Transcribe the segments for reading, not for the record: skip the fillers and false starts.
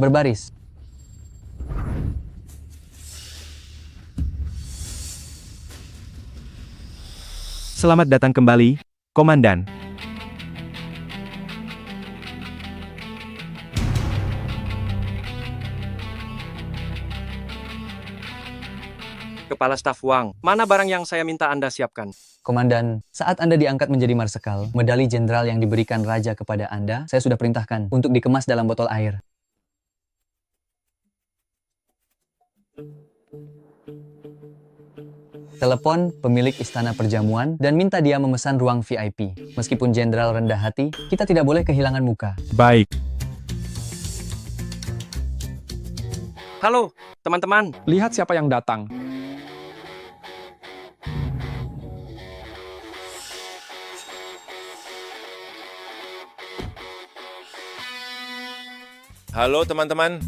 Berbaris. Selamat datang kembali, Komandan. Kepala Staf Wang, mana barang yang saya minta Anda siapkan? Komandan, saat Anda diangkat menjadi marsekal, medali jenderal yang diberikan Raja kepada Anda, saya sudah perintahkan untuk dikemas dalam botol air. Telepon pemilik istana perjamuan dan minta dia memesan ruang VIP. Meskipun jenderal rendah hati, kita tidak boleh kehilangan muka. Baik. Halo, teman-teman. Lihat siapa yang datang. Halo teman-teman.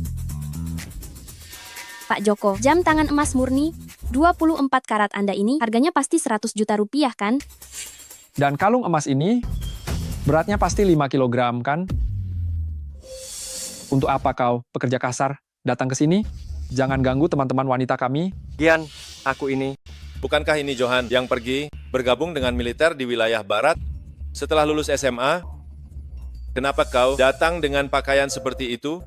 Pak Joko, jam tangan emas murni, 24 karat Anda ini harganya pasti 100 juta rupiah kan? Dan kalung emas ini, beratnya pasti 5 kilogram kan? Untuk apa kau, pekerja kasar, datang ke sini? Jangan ganggu teman-teman wanita kami. Gian, aku ini. Bukankah ini Johan yang pergi bergabung dengan militer di wilayah barat setelah lulus SMA? Kenapa kau datang dengan pakaian seperti itu?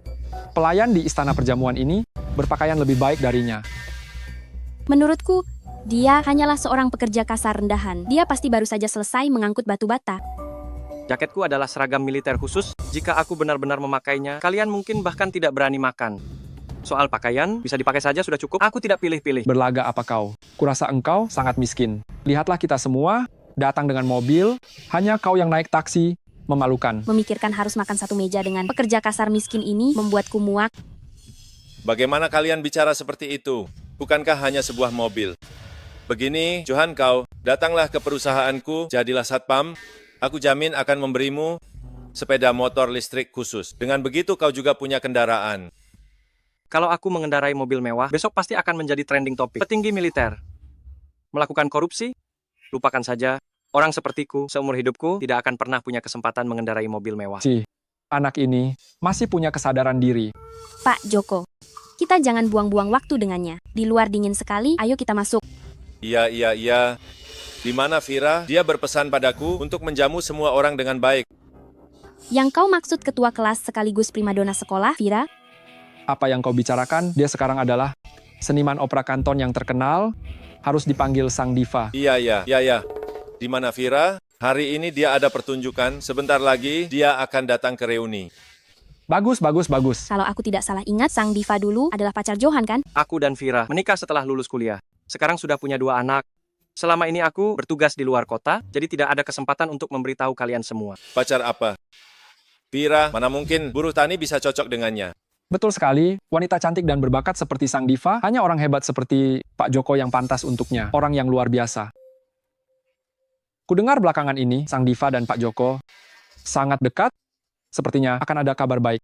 Pelayan di istana perjamuan ini berpakaian lebih baik darinya. Menurutku, dia hanyalah seorang pekerja kasar rendahan. Dia pasti baru saja selesai mengangkut batu bata. Jaketku adalah seragam militer khusus. Jika aku benar-benar memakainya, kalian mungkin bahkan tidak berani makan. Soal pakaian, bisa dipakai saja sudah cukup. Aku tidak pilih-pilih. Berlaga apa kau? Kurasa engkau sangat miskin. Lihatlah kita semua datang dengan mobil, hanya kau yang naik taksi. Memalukan. Memikirkan harus makan satu meja dengan pekerja kasar miskin ini membuatku muak. Bagaimana kalian bicara seperti itu? Bukankah hanya sebuah mobil? Begini, Johan kau, datanglah ke perusahaanku, jadilah satpam. Aku jamin akan memberimu sepeda motor listrik khusus. Dengan begitu kau juga punya kendaraan. Kalau aku mengendarai mobil mewah, besok pasti akan menjadi trending topik. Petinggi militer melakukan korupsi? Lupakan saja. Orang sepertiku, seumur hidupku, tidak akan pernah punya kesempatan mengendarai mobil mewah. Si anak ini masih punya kesadaran diri. Pak Joko, kita jangan buang-buang waktu dengannya. Di luar dingin sekali, ayo kita masuk. Iya. Di mana Vira? Dia berpesan padaku untuk menjamu semua orang dengan baik. Yang kau maksud ketua kelas sekaligus primadona sekolah, Vira? Apa yang kau bicarakan, dia sekarang adalah seniman opera kanton yang terkenal, harus dipanggil Sang Diva. Iya. Di mana Vira? Hari ini dia ada pertunjukan, sebentar lagi dia akan datang ke reuni. Bagus. Kalau aku tidak salah ingat, Sang Diva dulu adalah pacar Johan kan? Aku dan Vira menikah setelah lulus kuliah. Sekarang sudah punya 2 anak. Selama ini aku bertugas di luar kota, jadi tidak ada kesempatan untuk memberitahu kalian semua. Pacar apa? Vira, mana mungkin buruh tani bisa cocok dengannya. Betul sekali, wanita cantik dan berbakat seperti Sang Diva, hanya orang hebat seperti Pak Joko yang pantas untuknya, orang yang luar biasa. Kudengar belakangan ini, Sang Diva dan Pak Joko sangat dekat, sepertinya akan ada kabar baik.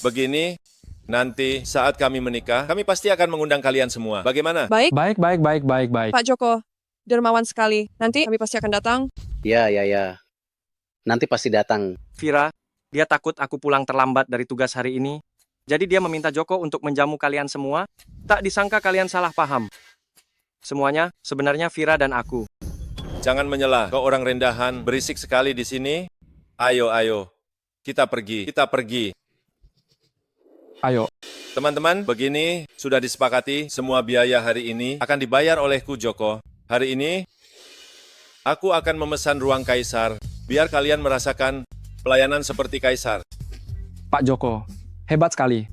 Begini, nanti saat kami menikah, kami pasti akan mengundang kalian semua. Bagaimana? Baik, Baik. Pak Joko, dermawan sekali. Nanti kami pasti akan datang. Ya. Nanti pasti datang. Vira, dia takut aku pulang terlambat dari tugas hari ini. Jadi dia meminta Joko untuk menjamu kalian semua. Tak disangka kalian salah paham. Semuanya sebenarnya Vira dan aku. Jangan menyelah, kau orang rendahan, berisik sekali di sini. Ayo. Kita pergi. Ayo, Teman-teman, begini, sudah disepakati, semua biaya hari ini akan dibayar olehku Joko. Hari ini, aku akan memesan ruang kaisar, biar kalian merasakan pelayanan seperti kaisar. Pak Joko, hebat sekali.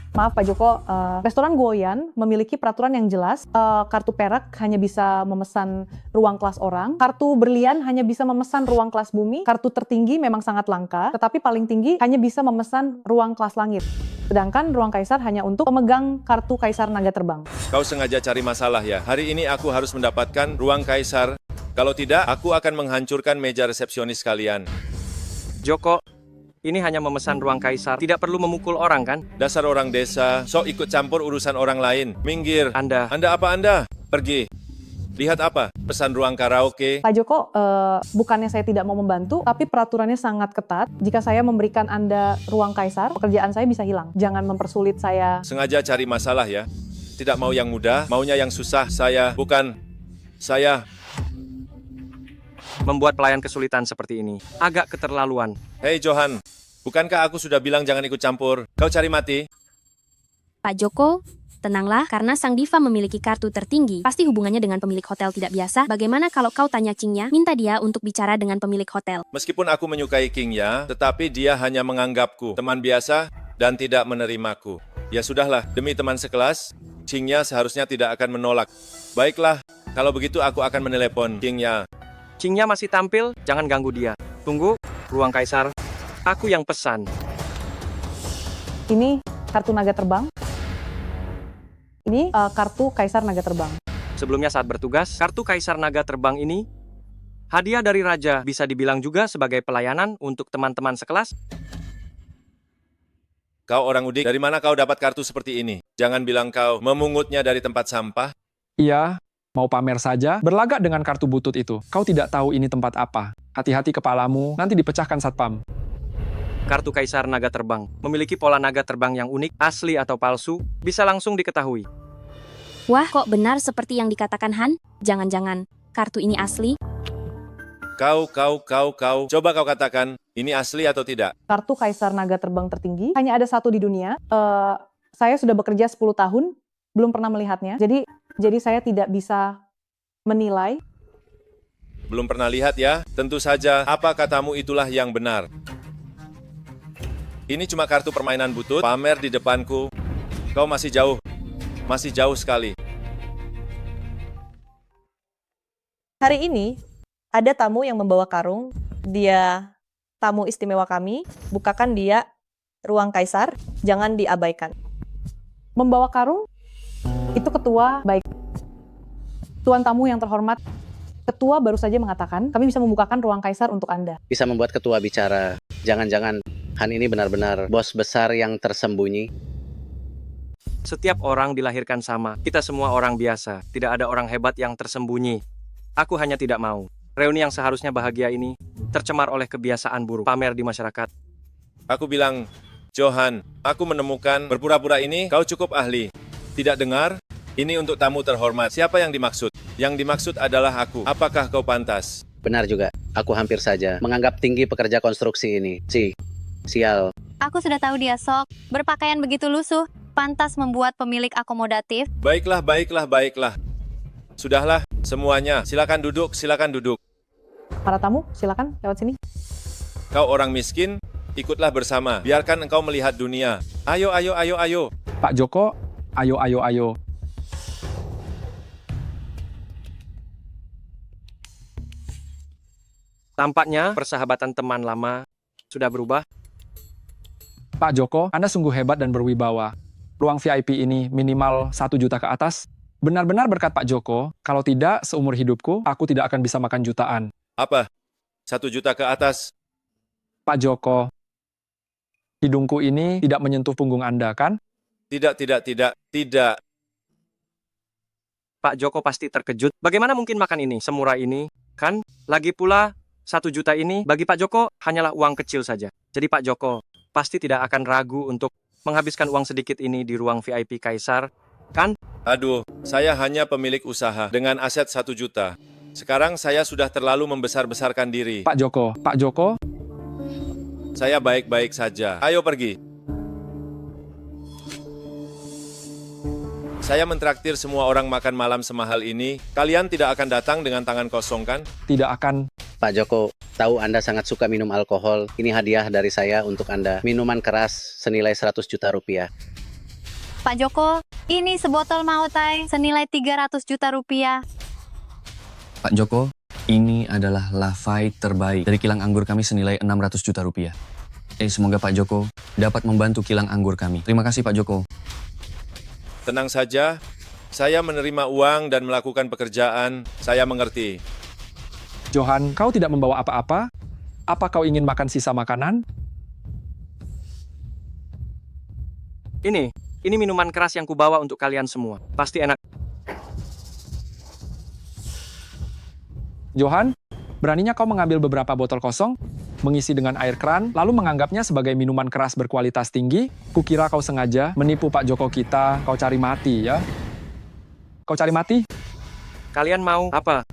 Maaf Pak Joko, restoran Goyan memiliki peraturan yang jelas. Kartu perak hanya bisa memesan ruang kelas orang, kartu berlian hanya bisa memesan ruang kelas bumi, kartu tertinggi memang sangat langka, tetapi paling tinggi hanya bisa memesan ruang kelas langit. Sedangkan ruang kaisar hanya untuk pemegang kartu kaisar naga terbang. Kau sengaja cari masalah ya? Hari ini aku harus mendapatkan ruang kaisar. Kalau tidak, aku akan menghancurkan meja resepsionis kalian. Joko, ini hanya memesan ruang kaisar, tidak perlu memukul orang kan? Dasar orang desa, sok ikut campur urusan orang lain. Minggir. Anda Anda apa Anda? Pergi. Lihat apa? Pesan ruang karaoke. Pak Joko, bukannya saya tidak mau membantu, tapi peraturannya sangat ketat. Jika saya memberikan Anda ruang kaisar, pekerjaan saya bisa hilang. Jangan mempersulit saya. Sengaja cari masalah ya. Tidak mau yang mudah, maunya yang susah. Saya Membuat pelayan kesulitan seperti ini. Agak keterlaluan. Hei Johan, bukankah aku sudah bilang jangan ikut campur? Kau cari mati? Pak Joko, tenanglah, karena sang diva memiliki kartu tertinggi. Pasti hubungannya dengan pemilik hotel tidak biasa. Bagaimana kalau kau tanya Qingya, minta dia untuk bicara dengan pemilik hotel? Meskipun aku menyukai Qingya, tetapi dia hanya menganggapku teman biasa dan tidak menerimaku. Ya sudahlah, demi teman sekelas, Qingya seharusnya tidak akan menolak. Baiklah, kalau begitu aku akan menelepon Qingya. Qingya masih tampil, jangan ganggu dia. Tunggu, ruang kaisar. Aku yang pesan. Ini kartu naga terbang. Ini kartu kaisar naga terbang. Sebelumnya saat bertugas, kartu kaisar naga terbang ini hadiah dari raja, bisa dibilang juga sebagai pelayanan untuk teman-teman sekelas. Kau orang udik, dari mana kau dapat kartu seperti ini? Jangan bilang kau memungutnya dari tempat sampah. Iya, mau pamer saja, berlagak dengan kartu butut itu. Kau tidak tahu ini tempat apa. Hati-hati kepalamu, nanti dipecahkan satpam. Kartu kaisar naga terbang memiliki pola naga terbang yang unik, asli atau palsu, bisa langsung diketahui. Wah, kok benar seperti yang dikatakan Han? Jangan-jangan kartu ini asli? Kau. Coba kau katakan, ini asli atau tidak? Kartu kaisar naga terbang tertinggi hanya ada satu di dunia. Saya sudah bekerja 10 tahun, belum pernah melihatnya. Jadi saya tidak bisa menilai. Belum pernah lihat ya? Tentu saja, apa katamu itulah yang benar. Ini cuma kartu permainan butut, pamer di depanku. Kau masih jauh sekali. Hari ini, ada tamu yang membawa karung. Dia tamu istimewa kami. Bukakan dia ruang kaisar, jangan diabaikan. Membawa karung, itu ketua baik. Tuan tamu yang terhormat, ketua baru saja mengatakan, kami bisa membukakan ruang kaisar untuk Anda. Bisa membuat ketua bicara. Jangan-jangan Han ini benar-benar bos besar yang tersembunyi. Setiap orang dilahirkan sama. Kita semua orang biasa. Tidak ada orang hebat yang tersembunyi. Aku hanya tidak mau. Reuni yang seharusnya bahagia ini tercemar oleh kebiasaan buruk. Pamer di masyarakat. Aku bilang, Johan, aku menemukan berpura-pura ini, kau cukup ahli. Tidak dengar? Ini untuk tamu terhormat. Siapa yang dimaksud? Yang dimaksud adalah aku. Apakah kau pantas? Benar juga, aku hampir saja menganggap tinggi pekerja konstruksi ini. Sial. Aku sudah tahu dia sok. Berpakaian begitu lusuh, pantas membuat pemilik akomodatif. Baiklah. Sudahlah, semuanya. Silakan duduk. Para tamu, silakan lewat sini. Kau orang miskin, ikutlah bersama. Biarkan engkau melihat dunia. Ayo. Pak Joko, ayo. Tampaknya persahabatan teman lama sudah berubah. Pak Joko, Anda sungguh hebat dan berwibawa. Ruang VIP ini minimal 1 juta ke atas. Benar-benar berkat Pak Joko, kalau tidak, seumur hidupku, aku tidak akan bisa makan jutaan. Apa? 1 juta ke atas? Pak Joko, hidungku ini tidak menyentuh punggung Anda, kan? Tidak. Pak Joko pasti terkejut. Bagaimana mungkin makan ini semurah ini? Kan? Lagi pula, 1 juta ini bagi Pak Joko hanyalah uang kecil saja. Jadi Pak Joko pasti tidak akan ragu untuk menghabiskan uang sedikit ini di ruang VIP Kaisar, kan? Aduh, saya hanya pemilik usaha dengan aset 1 juta. Sekarang saya sudah terlalu membesar-besarkan diri. Pak Joko. Saya baik-baik saja. Ayo pergi. Saya mentraktir semua orang makan malam semahal ini. Kalian tidak akan datang dengan tangan kosong, kan? Tidak akan. Pak Joko, tahu Anda sangat suka minum alkohol. Ini hadiah dari saya untuk Anda. Minuman keras senilai 100 juta rupiah. Pak Joko, ini sebotol Maotai senilai 300 juta rupiah. Pak Joko, ini adalah lavai terbaik dari kilang anggur kami senilai 600 juta rupiah. Semoga Pak Joko dapat membantu kilang anggur kami. Terima kasih Pak Joko. Tenang saja, saya menerima uang dan melakukan pekerjaan. Saya mengerti. Johan, kau tidak membawa apa-apa? Apa kau ingin makan sisa makanan? Ini minuman keras yang kubawa untuk kalian semua. Pasti enak. Johan, beraninya kau mengambil beberapa botol kosong, mengisi dengan air keran, lalu menganggapnya sebagai minuman keras berkualitas tinggi? Kukira kau sengaja menipu Pak Joko kita, kau cari mati ya. Kau cari mati? Kalian mau apa?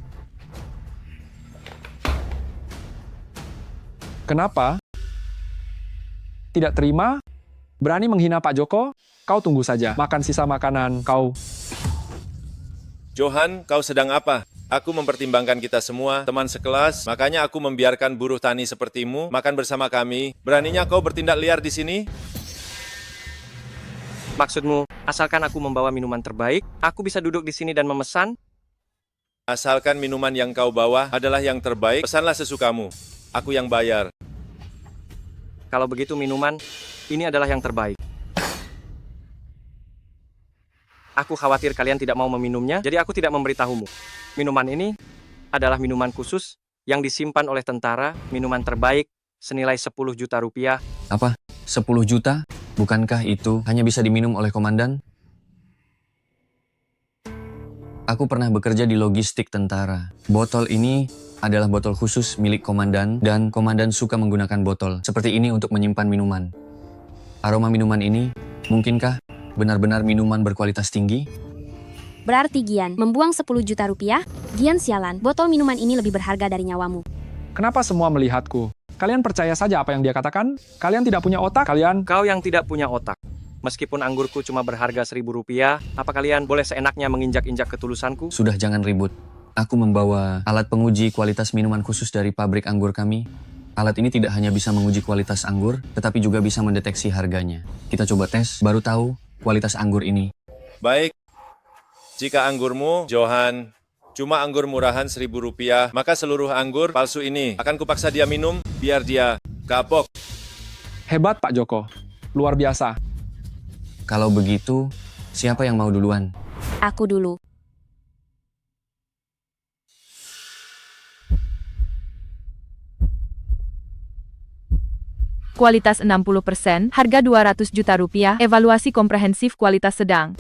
Kenapa? Tidak terima? Berani menghina Pak Joko? Kau tunggu saja, makan sisa makanan kau. Johan, kau sedang apa? Aku mempertimbangkan kita semua, teman sekelas, makanya aku membiarkan buruh tani sepertimu makan bersama kami. Beraninya kau bertindak liar di sini? Maksudmu, asalkan aku membawa minuman terbaik, aku bisa duduk di sini dan memesan? Asalkan minuman yang kau bawa adalah yang terbaik, pesanlah sesukamu. Aku yang bayar. Kalau begitu minuman, ini adalah yang terbaik. Aku khawatir kalian tidak mau meminumnya, jadi aku tidak memberitahumu. Minuman ini adalah minuman khusus yang disimpan oleh tentara, minuman terbaik, senilai 10 juta rupiah. Apa? 10 juta? Bukankah itu hanya bisa diminum oleh komandan? Aku pernah bekerja di logistik tentara. Botol ini adalah botol khusus milik komandan dan komandan suka menggunakan botol seperti ini untuk menyimpan minuman. Aroma minuman ini, mungkinkah benar-benar minuman berkualitas tinggi? Berarti Gian membuang 10 juta rupiah? Gian sialan, botol minuman ini lebih berharga dari nyawamu. Kenapa semua melihatku? Kalian percaya saja apa yang dia katakan? Kalian tidak punya otak? Kau yang tidak punya otak. Meskipun anggurku cuma berharga 1.000 rupiah, apa kalian boleh seenaknya menginjak-injak ketulusanku? Sudah, jangan ribut. Aku membawa alat penguji kualitas minuman khusus dari pabrik anggur kami. Alat ini tidak hanya bisa menguji kualitas anggur, tetapi juga bisa mendeteksi harganya. Kita coba tes, baru tahu kualitas anggur ini. Baik, jika anggurmu, Johan, cuma anggur murahan 1.000 rupiah, maka seluruh anggur palsu ini akan kupaksa dia minum, biar dia kapok. Hebat Pak Joko, luar biasa. Kalau begitu, siapa yang mau duluan? Aku dulu. Kualitas 60%, harga 200 juta rupiah, evaluasi komprehensif kualitas sedang.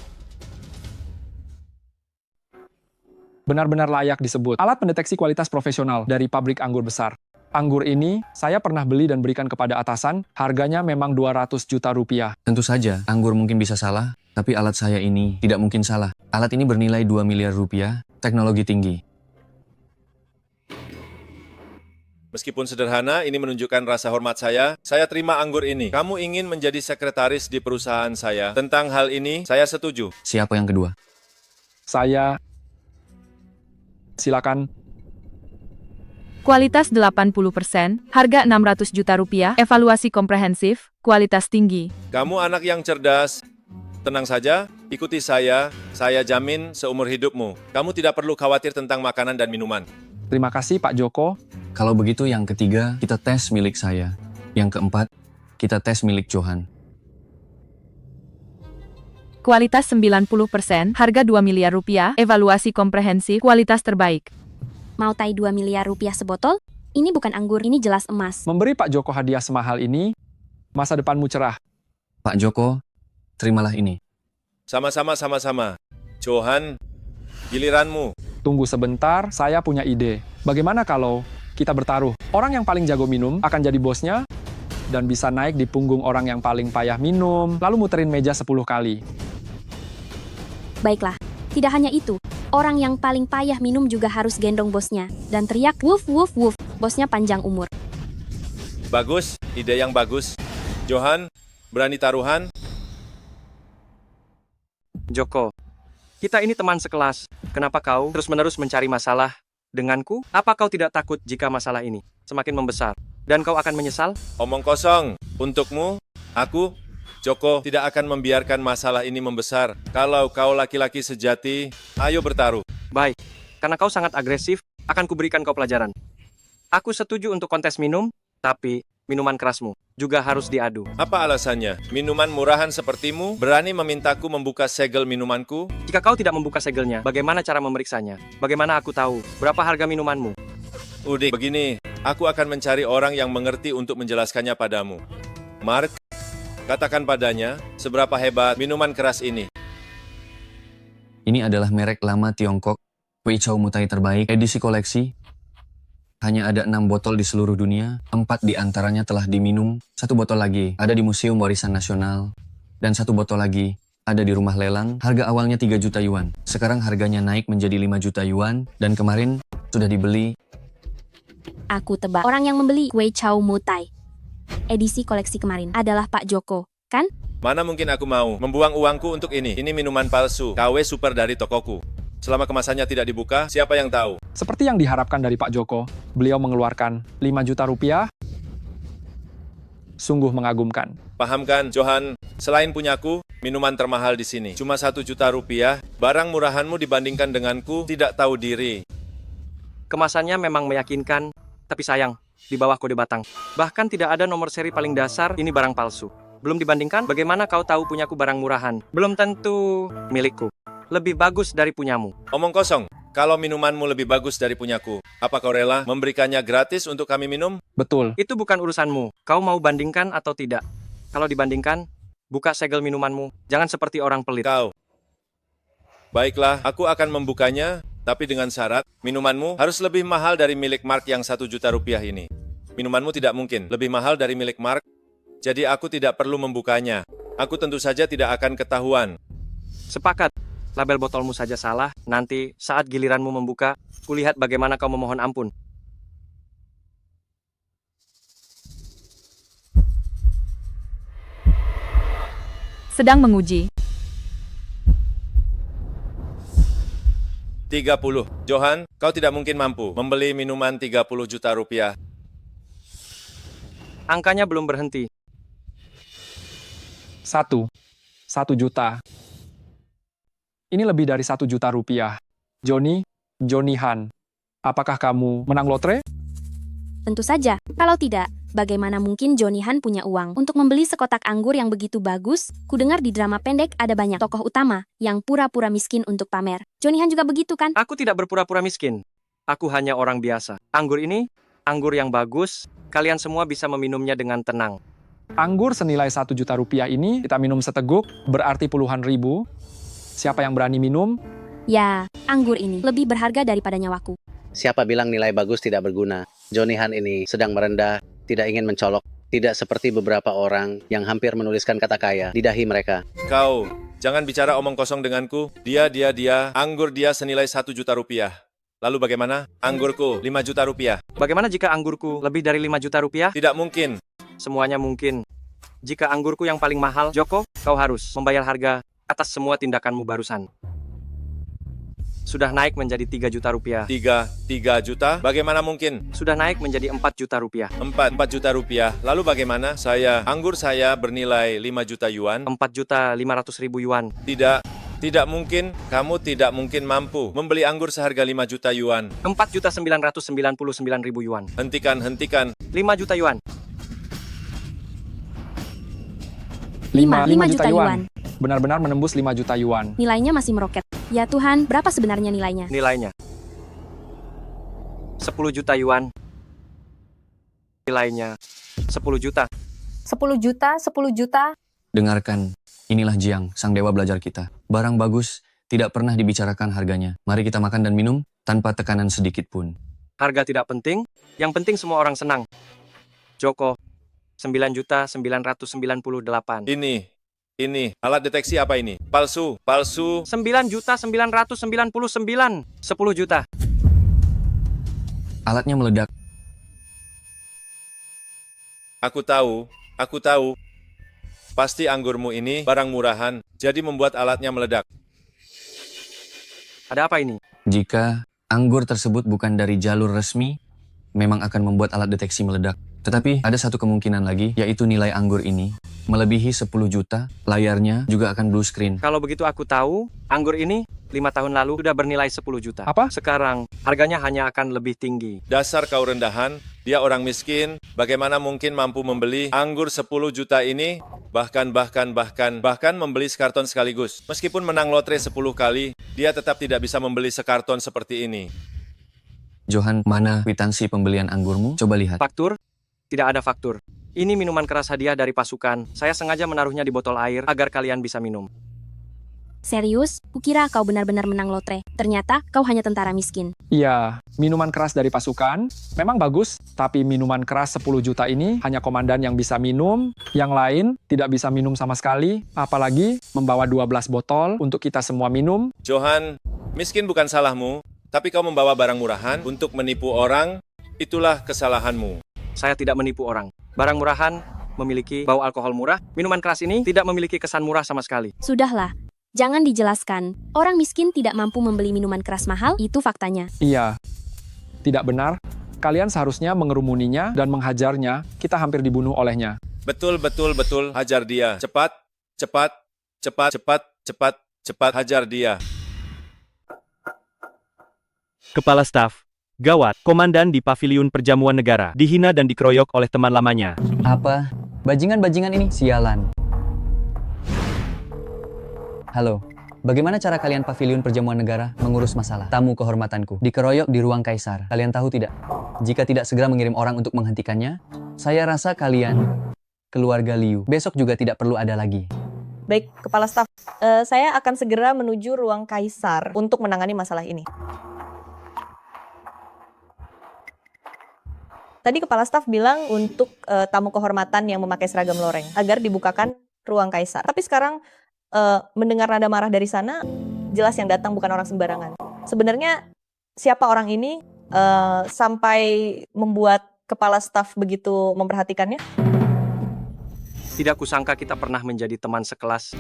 Benar-benar layak disebut alat pendeteksi kualitas profesional dari pabrik anggur besar. Anggur ini saya pernah beli dan berikan kepada atasan, harganya memang 200 juta rupiah. Tentu saja, anggur mungkin bisa salah, tapi alat saya ini tidak mungkin salah. Alat ini bernilai 2 miliar rupiah, teknologi tinggi. Meskipun sederhana, ini menunjukkan rasa hormat saya. Saya terima anggur ini. Kamu ingin menjadi sekretaris di perusahaan saya. Tentang hal ini, saya setuju. Siapa yang kedua? Saya... Silakan. Kualitas 80%, harga 600 juta rupiah, evaluasi komprehensif, kualitas tinggi. Kamu anak yang cerdas. Tenang saja, ikuti saya jamin seumur hidupmu. Kamu tidak perlu khawatir tentang makanan dan minuman. Terima kasih Pak Joko. Kalau begitu yang ketiga, kita tes milik saya. Yang keempat, kita tes milik Johan. Kualitas 90%, harga 2 miliar rupiah, evaluasi komprehensif, kualitas terbaik. Mau tai 2 miliar rupiah sebotol? Ini bukan anggur, ini jelas emas. Memberi Pak Joko hadiah semahal ini, masa depanmu cerah. Pak Joko, terimalah ini. Sama-sama. Johan, giliranmu. Tunggu sebentar, saya punya ide. Bagaimana kalau kita bertaruh? Orang yang paling jago minum akan jadi bosnya, dan bisa naik di punggung orang yang paling payah minum, lalu muterin meja 10 kali. Baiklah, tidak hanya itu. Orang yang paling payah minum juga harus gendong bosnya. Dan teriak, wuf, wuf, wuf. Bosnya panjang umur. Bagus, ide yang bagus. Johan, berani taruhan? Joko, kita ini teman sekelas. Kenapa kau terus-menerus mencari masalah denganku? Apa kau tidak takut jika masalah ini semakin membesar? Dan kau akan menyesal? Omong kosong. Untukmu, aku, Joko, tidak akan membiarkan masalah ini membesar. Kalau kau laki-laki sejati, ayo bertaruh. Baik, karena kau sangat agresif, akan kuberikan kau pelajaran. Aku setuju untuk kontes minum, tapi minuman kerasmu juga harus diadu. Apa alasannya? Minuman murahan sepertimu berani memintaku membuka segel minumanku? Jika kau tidak membuka segelnya, bagaimana cara memeriksanya? Bagaimana aku tahu berapa harga minumanmu? Udik, begini, aku akan mencari orang yang mengerti untuk menjelaskannya padamu. Mark, katakan padanya, seberapa hebat minuman keras ini. Ini adalah merek lama Tiongkok, Wei Chow Mutai terbaik, edisi koleksi. hanya ada 6 botol di seluruh dunia, 4 di antaranya telah diminum, 1 botol lagi ada di Museum Warisan Nasional, dan 1 botol lagi ada di rumah lelang. Harga awalnya 3 juta yuan. Sekarang harganya naik menjadi 5 juta yuan, dan kemarin sudah dibeli. Aku tebak orang yang membeli kue chow mutai edisi koleksi kemarin adalah Pak Joko, kan? Mana mungkin aku mau membuang uangku untuk ini? Ini minuman palsu, KW super dari tokoku. Selama kemasannya tidak dibuka, siapa yang tahu? Seperti yang diharapkan dari Pak Joko, beliau mengeluarkan 5 juta rupiah. Sungguh mengagumkan. Paham kan, Johan? Selain punyaku, minuman termahal di sini. Cuma 1 juta rupiah, barang murahanmu dibandingkan denganku tidak tahu diri. Kemasannya memang meyakinkan, tapi sayang, di bawah kode batang. Bahkan tidak ada nomor seri paling dasar, ini barang palsu. Belum dibandingkan, bagaimana kau tahu punyaku barang murahan? Belum tentu milikku. Lebih bagus dari punyamu. Omong kosong, kalau minumanmu lebih bagus dari punyaku, apa kau rela memberikannya gratis untuk kami minum? Betul. Itu bukan urusanmu. Kau mau bandingkan atau tidak? Kalau dibandingkan, buka segel minumanmu. Jangan seperti orang pelit. Kau. Baiklah, aku akan membukanya, tapi dengan syarat, minumanmu harus lebih mahal dari milik Mark yang 1 juta rupiah ini. Minumanmu tidak mungkin lebih mahal dari milik Mark, jadi aku tidak perlu membukanya. Aku tentu saja tidak akan ketahuan. Sepakat. Label botolmu saja salah, nanti saat giliranmu membuka, kulihat bagaimana kau memohon ampun. Sedang menguji. 30. Johan, kau tidak mungkin mampu membeli minuman 30 juta rupiah. Angkanya belum berhenti. 1 juta. Ini lebih dari 1 juta rupiah. Johnny Han, apakah kamu menang lotre? Tentu saja. Kalau tidak, bagaimana mungkin Johnny Han punya uang untuk membeli sekotak anggur yang begitu bagus? Kudengar di drama pendek ada banyak tokoh utama yang pura-pura miskin untuk pamer. Johnny Han juga begitu kan? Aku tidak berpura-pura miskin. Aku hanya orang biasa. Anggur ini, anggur yang bagus, kalian semua bisa meminumnya dengan tenang. Anggur senilai 1 juta rupiah ini kita minum seteguk, berarti puluhan ribu. Siapa yang berani minum? Ya, anggur ini lebih berharga daripada nyawaku. Siapa bilang nilai bagus tidak berguna? Johnny Han ini sedang merendah, tidak ingin mencolok. Tidak seperti beberapa orang yang hampir menuliskan kata kaya di dahi mereka. Kau, jangan bicara omong kosong denganku. Dia, anggur dia senilai 1 juta rupiah. Lalu bagaimana? Anggurku 5 juta rupiah. Bagaimana jika anggurku lebih dari 5 juta rupiah? Tidak mungkin. Semuanya mungkin. Jika anggurku yang paling mahal, Joko, kau harus membayar harga atas semua tindakanmu barusan. Sudah naik menjadi 3 juta rupiah. 3 juta? Bagaimana mungkin? Sudah naik menjadi 4 juta rupiah. 4 juta rupiah. Lalu bagaimana? Anggur saya bernilai 5 juta yuan. 4 juta 500 ribu yuan. Tidak mungkin. Kamu tidak mungkin mampu membeli anggur seharga 5 juta yuan. 4 juta 999 ribu yuan. Hentikan. 5 juta yuan. 5 juta yuan. Benar-benar menembus 5 juta yuan. Nilainya masih meroket. Ya Tuhan, berapa sebenarnya nilainya? Nilainya 10 juta yuan. Nilainya 10 juta. 10 juta. Dengarkan, inilah Jiang, sang dewa belajar kita. Barang bagus tidak pernah dibicarakan harganya. Mari kita makan dan minum tanpa tekanan sedikit pun. Harga tidak penting, yang penting semua orang senang. Joko, 9 juta 998. Ini, alat deteksi apa ini? Palsu. 9 juta 999. 10 juta. Alatnya meledak. Aku tahu. Pasti anggurmu ini barang murahan, jadi membuat alatnya meledak. Ada apa ini? Jika anggur tersebut bukan dari jalur resmi, memang akan membuat alat deteksi meledak. Tetapi ada satu kemungkinan lagi, yaitu nilai anggur ini melebihi 10 juta, layarnya juga akan blue screen. Kalau begitu aku tahu, anggur ini 5 tahun lalu sudah bernilai 10 juta. Apa? Sekarang, harganya hanya akan lebih tinggi. Dasar kau rendahan, dia orang miskin, bagaimana mungkin mampu membeli anggur 10 juta ini? Bahkan membeli sekarton sekaligus. Meskipun menang lotre 10 kali, dia tetap tidak bisa membeli sekarton seperti ini. Johan, mana kwitansi pembelian anggurmu? Coba lihat. Faktur? Tidak ada faktur. Ini minuman keras hadiah dari pasukan. Saya sengaja menaruhnya di botol air agar kalian bisa minum. Serius? Kukira kau benar-benar menang lotre. Ternyata kau hanya tentara miskin. Iya, minuman keras dari pasukan memang bagus, tapi minuman keras 10 juta ini hanya komandan yang bisa minum, yang lain tidak bisa minum sama sekali, apalagi membawa 12 botol untuk kita semua minum. Johan, miskin bukan salahmu, tapi kau membawa barang murahan untuk menipu orang, itulah kesalahanmu. Saya tidak menipu orang. Barang murahan memiliki bau alkohol murah. Minuman keras ini tidak memiliki kesan murah sama sekali. Sudahlah. Jangan dijelaskan. Orang miskin tidak mampu membeli minuman keras mahal, itu faktanya. Iya, tidak benar. Kalian seharusnya mengerumuninya dan menghajarnya, kita hampir dibunuh olehnya. Betul, betul, betul, hajar dia. Cepat, cepat, cepat, cepat, cepat, cepat, hajar dia. Kepala Staf. Gawat, komandan di Paviliun Perjamuan Negara dihina dan dikeroyok oleh teman lamanya. Apa? Bajingan-bajingan ini sialan. Halo, bagaimana cara kalian Paviliun Perjamuan Negara mengurus masalah? Tamu kehormatanku, dikeroyok di ruang kaisar. Kalian tahu tidak? Jika tidak segera mengirim orang untuk menghentikannya, saya rasa kalian, keluarga Liu, besok juga tidak perlu ada lagi. Baik, Kepala Staf, saya akan segera menuju ruang kaisar untuk menangani masalah ini. Tadi Kepala Staf bilang untuk tamu kehormatan yang memakai seragam loreng, agar dibukakan ruang kaisar. Tapi sekarang mendengar nada marah dari sana, jelas yang datang bukan orang sembarangan. Sebenarnya siapa orang ini sampai membuat Kepala Staf begitu memperhatikannya? Tidak kusangka kita pernah menjadi teman sekelas.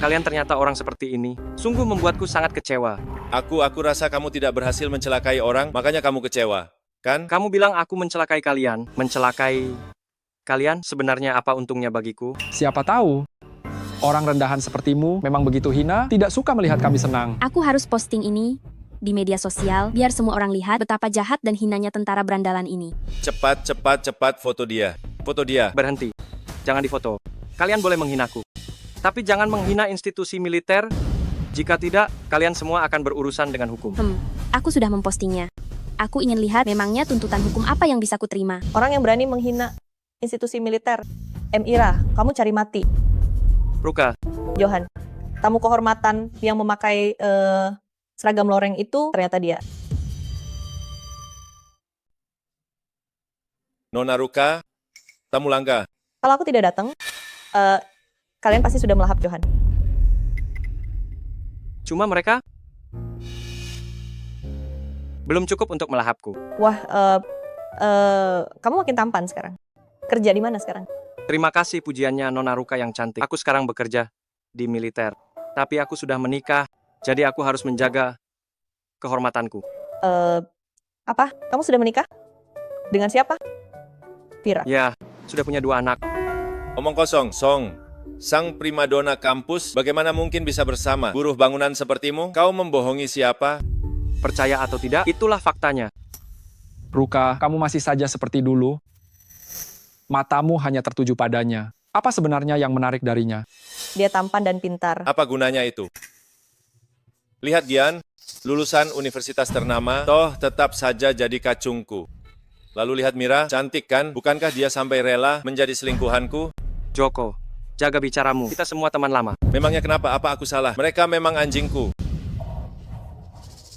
Kalian ternyata orang seperti ini. Sungguh membuatku sangat kecewa. Aku rasa kamu tidak berhasil mencelakai orang, makanya kamu kecewa. Kan? Kamu bilang aku mencelakai kalian. Mencelakai kalian sebenarnya apa untungnya bagiku? Siapa tahu? Orang rendahan sepertimu memang begitu hina, tidak suka melihat kami senang. Aku harus posting ini di media sosial biar semua orang lihat betapa jahat dan hinanya tentara berandalan ini. Cepat, cepat, cepat foto dia. Foto dia. Berhenti. Jangan difoto. Kalian boleh menghinaku. Tapi jangan menghina institusi militer. Jika tidak, kalian semua akan berurusan dengan hukum. Aku sudah mempostingnya. Aku ingin lihat memangnya tuntutan hukum apa yang bisa kuterima. Orang yang berani menghina institusi militer. Ira, kamu cari mati. Ruka. Johan, tamu kehormatan yang memakai seragam loreng itu ternyata dia. Nona Ruka, tamu langka. Kalau aku tidak datang, kalian pasti sudah melahap Johan. Cuma mereka belum cukup untuk melahapku. Wah, kamu makin tampan sekarang. Kerja di mana sekarang? Terima kasih pujiannya Nona Ruka yang cantik. Aku sekarang bekerja di militer. Tapi aku sudah menikah, jadi aku harus menjaga kehormatanku. Apa? Kamu sudah menikah? Dengan siapa? Vira. Ya, sudah punya 2 anak. Omong kosong, Song. Sang primadona kampus, bagaimana mungkin bisa bersama? Buruh bangunan sepertimu, kau membohongi siapa? Percaya atau tidak, itulah faktanya. Ruka, kamu masih saja seperti dulu. Matamu hanya tertuju padanya. Apa sebenarnya yang menarik darinya? Dia tampan dan pintar. Apa gunanya itu? Lihat Gian, lulusan universitas ternama, toh tetap saja jadi kacungku. Lalu lihat Mira, cantik kan? Bukankah dia sampai rela menjadi selingkuhanku? Joko, jaga bicaramu. Kita semua teman lama. Memangnya kenapa? Apa aku salah? Mereka memang anjingku.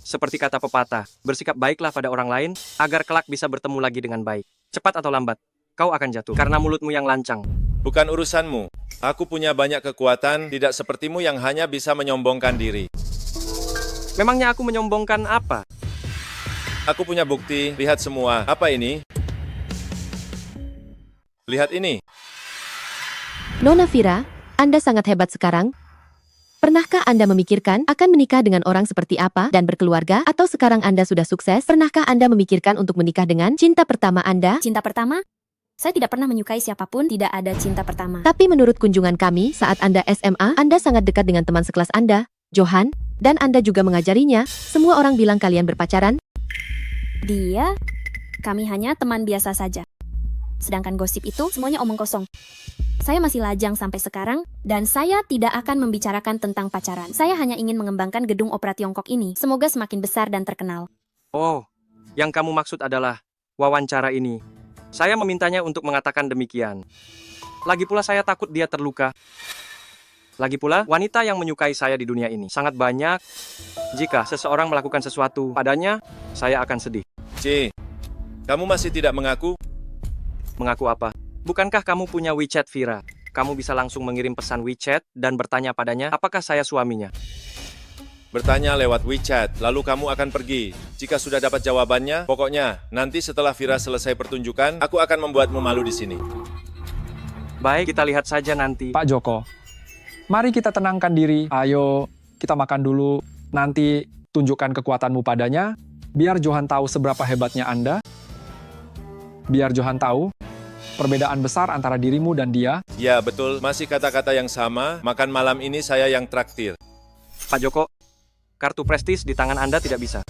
Seperti kata pepatah, bersikap baiklah pada orang lain, agar kelak bisa bertemu lagi dengan baik. Cepat atau lambat, kau akan jatuh, karena mulutmu yang lancang. Bukan urusanmu. Aku punya banyak kekuatan, tidak sepertimu yang hanya bisa menyombongkan diri. Memangnya aku menyombongkan apa? Aku punya bukti, lihat semua. Apa ini? Lihat ini. Nona Vira, Anda sangat hebat sekarang. Pernahkah Anda memikirkan akan menikah dengan orang seperti apa dan berkeluarga? Atau sekarang Anda sudah sukses, pernahkah Anda memikirkan untuk menikah dengan cinta pertama Anda? Cinta pertama? Saya tidak pernah menyukai siapapun, tidak ada cinta pertama. Tapi menurut kunjungan kami saat Anda SMA, Anda sangat dekat dengan teman sekelas Anda, Johan, dan Anda juga mengajarinya. Semua orang bilang kalian berpacaran. Kami hanya teman biasa saja. Sedangkan gosip itu semuanya omong kosong. Saya masih lajang sampai sekarang, dan saya tidak akan membicarakan tentang pacaran. Saya hanya ingin mengembangkan gedung opera Tiongkok ini. Semoga semakin besar dan terkenal. Oh, yang kamu maksud adalah wawancara ini. Saya memintanya untuk mengatakan demikian. Lagi pula saya takut dia terluka. Lagi pula, wanita yang menyukai saya di dunia ini sangat banyak. Jika seseorang melakukan sesuatu padanya, saya akan sedih. C. Kamu masih tidak mengaku? Mengaku apa? Bukankah kamu punya WeChat Vira? Kamu bisa langsung mengirim pesan WeChat dan bertanya padanya, apakah saya suaminya? Bertanya lewat WeChat, lalu kamu akan pergi. Jika sudah dapat jawabannya, pokoknya nanti setelah Vira selesai pertunjukan, aku akan membuatmu malu di sini. Baik, kita lihat saja nanti. Pak Joko, mari kita tenangkan diri. Ayo, kita makan dulu. Nanti tunjukkan kekuatanmu padanya. Biar Johan tahu seberapa hebatnya Anda. Biar Johan tahu perbedaan besar antara dirimu dan dia. Ya, betul. Masih kata-kata yang sama. Makan malam ini saya yang traktir. Pak Joko, kartu prestis di tangan Anda tidak bisa.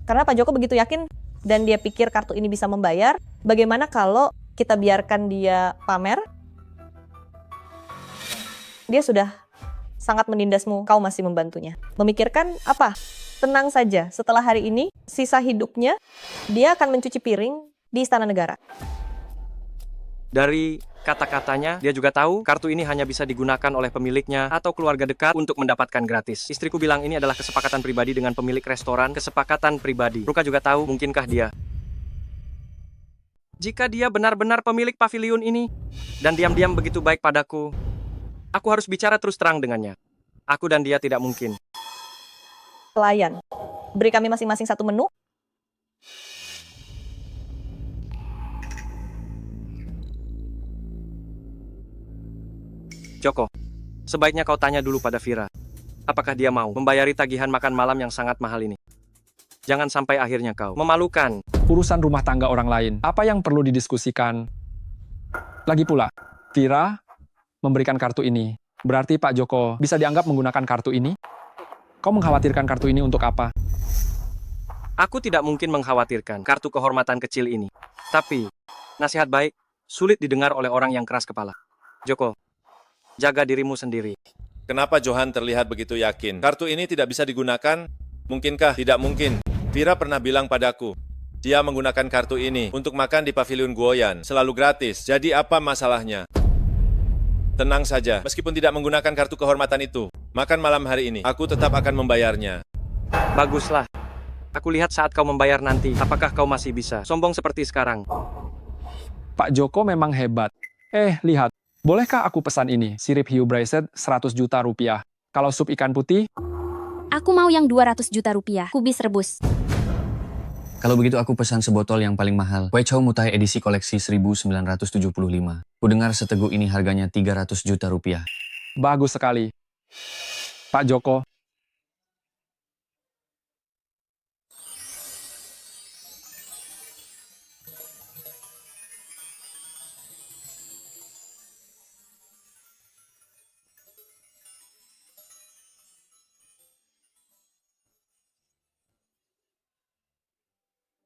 Karena Pak Joko begitu yakin dan dia pikir kartu ini bisa membayar, bagaimana kalau kita biarkan dia pamer? Dia sudah sangat menindasmu, kau masih membantunya. Memikirkan apa? Tenang saja, setelah hari ini, sisa hidupnya, dia akan mencuci piring di Istana Negara. Dari kata-katanya, dia juga tahu kartu ini hanya bisa digunakan oleh pemiliknya atau keluarga dekat untuk mendapatkan gratis. Istriku bilang ini adalah kesepakatan pribadi dengan pemilik restoran, kesepakatan pribadi. Ruka juga tahu, mungkinkah dia? Jika dia benar-benar pemilik paviliun ini, dan diam-diam begitu baik padaku, aku harus bicara terus terang dengannya. Aku dan dia tidak mungkin. Pelayan, beri kami masing-masing satu menu. Joko, sebaiknya kau tanya dulu pada Vira. Apakah dia mau membayari tagihan makan malam yang sangat mahal ini? Jangan sampai akhirnya kau memalukan. Urusan rumah tangga orang lain. Apa yang perlu didiskusikan? Lagi pula, Vira memberikan kartu ini. Berarti Pak Joko bisa dianggap menggunakan kartu ini? Kau mengkhawatirkan kartu ini untuk apa? Aku tidak mungkin mengkhawatirkan kartu kehormatan kecil ini. Tapi, nasihat baik sulit didengar oleh orang yang keras kepala. Joko, jaga dirimu sendiri. Kenapa Johan terlihat begitu yakin? Kartu ini tidak bisa digunakan? Mungkinkah? Tidak mungkin. Vira pernah bilang padaku, dia menggunakan kartu ini untuk makan di paviliun Guoyan, selalu gratis. Jadi apa masalahnya? Tenang saja, meskipun tidak menggunakan kartu kehormatan itu, makan malam hari ini, aku tetap akan membayarnya. Baguslah. Aku lihat saat kau membayar nanti, apakah kau masih bisa sombong seperti sekarang. Pak Joko memang hebat. Lihat. Bolehkah aku pesan ini? Sirip hiu braised 100 juta rupiah. Kalau sup ikan putih? Aku mau yang 200 juta rupiah, kubis rebus. Kalau begitu aku pesan sebotol yang paling mahal. Wei Chow Mutai edisi koleksi 1975. Kudengar seteguk ini harganya 300 juta rupiah. Bagus sekali. Pak Joko.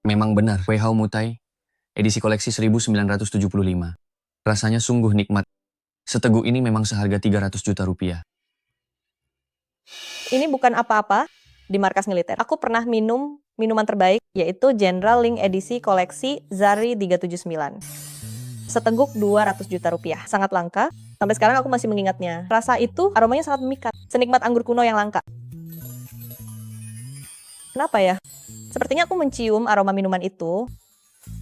Memang benar, Wei Hao Mutai, edisi koleksi 1975. Rasanya sungguh nikmat. Seteguk ini memang seharga 300 juta rupiah. Ini bukan apa-apa di markas militer. Aku pernah minum minuman terbaik, yaitu General Ling edisi koleksi Zari 379. Seteguk 200 juta rupiah. Sangat langka. Sampai sekarang aku masih mengingatnya. Rasa itu aromanya sangat memikat. Senikmat anggur kuno yang langka. Kenapa ya? Sepertinya aku mencium aroma minuman itu.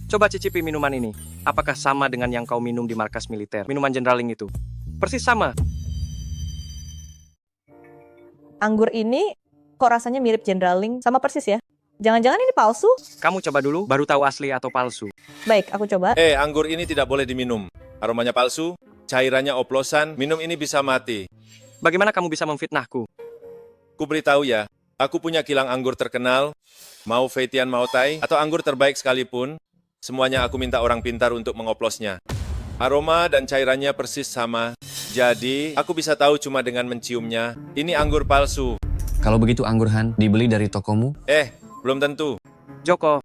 Coba cicipi minuman ini. Apakah sama dengan yang kau minum di markas militer? Minuman Generaling itu. Persis sama. Anggur ini kok rasanya mirip Generaling, sama persis ya? Jangan-jangan ini palsu? Kamu coba dulu, baru tahu asli atau palsu. Baik, aku coba. Anggur ini tidak boleh diminum. Aromanya palsu, cairannya oplosan, minum ini bisa mati. Bagaimana kamu bisa memfitnahku? Ku beritahu ya, aku punya kilang anggur terkenal, mau Feitian Maotai, atau anggur terbaik sekalipun, semuanya aku minta orang pintar untuk mengoplosnya. Aroma dan cairannya persis sama, jadi aku bisa tahu cuma dengan menciumnya, ini anggur palsu. Kalau begitu anggur Han dibeli dari tokomu? Belum tentu. Joko,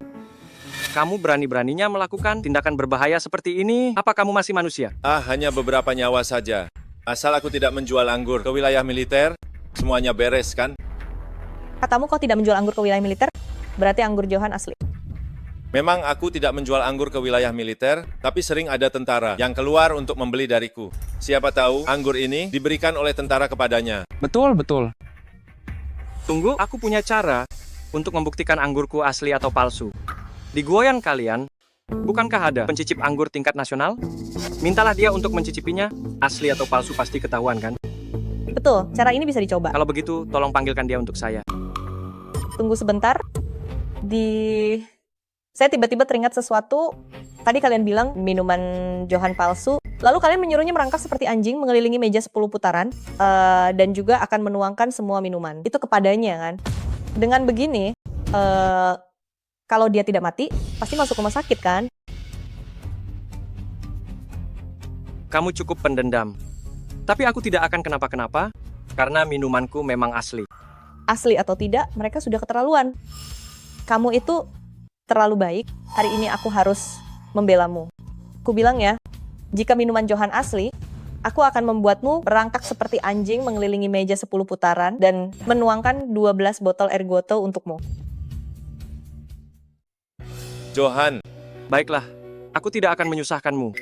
kamu berani-beraninya melakukan tindakan berbahaya seperti ini? Apa kamu masih manusia? Hanya beberapa nyawa saja. Asal aku tidak menjual anggur ke wilayah militer, semuanya beres kan? Katamu kau tidak menjual anggur ke wilayah militer? Berarti anggur Johan asli. Memang aku tidak menjual anggur ke wilayah militer, tapi sering ada tentara yang keluar untuk membeli dariku. Siapa tahu anggur ini diberikan oleh tentara kepadanya. Betul, betul. Tunggu, aku punya cara untuk membuktikan anggurku asli atau palsu. Di Guoyan kalian, bukankah ada pencicip anggur tingkat nasional? Mintalah dia untuk mencicipinya, asli atau palsu pasti ketahuan kan? Betul, cara ini bisa dicoba. Kalau begitu, tolong panggilkan dia untuk saya. Tunggu sebentar. Saya tiba-tiba teringat sesuatu. Tadi kalian bilang minuman Johan palsu. Lalu kalian menyuruhnya merangkak seperti anjing mengelilingi meja 10 putaran. Dan juga akan menuangkan semua minuman. Itu kepadanya kan. Dengan begini, kalau dia tidak mati, pasti masuk rumah sakit kan? Kamu cukup pendendam. Tapi aku tidak akan kenapa-kenapa, karena minumanku memang asli. Asli atau tidak, mereka sudah keterlaluan. Kamu itu terlalu baik, hari ini aku harus membelamu. Aku bilang ya, jika minuman Johan asli, aku akan membuatmu merangkak seperti anjing mengelilingi meja 10 putaran dan menuangkan 12 botol Ergoto untukmu. Johan, Baiklah, aku tidak akan menyusahkanmu.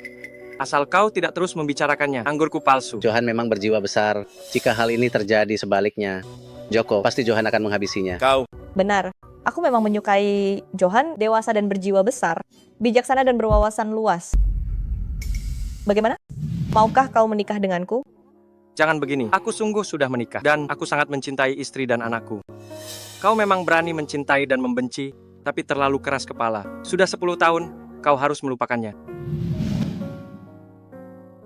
Asal kau tidak terus membicarakannya, anggurku palsu. Johan memang berjiwa besar. Jika hal ini terjadi sebaliknya, Joko, pasti Johan akan menghabisinya. kau Benar, aku memang menyukai Johan, dewasa dan berjiwa besar, bijaksana dan berwawasan luas. Bagaimana? Maukah kau menikah denganku? Jangan begini, aku sungguh sudah menikah, dan aku sangat mencintai istri dan anakku. Kau memang berani mencintai dan membenci, tapi terlalu keras kepala. Sudah 10 tahun, kau harus melupakannya.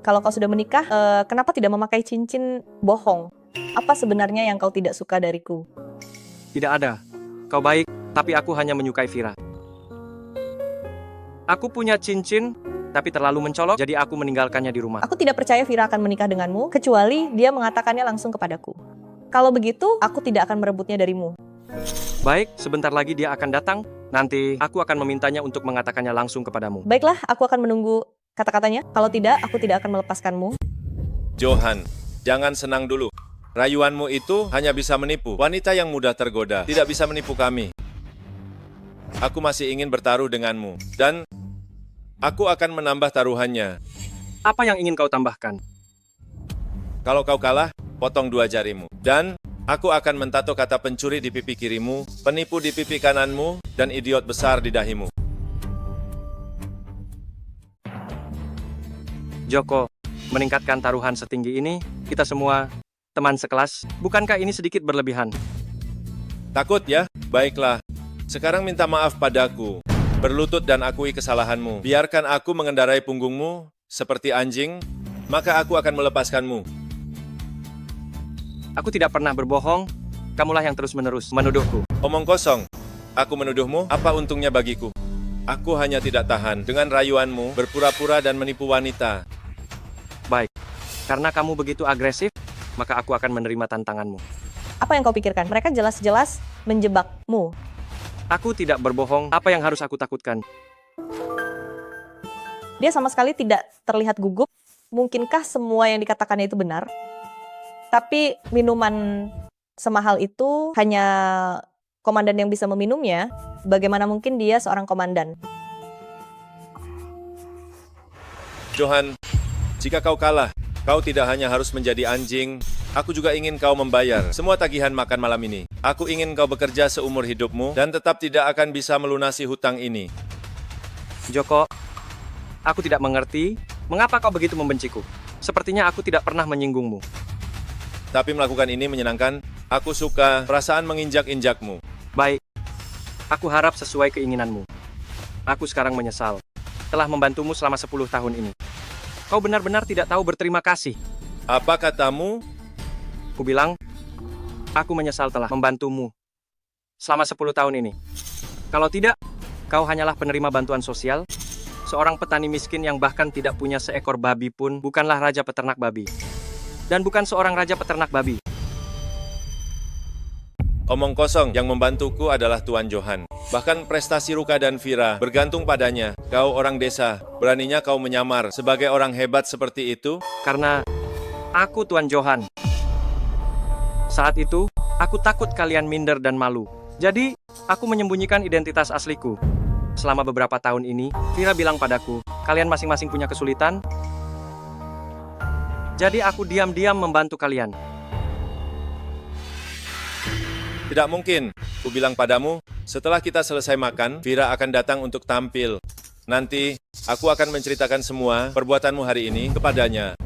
Kalau kau sudah menikah, kenapa tidak memakai cincin bohong? Apa sebenarnya yang kau tidak suka dariku? Tidak ada. Kau baik, tapi aku hanya menyukai Vira. Aku punya cincin, tapi terlalu mencolok, jadi aku meninggalkannya di rumah. Aku tidak percaya Vira akan menikah denganmu, kecuali dia mengatakannya langsung kepadaku. Kalau begitu, aku tidak akan merebutnya darimu. Baik, sebentar lagi dia akan datang. Nanti, aku akan memintanya untuk mengatakannya langsung kepadamu. Baiklah, aku akan menunggu kata-katanya. Kalau tidak, aku tidak akan melepaskanmu. Johan, jangan senang dulu. Rayuanmu itu hanya bisa menipu. Wanita yang mudah tergoda tidak bisa menipu kami. Aku masih ingin bertaruh denganmu. Dan aku akan menambah taruhannya. Apa yang ingin kau tambahkan? Kalau kau kalah, potong 2 jarimu. Dan aku akan mentato kata pencuri di pipi kirimu, penipu di pipi kananmu, dan idiot besar di dahimu. Joko, meningkatkan taruhan setinggi ini, kita semua teman sekelas, bukankah ini sedikit berlebihan? Takut ya? Baiklah. Sekarang minta maaf padaku. Berlutut dan akui kesalahanmu. Biarkan aku mengendarai punggungmu seperti anjing, maka aku akan melepaskanmu. Aku tidak pernah berbohong, kamulah yang terus-menerus menuduhku. Omong kosong. Aku menuduhmu, apa untungnya bagiku? Aku hanya tidak tahan dengan rayuanmu, berpura-pura dan menipu wanita. Baik, karena kamu begitu agresif, maka aku akan menerima tantanganmu. Apa yang kau pikirkan? Mereka jelas-jelas menjebakmu. Aku tidak berbohong, apa yang harus aku takutkan? Dia sama sekali tidak terlihat gugup. Mungkinkah semua yang dikatakannya itu benar? Tapi minuman semahal itu hanya komandan yang bisa meminumnya. Bagaimana mungkin dia seorang komandan? Johan, jika kau kalah, kau tidak hanya harus menjadi anjing, aku juga ingin kau membayar semua tagihan makan malam ini. Aku ingin kau bekerja seumur hidupmu dan tetap tidak akan bisa melunasi hutang ini. Joko, aku tidak mengerti mengapa kau begitu membenciku. Sepertinya aku tidak pernah menyinggungmu. Tapi melakukan ini menyenangkan. Aku suka perasaan menginjak-injakmu. Baik, aku harap sesuai keinginanmu. Aku sekarang menyesal telah membantumu selama 10 tahun ini. Kau benar-benar tidak tahu berterima kasih. Apa katamu? Ku bilang, aku menyesal telah membantumu selama 10 tahun ini. Kalau tidak, kau hanyalah penerima bantuan sosial, seorang petani miskin yang bahkan tidak punya seekor babi pun, bukanlah raja peternak babi. Dan bukan seorang raja peternak babi. Omong kosong, yang membantuku adalah Tuan Johan. Bahkan prestasi Ruka dan Vira bergantung padanya. Kau orang desa, beraninya kau menyamar sebagai orang hebat seperti itu? Karena aku Tuan Johan. Saat itu, aku takut kalian minder dan malu. Jadi, aku menyembunyikan identitas asliku. Selama beberapa tahun ini, Vira bilang padaku, kalian masing-masing punya kesulitan. Jadi aku diam-diam membantu kalian. Tidak mungkin. Ku bilang padamu, setelah kita selesai makan, Vira akan datang untuk tampil. Nanti, aku akan menceritakan semua perbuatanmu hari ini kepadanya.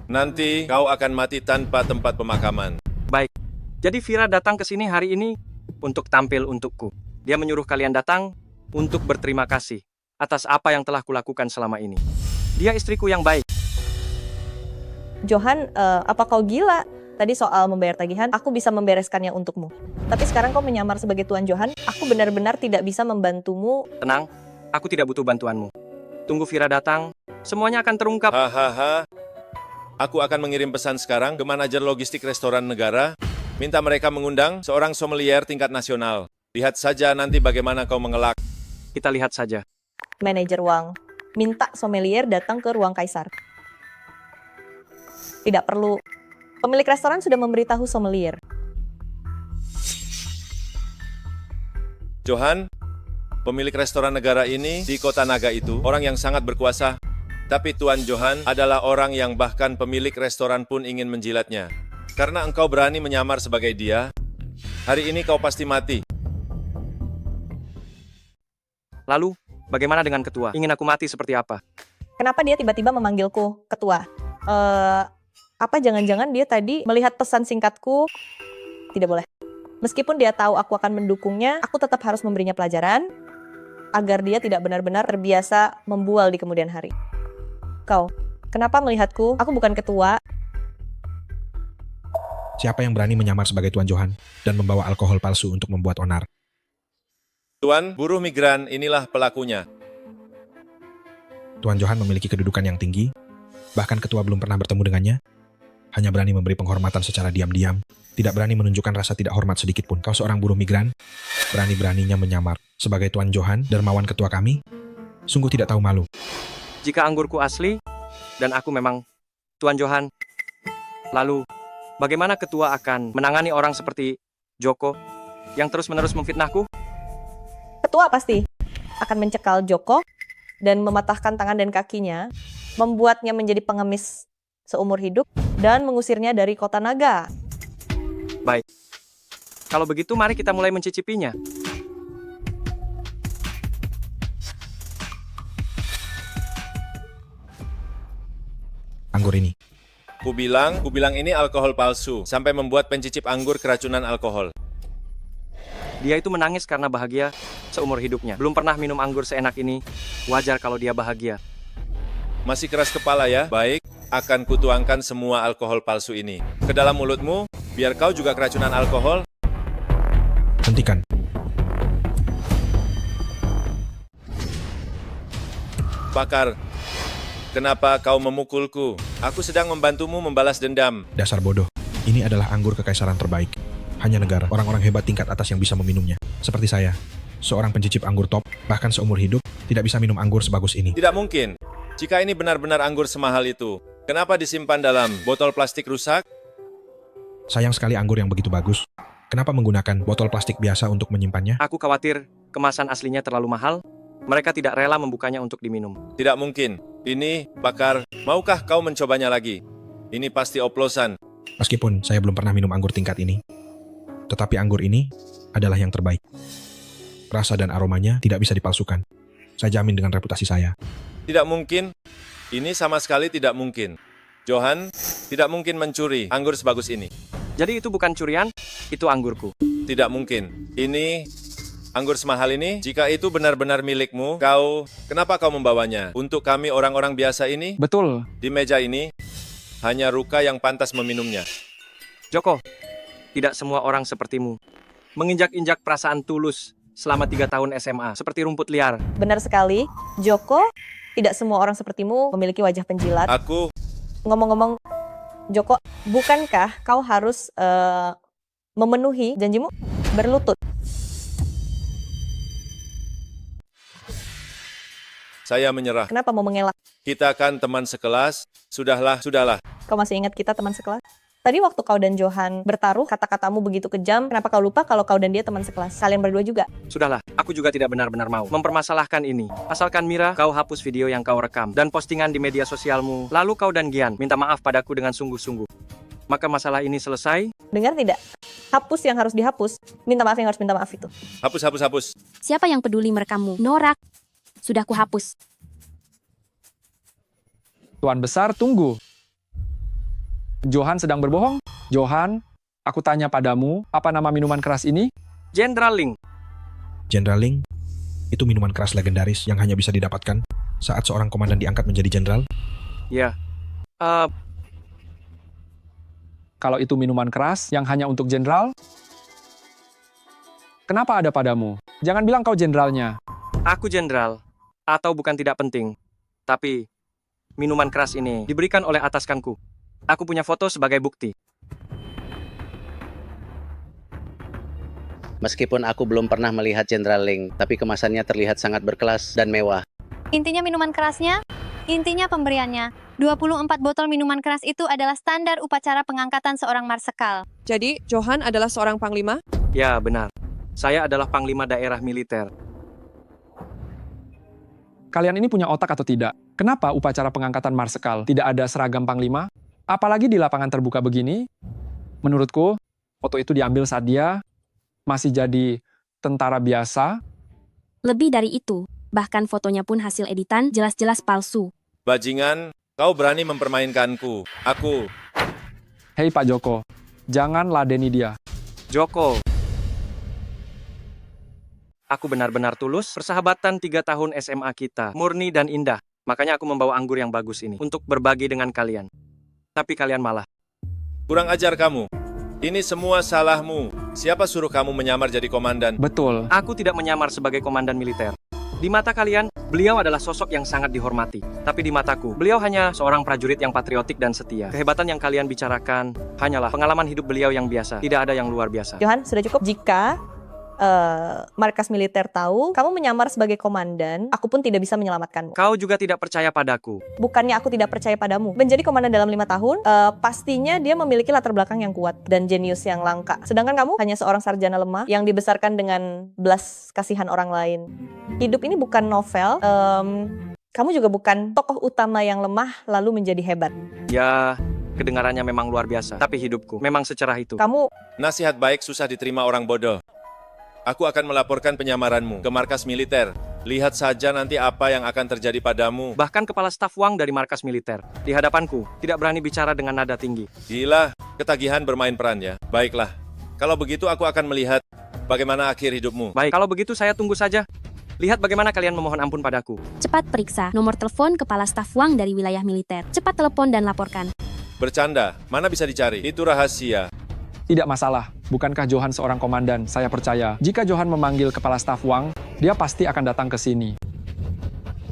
Nanti, kau akan mati tanpa tempat pemakaman. Baik. Jadi Vira datang ke sini hari ini untuk tampil untukku. Dia menyuruh kalian datang untuk berterima kasih atas apa yang telah kulakukan selama ini. Dia istriku yang baik. Johan, apa kau gila? Tadi soal membayar tagihan, aku bisa membereskannya untukmu. Tapi sekarang kau menyamar sebagai Tuan Johan, aku benar-benar tidak bisa membantumu. Tenang, aku tidak butuh bantuanmu. Tunggu Vira datang, semuanya akan terungkap. Hahaha. Aku akan mengirim pesan sekarang ke manajer logistik restoran negara, minta mereka mengundang seorang sommelier tingkat nasional. Lihat saja nanti bagaimana kau mengelak. Kita lihat saja. Manajer Wang minta sommelier datang ke ruang kaisar. Tidak perlu. Pemilik restoran sudah memberitahu sommelier. Johan, pemilik restoran negara ini di kota naga itu, orang yang sangat berkuasa. Tapi Tuan Johan adalah orang yang bahkan pemilik restoran pun ingin menjilatnya. Karena engkau berani menyamar sebagai dia, hari ini kau pasti mati. Lalu, bagaimana dengan ketua? Ingin aku mati seperti apa? Kenapa dia tiba-tiba memanggilku ketua? Apa jangan-jangan dia tadi melihat pesan singkatku? Tidak boleh. Meskipun dia tahu aku akan mendukungnya, aku tetap harus memberinya pelajaran agar dia tidak benar-benar terbiasa membual di kemudian hari. Kau, kenapa melihatku? Aku bukan ketua. Siapa yang berani menyamar sebagai Tuan Johan dan membawa alkohol palsu untuk membuat onar? Tuan, buruh migran inilah pelakunya. Tuan Johan memiliki kedudukan yang tinggi, bahkan ketua belum pernah bertemu dengannya. Hanya berani memberi penghormatan secara diam-diam, tidak berani menunjukkan rasa tidak hormat sedikit pun. Kau seorang buruh migran, berani-beraninya menyamar sebagai Tuan Johan, dermawan ketua kami, sungguh tidak tahu malu. Jika anggurku asli, dan aku memang Tuan Johan, lalu bagaimana ketua akan menangani orang seperti Joko yang terus-menerus memfitnahku? Ketua pasti akan mencekal Joko dan mematahkan tangan dan kakinya, membuatnya menjadi pengemis seumur hidup, dan mengusirnya dari kota naga. Baik. Kalau begitu, mari kita mulai mencicipinya. Anggur ini. Ku bilang ini alkohol palsu, sampai membuat pencicip anggur keracunan alkohol. Dia itu menangis karena bahagia seumur hidupnya. Belum pernah minum anggur seenak ini. Wajar kalau dia bahagia. Masih keras kepala ya? Baik, akan kutuangkan semua alkohol palsu ini ke dalam mulutmu, biar kau juga keracunan alkohol. Hentikan. Bakar, kenapa kau memukulku? Aku sedang membantumu membalas dendam. Dasar bodoh. Ini adalah anggur kekaisaran terbaik. Hanya negara, orang-orang hebat tingkat atas yang bisa meminumnya. Seperti saya, seorang pencicip anggur top, bahkan seumur hidup, tidak bisa minum anggur sebagus ini. Tidak mungkin. Jika ini benar-benar anggur semahal itu, kenapa disimpan dalam botol plastik rusak? Sayang sekali anggur yang begitu bagus. Kenapa menggunakan botol plastik biasa untuk menyimpannya? Aku khawatir kemasan aslinya terlalu mahal. Mereka tidak rela membukanya untuk diminum. Tidak mungkin. Ini, Bakar, maukah kau mencobanya lagi? Ini pasti oplosan. Meskipun saya belum pernah minum anggur tingkat ini, tetapi anggur ini adalah yang terbaik. Rasa dan aromanya tidak bisa dipalsukan. Saya jamin dengan reputasi saya. Tidak mungkin. Ini sama sekali tidak mungkin. Johan tidak mungkin mencuri anggur sebagus ini. Jadi itu bukan curian, itu anggurku. Tidak mungkin. Ini anggur semahal ini, jika itu benar-benar milikmu, kenapa kau membawanya? Untuk kami orang-orang biasa ini? Betul. Di meja ini, hanya Ruka yang pantas meminumnya. Joko, tidak semua orang sepertimu menginjak-injak perasaan tulus selama 3 tahun SMA, seperti rumput liar. Benar sekali, Joko, tidak semua orang sepertimu memiliki wajah penjilat. Ngomong-ngomong, Joko, bukankah kau harus memenuhi janjimu? Berlutut. Saya menyerah. Kenapa mau mengelak? Kita kan teman sekelas. Sudahlah. Kau masih ingat kita teman sekelas? Tadi waktu kau dan Johan bertaruh, kata-katamu begitu kejam. Kenapa kau lupa kalau kau dan dia teman sekelas? Kalian berdua juga. Sudahlah, aku juga tidak benar-benar mau mempermasalahkan ini. Asalkan Mira, kau hapus video yang kau rekam dan postingan di media sosialmu. Lalu kau dan Gian minta maaf padaku dengan sungguh-sungguh. Maka masalah ini selesai. Dengar tidak? Hapus yang harus dihapus. Minta maaf yang harus minta maaf itu. Hapus. Siapa yang peduli merekammu? Norak. Sudah kuhapus. Tuan Besar, tunggu. Johan sedang berbohong? Johan, aku tanya padamu, apa nama minuman keras ini? Jenderal Ling. Jenderal Ling, itu minuman keras legendaris yang hanya bisa didapatkan saat seorang komandan diangkat menjadi jenderal. Ya. Kalau itu minuman keras yang hanya untuk jenderal, kenapa ada padamu? Jangan bilang kau jenderalnya. Aku jenderal. Atau bukan tidak penting. Tapi, minuman keras ini diberikan oleh ataskanku. Aku punya foto sebagai bukti. Meskipun aku belum pernah melihat Jenderal Ling, tapi kemasannya terlihat sangat berkelas dan mewah. Intinya minuman kerasnya, intinya pemberiannya. 24 botol minuman keras itu adalah standar upacara pengangkatan seorang marsekal. Jadi, Johan adalah seorang panglima? Ya, benar. Saya adalah panglima daerah militer. Kalian ini punya otak atau tidak? Kenapa upacara pengangkatan marsekal tidak ada seragam panglima? Apalagi di lapangan terbuka begini? Menurutku, foto itu diambil saat dia masih jadi tentara biasa. Lebih dari itu, bahkan fotonya pun hasil editan jelas-jelas palsu. Bajingan, kau berani mempermainkanku. Aku. Hei Pak Joko, jangan ladeni dia. Joko. Aku benar-benar tulus. Persahabatan 3 tahun SMA kita murni dan indah. Makanya aku membawa anggur yang bagus ini untuk berbagi dengan kalian. Tapi kalian malah. Kurang ajar kamu. Ini semua salahmu. Siapa suruh kamu menyamar jadi komandan? Betul. Aku tidak menyamar sebagai komandan militer. Di mata kalian, beliau adalah sosok yang sangat dihormati. Tapi di mataku, beliau hanya seorang prajurit yang patriotik dan setia. Kehebatan yang kalian bicarakan hanyalah pengalaman hidup beliau yang biasa. Tidak ada yang luar biasa. Johan, sudah cukup. Jika markas militer tahu kamu menyamar sebagai komandan, aku pun tidak bisa menyelamatkanmu. Kau juga tidak percaya padaku. Bukannya aku tidak percaya padamu. Menjadi komandan dalam 5 tahun, pastinya dia memiliki latar belakang yang kuat dan jenius yang langka. Sedangkan kamu hanya seorang sarjana lemah yang dibesarkan dengan belas kasihan orang lain. Hidup ini bukan novel. Kamu juga bukan tokoh utama yang lemah lalu menjadi hebat. Ya, kedengarannya memang luar biasa. Tapi hidupku memang secerah itu. Kamu Nasihat baik susah diterima orang bodoh. Aku akan melaporkan penyamaranmu ke markas militer. Lihat saja nanti apa yang akan terjadi padamu. Bahkan kepala staf Wang dari markas militer di hadapanku tidak berani bicara dengan nada tinggi. Gila, ketagihan bermain peran ya. Baiklah, kalau begitu aku akan melihat bagaimana akhir hidupmu. Baik, kalau begitu saya tunggu saja. Lihat bagaimana kalian memohon ampun padaku. Cepat periksa nomor telepon kepala staf Wang dari wilayah militer. Cepat telepon dan laporkan. Bercanda, mana bisa dicari? Itu rahasia. Tidak masalah, bukankah Johan seorang komandan? Saya percaya, jika Johan memanggil kepala staf Wang, dia pasti akan datang ke sini.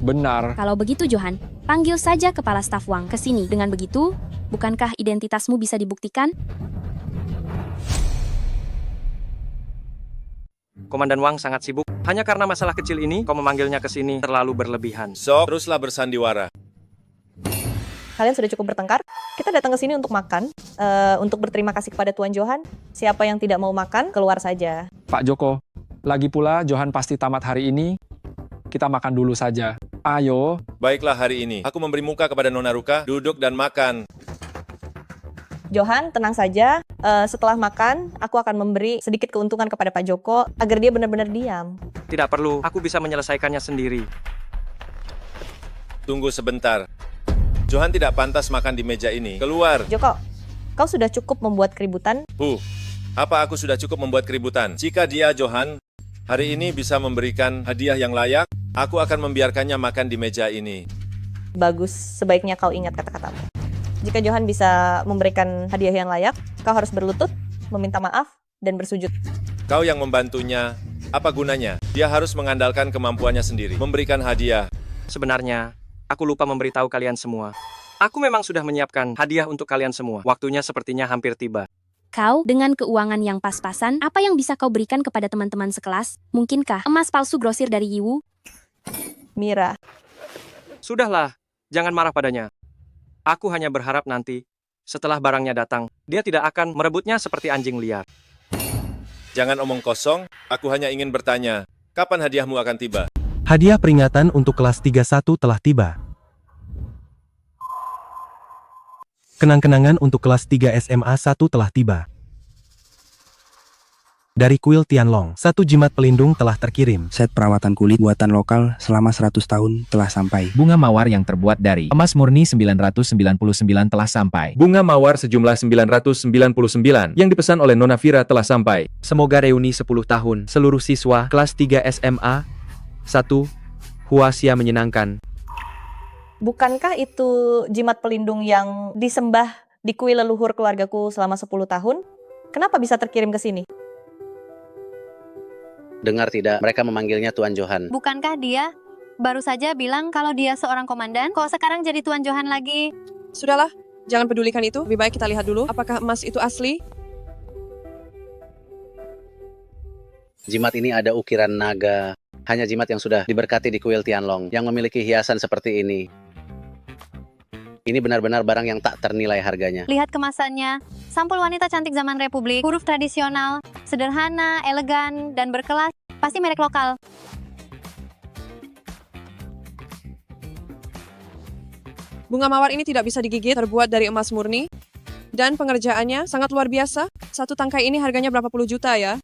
Benar. Kalau begitu Johan, panggil saja kepala staf Wang ke sini. Dengan begitu, bukankah identitasmu bisa dibuktikan? Komandan Wang sangat sibuk. Hanya karena masalah kecil ini, kau memanggilnya ke sini terlalu berlebihan. Sok, teruslah bersandiwara. Kalian sudah cukup bertengkar. Kita datang ke sini untuk makan, untuk berterima kasih kepada Tuan Johan. Siapa yang tidak mau makan, keluar saja. Pak Joko, lagi pula Johan pasti tamat hari ini. Kita makan dulu saja. Ayo. Baiklah hari ini. Aku memberi muka kepada Nona Ruka, duduk dan makan. Johan, tenang saja. Setelah makan, aku akan memberi sedikit keuntungan kepada Pak Joko agar dia benar-benar diam. Tidak perlu, aku bisa menyelesaikannya sendiri. Tunggu sebentar. Johan tidak pantas makan di meja ini. Keluar. Joko, kau sudah cukup membuat keributan. Apa aku sudah cukup membuat keributan? Jika dia, Johan, hari ini bisa memberikan hadiah yang layak, aku akan membiarkannya makan di meja ini. Bagus, sebaiknya kau ingat kata-katamu. Jika Johan bisa memberikan hadiah yang layak, kau harus berlutut, meminta maaf, dan bersujud. Kau yang membantunya, apa gunanya? Dia harus mengandalkan kemampuannya sendiri, memberikan hadiah. Sebenarnya, aku lupa memberitahu kalian semua. Aku memang sudah menyiapkan hadiah untuk kalian semua. Waktunya sepertinya hampir tiba. Kau, dengan keuangan yang pas-pasan, apa yang bisa kau berikan kepada teman-teman sekelas? Mungkinkah emas palsu grosir dari Yiwu? Mira. Sudahlah, jangan marah padanya. Aku hanya berharap nanti, Setelah barangnya datang, dia tidak akan merebutnya seperti anjing liar. Jangan omong kosong, aku hanya ingin bertanya, kapan hadiahmu akan tiba? Hadiah peringatan untuk kelas 31 telah tiba. Kenang-kenangan untuk kelas 3 SMA 1 telah tiba. Dari kuil Tianlong, 1 jimat pelindung telah terkirim. Set perawatan kulit buatan lokal selama 100 tahun telah sampai. Bunga mawar yang terbuat dari emas murni 999 telah sampai. Bunga mawar sejumlah 999 yang dipesan oleh Nona Fira telah sampai. Semoga reuni 10 tahun seluruh siswa kelas 3 SMA 1 Huasia menyenangkan. Bukankah itu jimat pelindung yang disembah di kuil leluhur keluargaku selama 10 tahun? Kenapa bisa terkirim ke sini? Dengar tidak, mereka memanggilnya Tuan Johan. Bukankah dia baru saja bilang kalau dia seorang komandan? Kok sekarang jadi Tuan Johan lagi? Sudahlah, jangan pedulikan itu. Lebih baik kita lihat dulu apakah emas itu asli. Jimat ini ada ukiran naga. Hanya jimat yang sudah diberkati di kuil Tianlong yang memiliki hiasan seperti ini. Ini benar-benar barang yang tak ternilai harganya. Lihat kemasannya. Sampul wanita cantik zaman Republik, huruf tradisional, sederhana, elegan, dan berkelas. Pasti merek lokal. Bunga mawar ini tidak bisa digigit, terbuat dari emas murni. Dan pengerjaannya sangat luar biasa. Satu tangkai ini harganya berapa puluh juta ya?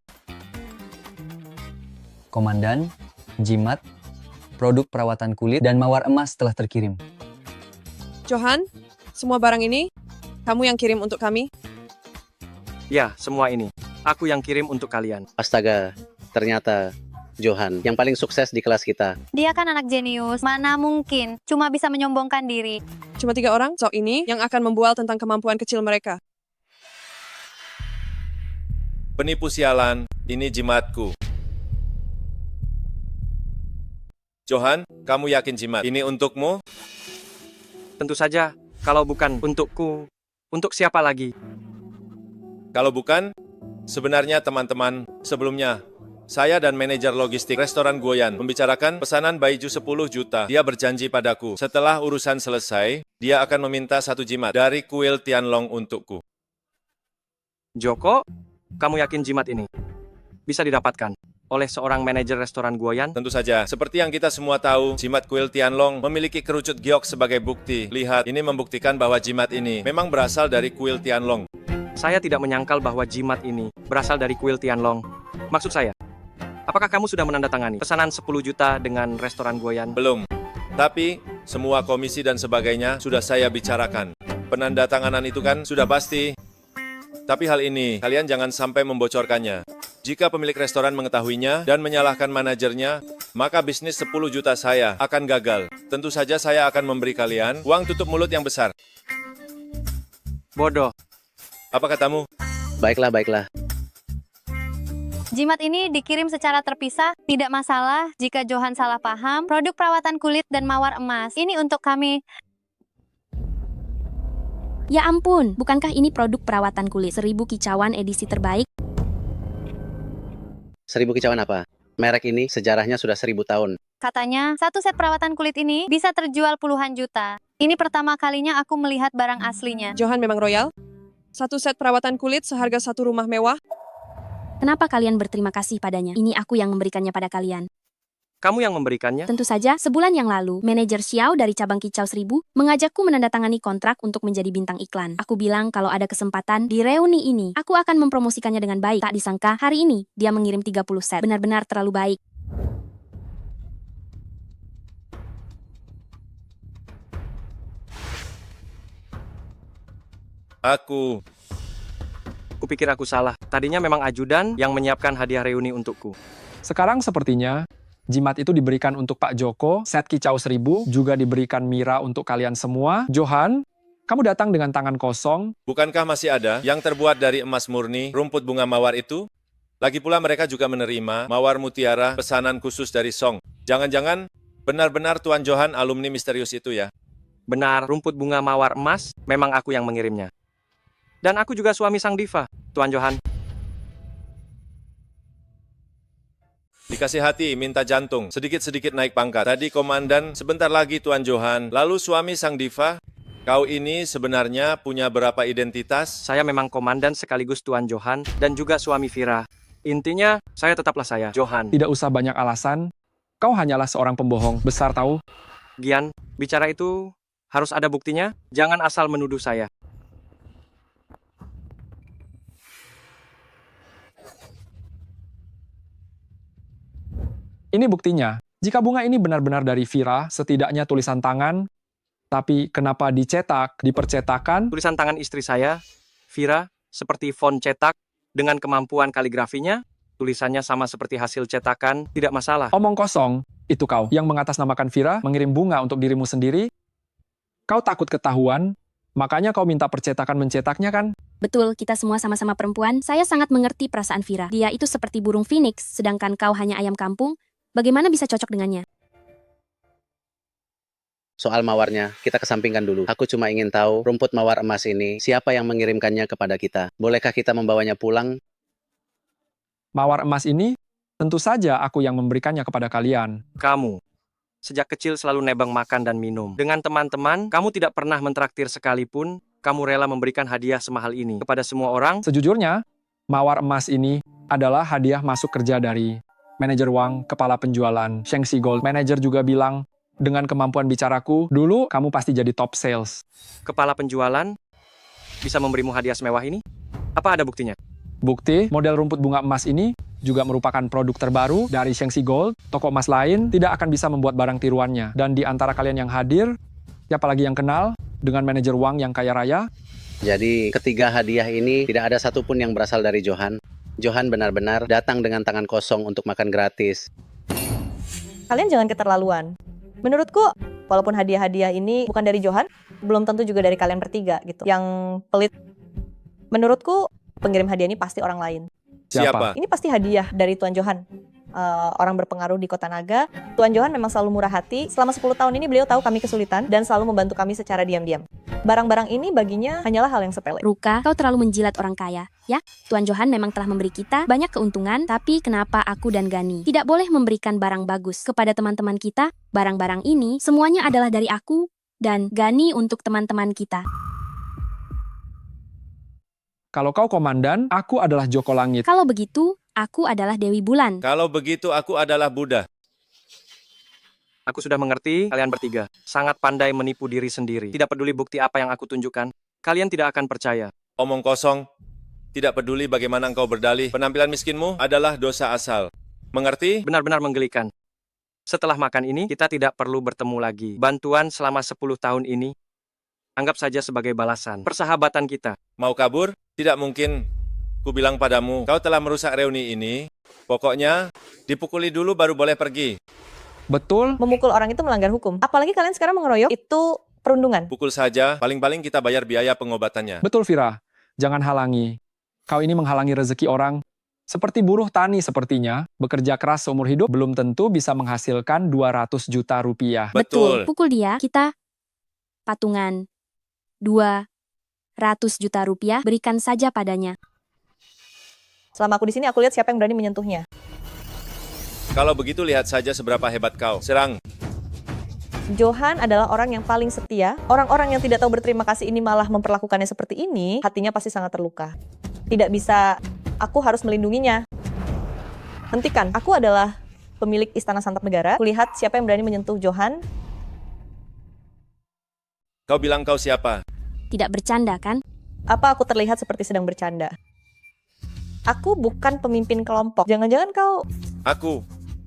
Komandan, jimat, produk perawatan kulit, dan mawar emas telah terkirim. Johan, semua barang ini kamu yang kirim untuk kami? Ya, semua ini. Aku yang kirim untuk kalian. Astaga, ternyata Johan yang paling sukses di kelas kita. Dia kan anak jenius, mana mungkin cuma bisa menyombongkan diri. Cuma 3 orang, so ini yang akan membual tentang kemampuan kecil mereka. Penipu sialan, ini jimatku. Johan, kamu yakin jimat ini untukmu? Tentu saja, kalau bukan untukku, untuk siapa lagi? Kalau bukan, sebenarnya teman-teman, sebelumnya, saya dan manajer logistik restoran Guoyan membicarakan pesanan Baiju 10 juta. Dia berjanji padaku, setelah urusan selesai, dia akan meminta 1 jimat dari kuil Tianlong untukku. Joko, kamu yakin jimat ini bisa didapatkan oleh seorang manajer restoran Guoyan? Tentu saja, seperti yang kita semua tahu, jimat kuil Tianlong memiliki kerucut giok sebagai bukti. Lihat, ini membuktikan bahwa jimat ini memang berasal dari kuil Tianlong. Saya tidak menyangkal bahwa jimat ini berasal dari kuil Tianlong. Maksud saya, apakah kamu sudah menandatangani pesanan 10 juta dengan restoran Guoyan? Belum. Tapi, semua komisi dan sebagainya sudah saya bicarakan. Penandatanganan itu kan sudah pasti. Tapi hal ini, kalian jangan sampai membocorkannya. Jika pemilik restoran mengetahuinya dan menyalahkan manajernya, maka bisnis 10 juta saya akan gagal. Tentu saja saya akan memberi kalian uang tutup mulut yang besar. Bodoh. Apa katamu? Baiklah, baiklah. Jimat ini dikirim secara terpisah, tidak masalah jika Johan salah paham. Produk perawatan kulit dan mawar emas, ini untuk kami. Ya ampun, bukankah ini produk perawatan kulit 1000 kicauan edisi terbaik? 1000 kicauan apa? Merek ini sejarahnya sudah 1000 tahun. Katanya, 1 set perawatan kulit ini bisa terjual puluhan juta. Ini pertama kalinya aku melihat barang aslinya. Johan memang royal. 1 set perawatan kulit seharga 1 rumah mewah. Kenapa kalian berterima kasih padanya? Ini aku yang memberikannya pada kalian. Kamu yang memberikannya? Tentu saja, sebulan yang lalu, manajer Xiao dari cabang Kicau 1000 mengajakku menandatangani kontrak untuk menjadi bintang iklan. Aku bilang kalau ada kesempatan di reuni ini, aku akan mempromosikannya dengan baik. Tak disangka, hari ini, dia mengirim 30 set. Benar-benar terlalu baik. Kupikir aku salah. Tadinya memang ajudan yang menyiapkan hadiah reuni untukku. Sekarang sepertinya jimat itu diberikan untuk Pak Joko, set kicau 1000 juga diberikan Mira untuk kalian semua. Johan, kamu datang dengan tangan kosong. Bukankah masih ada yang terbuat dari emas murni, rumput bunga mawar itu? Lagi pula mereka juga menerima mawar mutiara pesanan khusus dari Song. Jangan-jangan benar-benar Tuan Johan alumni misterius itu ya? Benar, rumput bunga mawar emas memang aku yang mengirimnya. Dan aku juga suami sang diva, Tuan Johan. Dikasih hati, minta jantung, sedikit-sedikit naik pangkat. Tadi komandan, sebentar lagi Tuan Johan, lalu suami sang diva. Kau ini sebenarnya punya berapa identitas? Saya memang komandan sekaligus Tuan Johan dan juga suami Vira. Intinya, saya tetaplah saya, Johan. Tidak usah banyak alasan. Kau hanyalah seorang pembohong besar tahu. Gian, bicara itu harus ada buktinya. Jangan asal menuduh saya. Ini buktinya. Jika bunga ini benar-benar dari Vira, setidaknya tulisan tangan, tapi kenapa dicetak, dipercetakan? Tulisan tangan istri saya, Vira, seperti font cetak, dengan kemampuan kaligrafinya, tulisannya sama seperti hasil cetakan, tidak masalah. Omong kosong, itu kau yang mengatasnamakan Vira, mengirim bunga untuk dirimu sendiri. Kau takut ketahuan, makanya kau minta percetakan mencetaknya kan? Betul, kita semua sama-sama perempuan. Saya sangat mengerti perasaan Vira. Dia itu seperti burung phoenix, sedangkan kau hanya ayam kampung. Bagaimana bisa cocok dengannya? Soal mawarnya, kita kesampingkan dulu. Aku cuma ingin tahu, rumput mawar emas ini, siapa yang mengirimkannya kepada kita? Bolehkah kita membawanya pulang? Mawar emas ini, tentu saja aku yang memberikannya kepada kalian. Kamu, sejak kecil selalu nebeng makan dan minum. Dengan teman-teman, kamu tidak pernah mentraktir sekalipun, kamu rela memberikan hadiah semahal ini kepada semua orang? Sejujurnya, mawar emas ini adalah hadiah masuk kerja dari manajer Wang, kepala penjualan, Shengxi Gold. Manajer juga bilang, dengan kemampuan bicaraku, dulu kamu pasti jadi top sales. Kepala penjualan bisa memberimu hadiah semewah ini? Apa ada buktinya? Bukti, model rumput bunga emas ini juga merupakan produk terbaru dari Shengxi Gold. Toko emas lain tidak akan bisa membuat barang tiruannya. Dan di antara kalian yang hadir, siapa lagi yang kenal dengan manajer Wang yang kaya raya? Jadi, ketiga hadiah ini tidak ada satupun yang berasal dari Johan. Johan benar-benar datang dengan tangan kosong untuk makan gratis. Kalian jangan keterlaluan. Menurutku, walaupun hadiah-hadiah ini bukan dari Johan, belum tentu juga dari kalian bertiga gitu. Yang pelit. Menurutku, pengirim hadiah ini pasti orang lain. Siapa? Ini pasti hadiah dari Tuan Johan. Orang berpengaruh di Kota Naga. Tuan Johan memang selalu murah hati. Selama 10 tahun ini beliau tahu kami kesulitan dan selalu membantu kami secara diam-diam. Barang-barang ini baginya hanyalah hal yang sepele. Ruka, kau terlalu menjilat orang kaya. Ya, Tuan Johan memang telah memberi kita banyak keuntungan, tapi kenapa aku dan Gani tidak boleh memberikan barang bagus kepada teman-teman kita? Barang-barang ini semuanya adalah dari aku dan Gani untuk teman-teman kita. Kalau kau komandan, aku adalah Joko Langit. Kalau begitu, aku adalah Dewi Bulan. Kalau begitu aku adalah Buddha. Aku sudah mengerti, kalian bertiga sangat pandai menipu diri sendiri. Tidak peduli bukti apa yang aku tunjukkan, kalian tidak akan percaya. Omong kosong. Tidak peduli bagaimana engkau berdalih, penampilan miskinmu adalah dosa asal. Mengerti? Benar-benar menggelikan. Setelah makan ini, kita tidak perlu bertemu lagi. Bantuan selama 10 tahun ini, anggap saja sebagai balasan persahabatan kita. Mau kabur? Tidak mungkin. Ku bilang padamu, kau telah merusak reuni ini. Pokoknya, dipukuli dulu baru boleh pergi. Betul. Memukul orang itu melanggar hukum. Apalagi kalian sekarang mengeroyok, itu perundungan. Pukul saja, paling-paling kita bayar biaya pengobatannya. Betul, Vira. Jangan halangi. Kau ini menghalangi rezeki orang. Seperti buruh tani sepertinya, bekerja keras seumur hidup belum tentu bisa menghasilkan 200 juta rupiah. Betul. Pukul dia, kita patungan 200 juta rupiah, berikan saja padanya. Selama aku di sini, aku lihat siapa yang berani menyentuhnya. Kalau begitu lihat saja seberapa hebat kau. Serang. Johan adalah orang yang paling setia. Orang-orang yang tidak tahu berterima kasih ini malah memperlakukannya seperti ini, hatinya pasti sangat terluka. Tidak bisa, aku harus melindunginya. Hentikan, aku adalah pemilik Istana Santap Negara. Kulihat siapa yang berani menyentuh Johan. Kau bilang kau siapa? Tidak bercanda, kan? Apa aku terlihat seperti sedang bercanda? Aku bukan pemimpin kelompok. Jangan-jangan kau...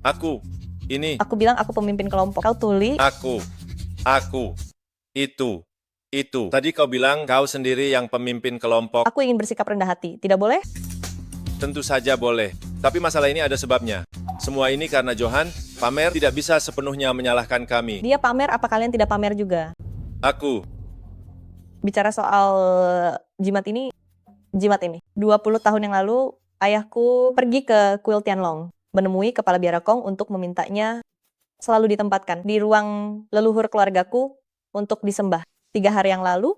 Aku, ini. Aku bilang aku pemimpin kelompok. Kau tuli. Aku, itu. Tadi kau bilang kau sendiri yang pemimpin kelompok. Aku ingin bersikap rendah hati. Tidak boleh? Tentu saja boleh. Tapi masalah ini ada sebabnya. Semua ini karena Johan, pamer tidak bisa sepenuhnya menyalahkan kami. Dia pamer, apa kalian tidak pamer juga? Aku. Bicara soal jimat ini. 20 tahun yang lalu, ayahku pergi ke Kuil Tianlong, menemui kepala biara Kong untuk memintanya selalu ditempatkan di ruang leluhur keluargaku untuk disembah. 3 hari yang lalu,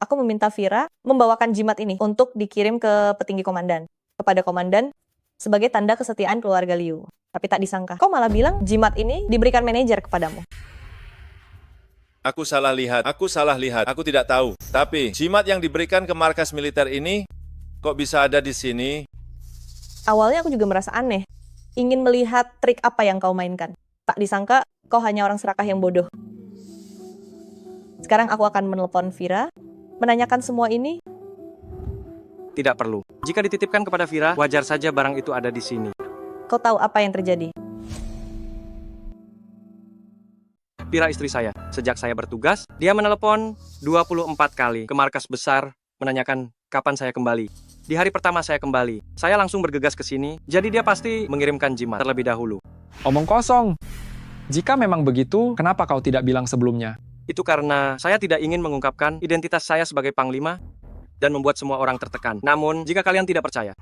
aku meminta Vira membawakan jimat ini untuk dikirim ke petinggi komandan, kepada komandan sebagai tanda kesetiaan keluarga Liu. Tapi tak disangka, kau malah bilang jimat ini diberikan manajer kepadamu. Aku salah lihat, aku tidak tahu. Tapi, jimat yang diberikan ke markas militer ini, kok bisa ada di sini? Awalnya aku juga merasa aneh. Ingin melihat trik apa yang kau mainkan. Tak disangka kau hanya orang serakah yang bodoh. Sekarang aku akan menelpon Vira, menanyakan semua ini. Tidak perlu. Jika dititipkan kepada Vira, wajar saja barang itu ada di sini. Kau tahu apa yang terjadi? Vira istri saya. Sejak saya bertugas, dia menelepon 24 kali ke markas besar menanyakan kapan saya kembali. Di hari pertama saya kembali, saya langsung bergegas ke sini, jadi dia pasti mengirimkan jimat terlebih dahulu. Omong kosong. Jika memang begitu, kenapa kau tidak bilang sebelumnya? Itu karena saya tidak ingin mengungkapkan identitas saya sebagai panglima dan membuat semua orang tertekan. Namun, jika kalian tidak percaya,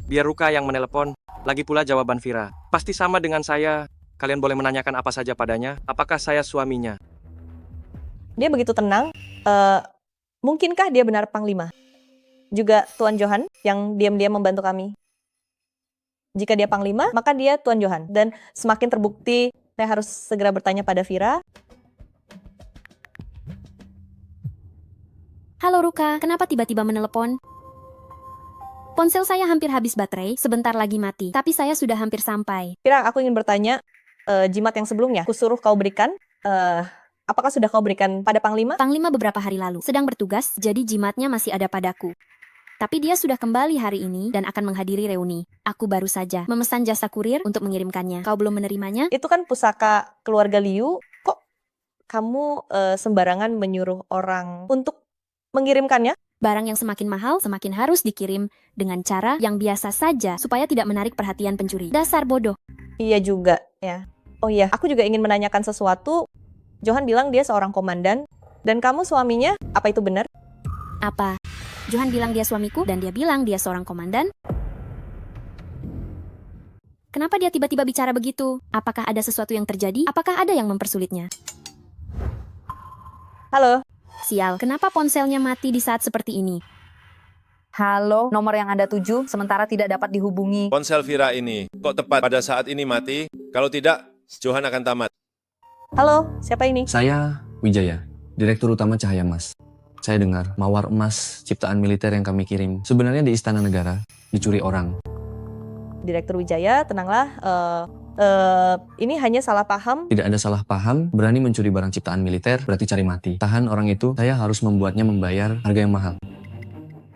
biar Ruka yang menelepon. Lagi pula jawaban Vira pasti sama dengan saya. Kalian boleh menanyakan apa saja padanya. Apakah saya suaminya? Dia begitu tenang. Mungkinkah dia benar panglima? Juga Tuan Johan yang diam-diam membantu kami. Jika dia panglima, maka dia Tuan Johan. Dan semakin terbukti, saya harus segera bertanya pada Vira. Halo Ruka, kenapa tiba-tiba menelepon? Ponsel saya hampir habis baterai, sebentar lagi mati. Tapi saya sudah hampir sampai. Vira, aku ingin bertanya, jimat yang sebelumnya, kusuruh kau berikan, apakah sudah kau berikan pada Panglima? Panglima beberapa hari lalu sedang bertugas, jadi jimatnya masih ada padaku. Tapi dia sudah kembali hari ini dan akan menghadiri reuni. Aku baru saja memesan jasa kurir untuk mengirimkannya. Kau belum menerimanya? Itu kan pusaka keluarga Liu. Kok kamu sembarangan menyuruh orang untuk mengirimkannya? Barang yang semakin mahal semakin harus dikirim dengan cara yang biasa saja supaya tidak menarik perhatian pencuri. Dasar bodoh. Iya juga, ya. Oh iya, aku juga ingin menanyakan sesuatu. Johan bilang dia seorang komandan, dan kamu suaminya, apa itu benar? Apa? Johan bilang dia suamiku dan dia bilang dia seorang komandan? Kenapa dia tiba-tiba bicara begitu? Apakah ada sesuatu yang terjadi? Apakah ada yang mempersulitnya? Halo? Sial, kenapa ponselnya mati di saat seperti ini? Halo, nomor yang Anda tuju sementara tidak dapat dihubungi. Ponsel Vira ini, kok tepat pada saat ini mati? Kalau tidak, Johan akan tamat. Halo, siapa ini? Saya Wijaya, Direktur Utama Cahaya Emas. Saya dengar mawar emas ciptaan militer yang kami kirim sebenarnya di Istana Negara dicuri orang. Direktur Wijaya, tenanglah. Ini hanya salah paham. Tidak ada salah paham, berani mencuri barang ciptaan militer berarti cari mati. Tahan orang itu, saya harus membuatnya membayar harga yang mahal.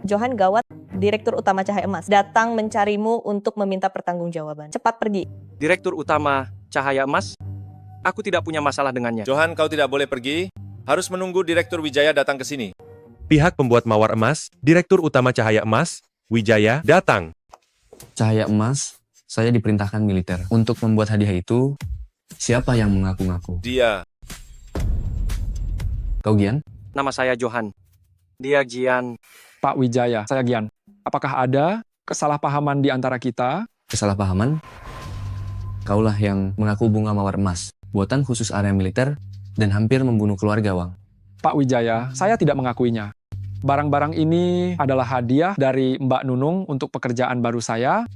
Johan Gawat, Direktur Utama Cahaya Emas, datang mencarimu untuk meminta pertanggungjawaban. Cepat pergi. Direktur Utama Cahaya Emas, aku tidak punya masalah dengannya. Johan, kau tidak boleh pergi. Harus menunggu Direktur Wijaya datang ke sini. Pihak pembuat mawar emas, Direktur Utama Cahaya Emas, Wijaya, datang. Cahaya Emas, saya diperintahkan militer. Untuk membuat hadiah itu, siapa yang mengaku-ngaku? Dia. Kau Gian? Nama saya Johan. Dia Gian. Pak Wijaya, saya Gian. Apakah ada kesalahpahaman di antara kita? Kesalahpahaman? Kaulah yang mengaku bunga mawar emas, buatan khusus area militer, dan hampir membunuh keluarga Wang. Pak Wijaya, saya tidak mengakuinya. Barang-barang ini adalah hadiah dari Mbak Nunung untuk pekerjaan baru saya.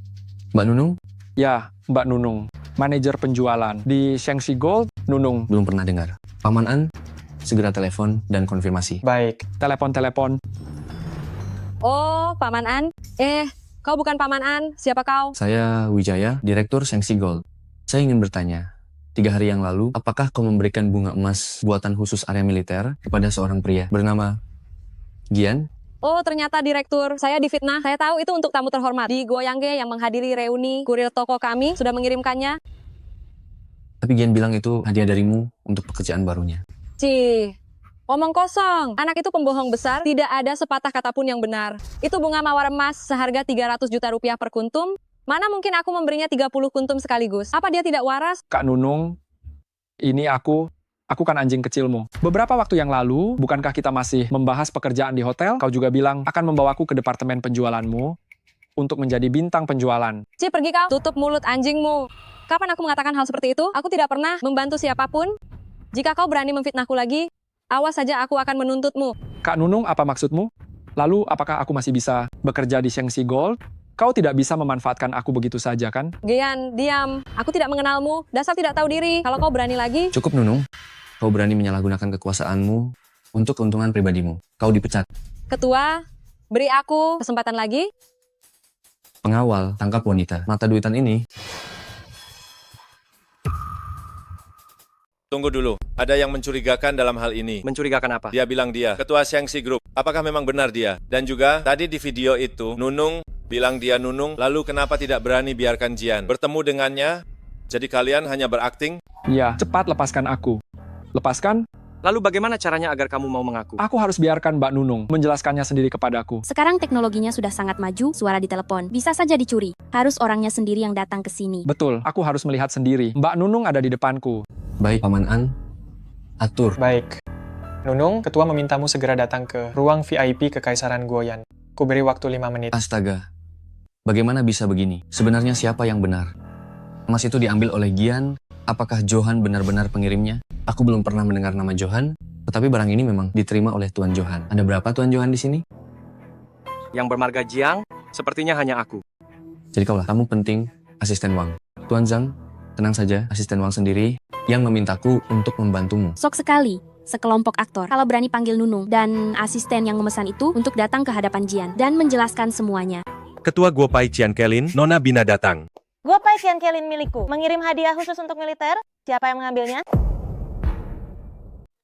Mbak Nunung? Ya, Mbak Nunung. Manajer penjualan. Di Shengxi Gold, Nunung. Belum pernah dengar. Paman An, segera telepon dan konfirmasi. Baik, telepon-telepon. Oh, Paman An. Kau bukan Paman An. Siapa kau? Saya Wijaya, Direktur Shengxi Gold. Saya ingin bertanya, 3 hari yang lalu, apakah kau memberikan bunga emas buatan khusus area militer kepada seorang pria bernama Gian? Oh, ternyata Direktur. Saya difitnah. Saya tahu itu untuk tamu terhormat. Di Goyangge yang menghadiri reuni, kurir toko kami sudah mengirimkannya. Tapi Gian bilang itu hadiah darimu untuk pekerjaan barunya. Cih, omong kosong. Anak itu pembohong besar, tidak ada sepatah kata pun yang benar. Itu bunga mawar emas seharga 300 juta rupiah per kuntum. Mana mungkin aku memberinya 30 kuntum sekaligus? Apa dia tidak waras? Kak Nunung, ini aku kan anjing kecilmu. Beberapa waktu yang lalu, bukankah kita masih membahas pekerjaan di hotel? Kau juga bilang akan membawaku ke departemen penjualanmu untuk menjadi bintang penjualan. Ci, pergi kau. Tutup mulut anjingmu. Kapan aku mengatakan hal seperti itu? Aku tidak pernah membantu siapapun. Jika kau berani memfitnahku lagi, awas saja aku akan menuntutmu. Kak Nunung, apa maksudmu? Lalu, apakah aku masih bisa bekerja di Shengxi Gold? Kau tidak bisa memanfaatkan aku begitu saja, kan? Gian, diam. Aku tidak mengenalmu. Dasar tidak tahu diri. Kalau kau berani lagi... Cukup, Nunung. Kau berani menyalahgunakan kekuasaanmu untuk keuntungan pribadimu. Kau dipecat. Ketua, beri aku kesempatan lagi. Pengawal, tangkap wanita. Mata duitan ini. Tunggu dulu, ada yang mencurigakan dalam hal ini. Mencurigakan apa? Dia bilang dia, ketua Xiangxi Group. Apakah memang benar dia? Dan juga, tadi di video itu, Nunung bilang dia Nunung, lalu kenapa tidak berani biarkan Jian bertemu dengannya? Jadi kalian hanya berakting? Ya, cepat lepaskan aku. Lepaskan? Lalu bagaimana caranya agar kamu mau mengaku? Aku harus biarkan Mbak Nunung menjelaskannya sendiri kepadaku. Sekarang teknologinya sudah sangat maju, suara di telepon bisa saja dicuri. Harus orangnya sendiri yang datang ke sini. Betul, aku harus melihat sendiri. Mbak Nunung ada di depanku. Baik, Paman An. Atur. Baik. Nunung, ketua memintamu segera datang ke ruang VIP Kekaisaran Guoyan. Ku beri waktu 5 menit. Astaga. Bagaimana bisa begini? Sebenarnya siapa yang benar? Emas itu diambil oleh Gian. Apakah Johan benar-benar pengirimnya? Aku belum pernah mendengar nama Johan, tetapi barang ini memang diterima oleh Tuan Johan. Ada berapa Tuan Johan di sini? Yang bermarga Jiang, sepertinya hanya aku. Jadi kaulah tamu penting, asisten Wang. Tuan Zhang, tenang saja, asisten Wang sendiri yang memintaku untuk membantumu. Sok sekali, sekelompok aktor kalau berani panggil Nunung dan asisten yang memesan itu untuk datang ke hadapan Jian dan menjelaskan semuanya. Ketua Guopai Cian Kelin, Nona Bina datang. Guopai Qian Kelin milikku. Mengirim hadiah khusus untuk militer. Siapa yang mengambilnya?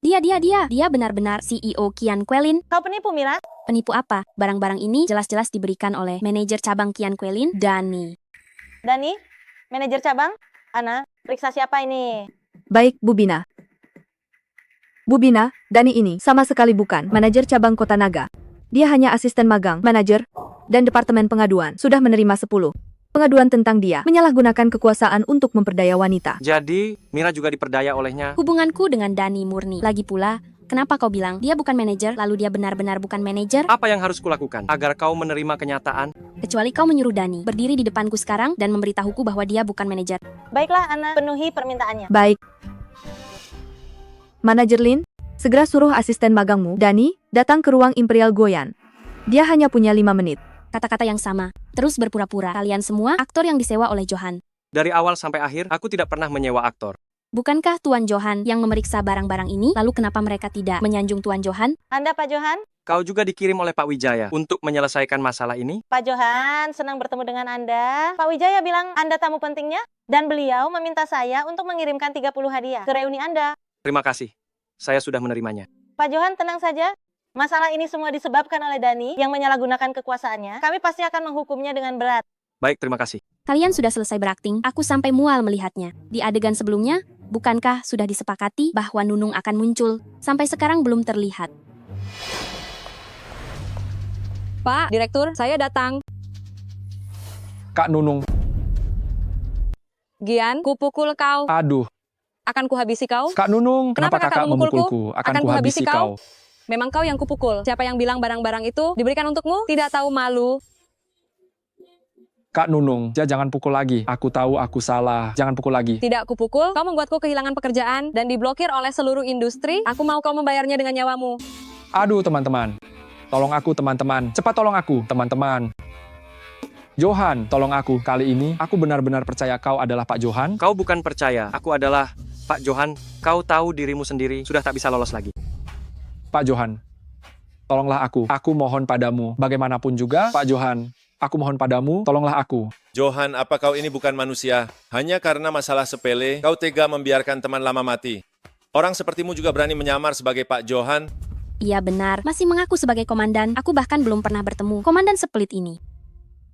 Dia benar-benar CEO Qian Quelin. Kau penipu, Mira? Penipu apa? Barang-barang ini jelas-jelas diberikan oleh manajer cabang Qian Quelin, Dani. Dani? Manajer cabang? Ana, periksa siapa ini? Baik, Bu Bina. Bu Bina, Dani ini sama sekali bukan manajer cabang Kota Naga. Dia hanya asisten magang, manajer, dan departemen pengaduan. Sudah menerima 10 pengaduan tentang dia menyalahgunakan kekuasaan untuk memperdaya wanita. Jadi, Mira juga diperdaya olehnya. Hubunganku dengan Dani murni. Lagi pula, kenapa kau bilang dia bukan manajer, lalu dia benar-benar bukan manajer? Apa yang harus kulakukan agar kau menerima kenyataan? Kecuali kau menyuruh Dani berdiri di depanku sekarang dan memberitahuku bahwa dia bukan manajer. Baiklah, Ana. Penuhi permintaannya. Baik. Manajer Lin, segera suruh asisten magangmu, Dani, datang ke ruang Imperial Guoyan. Dia hanya punya 5 menit. Kata-kata yang sama. Terus berpura-pura. Kalian semua aktor yang disewa oleh Johan. Dari awal sampai akhir, aku tidak pernah menyewa aktor. Bukankah Tuan Johan yang memeriksa barang-barang ini? Lalu kenapa mereka tidak menyanjung Tuan Johan? Anda, Pak Johan? Kau juga dikirim oleh Pak Wijaya untuk menyelesaikan masalah ini? Pak Johan, senang bertemu dengan Anda. Pak Wijaya bilang Anda tamu pentingnya, dan beliau meminta saya untuk mengirimkan 30 hadiah ke reuni Anda. Terima kasih. Saya sudah menerimanya. Pak Johan, tenang saja. Masalah ini semua disebabkan oleh Dani yang menyalahgunakan kekuasaannya. Kami pasti akan menghukumnya dengan berat. Baik, terima kasih. Kalian sudah selesai berakting, aku sampai mual melihatnya. Di adegan sebelumnya, bukankah sudah disepakati bahwa Nunung akan muncul? Sampai sekarang belum terlihat. Pak, Direktur, saya datang. Kak Nunung. Gian, kupukul kau. Aduh. Akan kuhabisi kau. Kak Nunung, kenapa kakak memukulku? Akan kuhabisi kau. Memang kau yang kupukul. Siapa yang bilang barang-barang itu diberikan untukmu? Tidak tahu malu. Kak Nunung, jangan pukul lagi. Aku tahu aku salah. Jangan pukul lagi. Tidak kupukul, kau membuatku kehilangan pekerjaan dan diblokir oleh seluruh industri. Aku mau kau membayarnya dengan nyawamu. Aduh, teman-teman. Tolong aku, teman-teman. Cepat tolong aku, teman-teman. Johan, tolong aku. Kali ini, aku benar-benar percaya kau adalah Pak Johan. Kau bukan percaya. Aku adalah Pak Johan. Kau tahu dirimu sendiri. Sudah tak bisa lolos lagi. Pak Johan, tolonglah aku. Aku mohon padamu. Bagaimanapun juga, Pak Johan, aku mohon padamu, tolonglah aku. Johan, apa kau ini bukan manusia? Hanya karena masalah sepele, kau tega membiarkan teman lama mati. Orang sepertimu juga berani menyamar sebagai Pak Johan? Iya benar, masih mengaku sebagai komandan. Aku bahkan belum pernah bertemu komandan sepelit ini.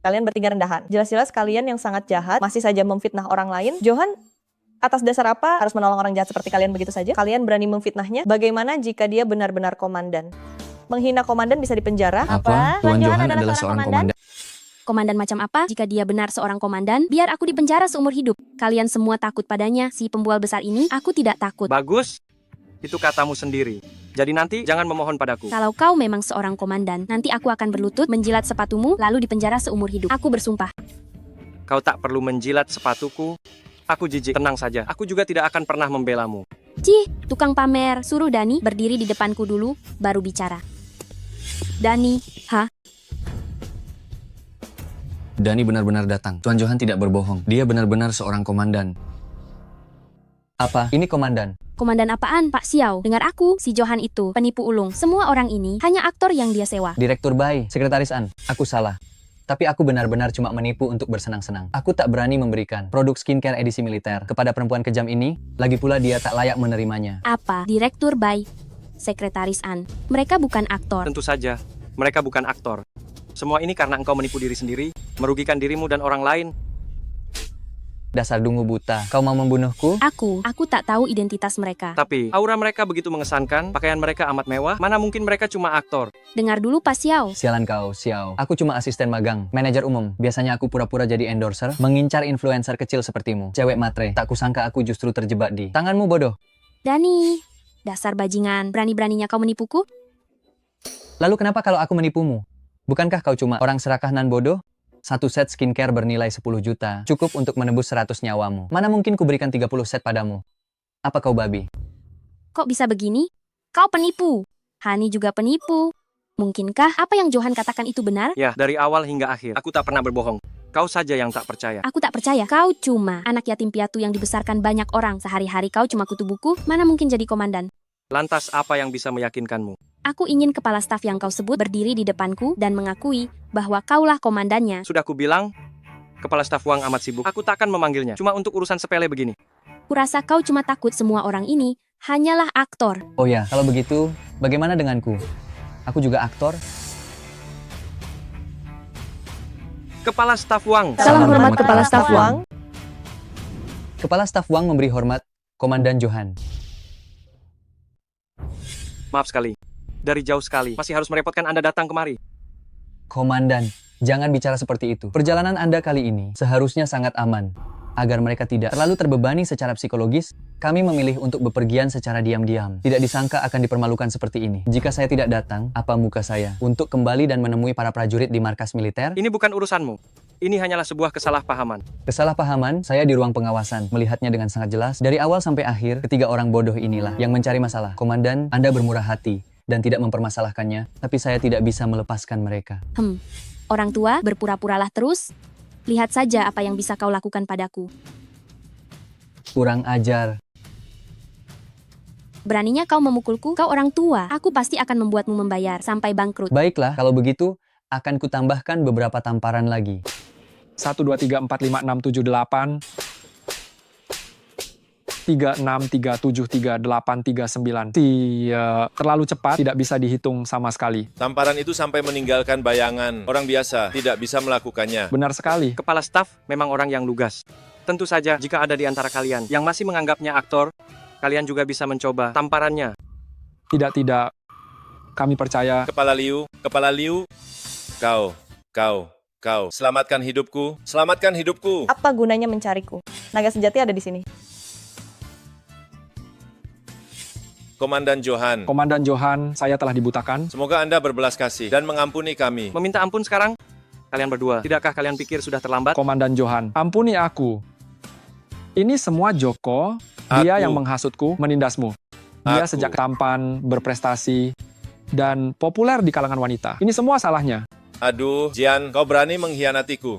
Kalian bertiga rendahan. Jelas-jelas kalian yang sangat jahat, masih saja memfitnah orang lain. Johan, atas dasar apa harus menolong orang jahat seperti kalian begitu saja? Kalian berani memfitnahnya? Bagaimana jika dia benar-benar komandan? Menghina komandan bisa dipenjara? Apa? Tuan Johan adalah seorang komandan. Komandan macam apa? Jika dia benar seorang komandan, biar aku dipenjara seumur hidup. Kalian semua takut padanya, si pembual besar ini. Aku tidak takut. Bagus. Itu katamu sendiri. Jadi nanti jangan memohon padaku. Kalau kau memang seorang komandan, nanti aku akan berlutut, menjilat sepatumu, lalu dipenjara seumur hidup. Aku bersumpah. Kau tak perlu menjilat sepatuku. Aku jijik, tenang saja. Aku juga tidak akan pernah membelamu. Cih, tukang pamer. Suruh Dani berdiri di depanku dulu, baru bicara. Dani, Dani benar-benar datang. Tuan Johan tidak berbohong. Dia benar-benar seorang komandan. Apa? Ini komandan. Komandan apaan, Pak Xiao? Dengar aku, si Johan itu penipu ulung. Semua orang ini hanya aktor yang dia sewa. Direktur Bai, Sekretaris An, aku salah. Tapi aku benar-benar cuma menipu untuk bersenang-senang. Aku tak berani memberikan produk skincare edisi militer kepada perempuan kejam ini, lagi pula dia tak layak menerimanya. Apa? Direktur Bai, Sekretaris An. Mereka bukan aktor. Tentu saja, mereka bukan aktor. Semua ini karena engkau menipu diri sendiri, merugikan dirimu dan orang lain. Dasar dungu buta, kau mau membunuhku? Aku tak tahu identitas mereka. Tapi, aura mereka begitu mengesankan, pakaian mereka amat mewah, mana mungkin mereka cuma aktor. Dengar dulu Pak Xiao. Sialan kau, Xiao. Aku cuma asisten magang, manajer umum. Biasanya aku pura-pura jadi endorser, mengincar influencer kecil sepertimu. Cewek matre, tak kusangka aku justru terjebak di tanganmu bodoh. Dani, dasar bajingan, berani-beraninya kau menipuku? Lalu kenapa kalau aku menipumu? Bukankah kau cuma orang serakah nan bodoh? Satu set skincare bernilai 10 juta, cukup untuk menebus 100 nyawamu. Mana mungkin kuberikan 30 set padamu? Apa kau babi? Kok bisa begini? Kau penipu. Hani juga penipu. Mungkinkah apa yang Johan katakan itu benar? Ya, dari awal hingga akhir, aku tak pernah berbohong. Kau saja yang tak percaya. Aku tak percaya. Kau cuma anak yatim piatu yang dibesarkan banyak orang. Sehari-hari kau cuma kutu buku, mana mungkin jadi komandan? Lantas apa yang bisa meyakinkanmu? Aku ingin kepala staf yang kau sebut berdiri di depanku dan mengakui bahwa kaulah komandannya. Sudah kubilang, kepala staf Wang amat sibuk. Aku takkan memanggilnya, cuma untuk urusan sepele begini. Kurasa kau cuma takut semua orang ini hanyalah aktor. Oh ya, kalau begitu, bagaimana denganku? Aku juga aktor. Kepala staf Wang. Salam hormat Kepala Staf Wang. Kepala staf Wang memberi hormat Komandan Johan. Maaf sekali. Dari jauh sekali, masih harus merepotkan Anda datang kemari. Komandan, jangan bicara seperti itu. Perjalanan Anda kali ini seharusnya sangat aman. Agar mereka tidak terlalu terbebani secara psikologis, kami memilih untuk bepergian secara diam-diam. Tidak disangka akan dipermalukan seperti ini. Jika saya tidak datang, apa muka saya untuk kembali dan menemui para prajurit di markas militer? Ini bukan urusanmu. Ini hanyalah sebuah kesalahpahaman. Kesalahpahaman, saya di ruang pengawasan, melihatnya dengan sangat jelas. Dari awal sampai akhir, ketiga orang bodoh inilah yang mencari masalah. Komandan, Anda bermurah hati dan tidak mempermasalahkannya, tapi saya tidak bisa melepaskan mereka. Orang tua, berpura-puralah terus. Lihat saja apa yang bisa kau lakukan padaku. Kurang ajar. Beraninya kau memukulku, kau orang tua. Aku pasti akan membuatmu membayar sampai bangkrut. Baiklah, kalau begitu, akan kutambahkan beberapa tamparan lagi. 1, 2, 3, 4, 5, 6, 7, 8. 3, 6, 3, 7, 3, 8, 3, 9. Terlalu cepat, tidak bisa dihitung sama sekali. Tamparan itu sampai meninggalkan bayangan. Orang biasa tidak bisa melakukannya. Benar sekali. Kepala staf memang orang yang lugas. Tentu saja, jika ada di antara kalian yang masih menganggapnya aktor, kalian juga bisa mencoba tamparannya. Tidak. Kami percaya. Kepala Liu, kau. Selamatkan hidupku. Apa gunanya mencariku? Naga sejati ada di sini. Komandan Johan, saya telah dibutakan. Semoga Anda berbelas kasih dan mengampuni kami. Meminta ampun sekarang? Kalian berdua, tidakkah kalian pikir sudah terlambat? Komandan Johan, ampuni aku. Ini semua Joko, dia yang menghasutku, menindasmu. Dia sejak tampan, berprestasi, dan populer di kalangan wanita. Ini semua salahnya. Aduh, Jian, kau berani mengkhianatiku.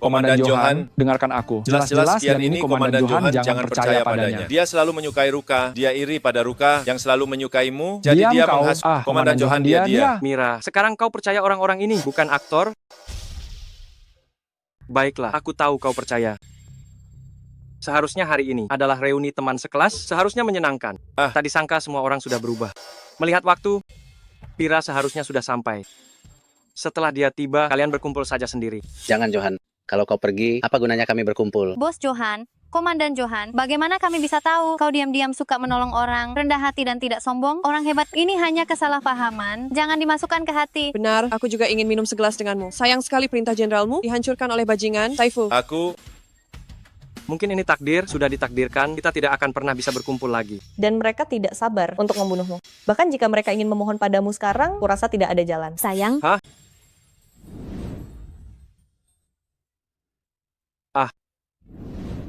Komandan Johan, dengarkan aku. Jelas-jelas dan ini Komandan Johan jangan percaya padanya. Dia selalu menyukai Ruka, dia iri pada Ruka yang selalu menyukaimu, jadi dia menghasut. Komandan Johan dia. Mira, sekarang kau percaya orang-orang ini bukan aktor? Baiklah, aku tahu kau percaya. Seharusnya hari ini adalah reuni teman sekelas, seharusnya menyenangkan. Tadi sangka semua orang sudah berubah. Melihat waktu, Pira seharusnya sudah sampai. Setelah dia tiba, kalian berkumpul saja sendiri. Jangan, Johan. Kalau kau pergi, apa gunanya kami berkumpul? Bos Johan, Komandan Johan, bagaimana kami bisa tahu kau diam-diam suka menolong orang, rendah hati dan tidak sombong? Orang hebat ini hanya kesalahpahaman, jangan dimasukkan ke hati. Benar, aku juga ingin minum segelas denganmu. Sayang sekali perintah jenderalmu dihancurkan oleh bajingan, Taifu. Mungkin ini takdir, sudah ditakdirkan, kita tidak akan pernah bisa berkumpul lagi. Dan mereka tidak sabar untuk membunuhmu. Bahkan jika mereka ingin memohon padamu sekarang, kurasa tidak ada jalan. Sayang.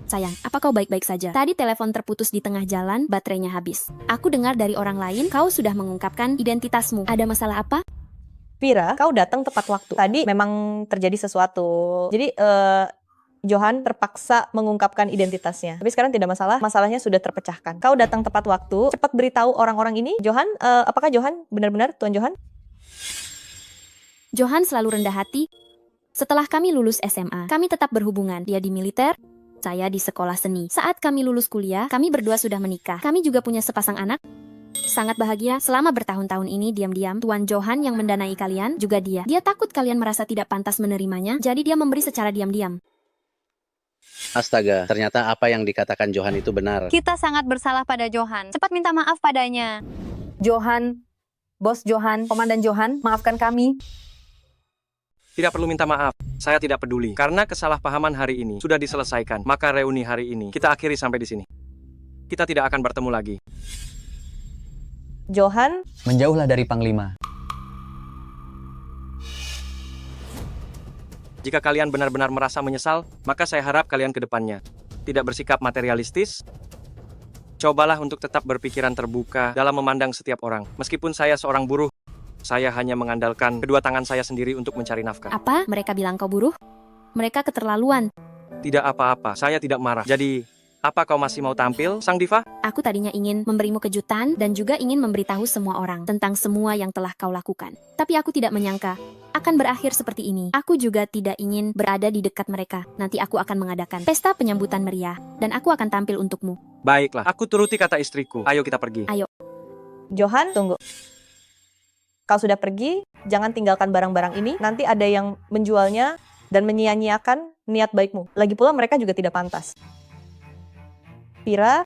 Sayang, apa kau baik-baik saja? Tadi telepon terputus di tengah jalan, baterainya habis. Aku dengar dari orang lain, kau sudah mengungkapkan identitasmu. Ada masalah apa? Pira, kau datang tepat waktu. Tadi memang terjadi sesuatu. Jadi, Johan terpaksa mengungkapkan identitasnya. Tapi sekarang tidak masalah, masalahnya sudah terpecahkan. Kau datang tepat waktu, cepat beritahu orang-orang ini. Johan, apakah Johan benar-benar Tuan Johan? Johan selalu rendah hati. Setelah kami lulus SMA, kami tetap berhubungan. Dia di militer, saya di sekolah seni. Saat kami lulus kuliah, kami berdua sudah menikah. Kami juga punya sepasang anak. Sangat bahagia selama bertahun-tahun ini diam-diam. Tuan Johan yang mendanai kalian, juga dia. Dia takut kalian merasa tidak pantas menerimanya, jadi dia memberi secara diam-diam. Astaga, ternyata apa yang dikatakan Johan itu benar. Kita sangat bersalah pada Johan. Cepat minta maaf padanya. Johan, Bos Johan, Komandan Johan, maafkan kami. Tidak perlu minta maaf, saya tidak peduli. Karena kesalahpahaman hari ini sudah diselesaikan, maka reuni hari ini kita akhiri sampai di sini. Kita tidak akan bertemu lagi. Johan, Menjauhlah dari Panglima. Jika kalian benar-benar merasa menyesal, maka saya harap kalian ke depannya tidak bersikap materialistis. Cobalah untuk tetap berpikiran terbuka dalam memandang setiap orang. Meskipun saya seorang buruh, saya hanya mengandalkan kedua tangan saya sendiri untuk mencari nafkah. Apa? Mereka bilang kau buruh? Mereka keterlaluan. Tidak apa-apa, saya tidak marah. Jadi, apa kau masih mau tampil, Sang Diva? Aku tadinya ingin memberimu kejutan dan juga ingin memberitahu semua orang tentang semua yang telah kau lakukan. Tapi aku tidak menyangka akan berakhir seperti ini. Aku juga tidak ingin berada di dekat mereka. Nanti aku akan mengadakan pesta penyambutan meriah dan aku akan tampil untukmu. Baiklah, aku turuti kata istriku. Ayo kita pergi. Ayo. Johan, tunggu. Kau sudah pergi, jangan tinggalkan barang-barang ini. Nanti ada yang menjualnya dan menyia-nyiakan niat baikmu. Lagi pula mereka juga tidak pantas. Vira,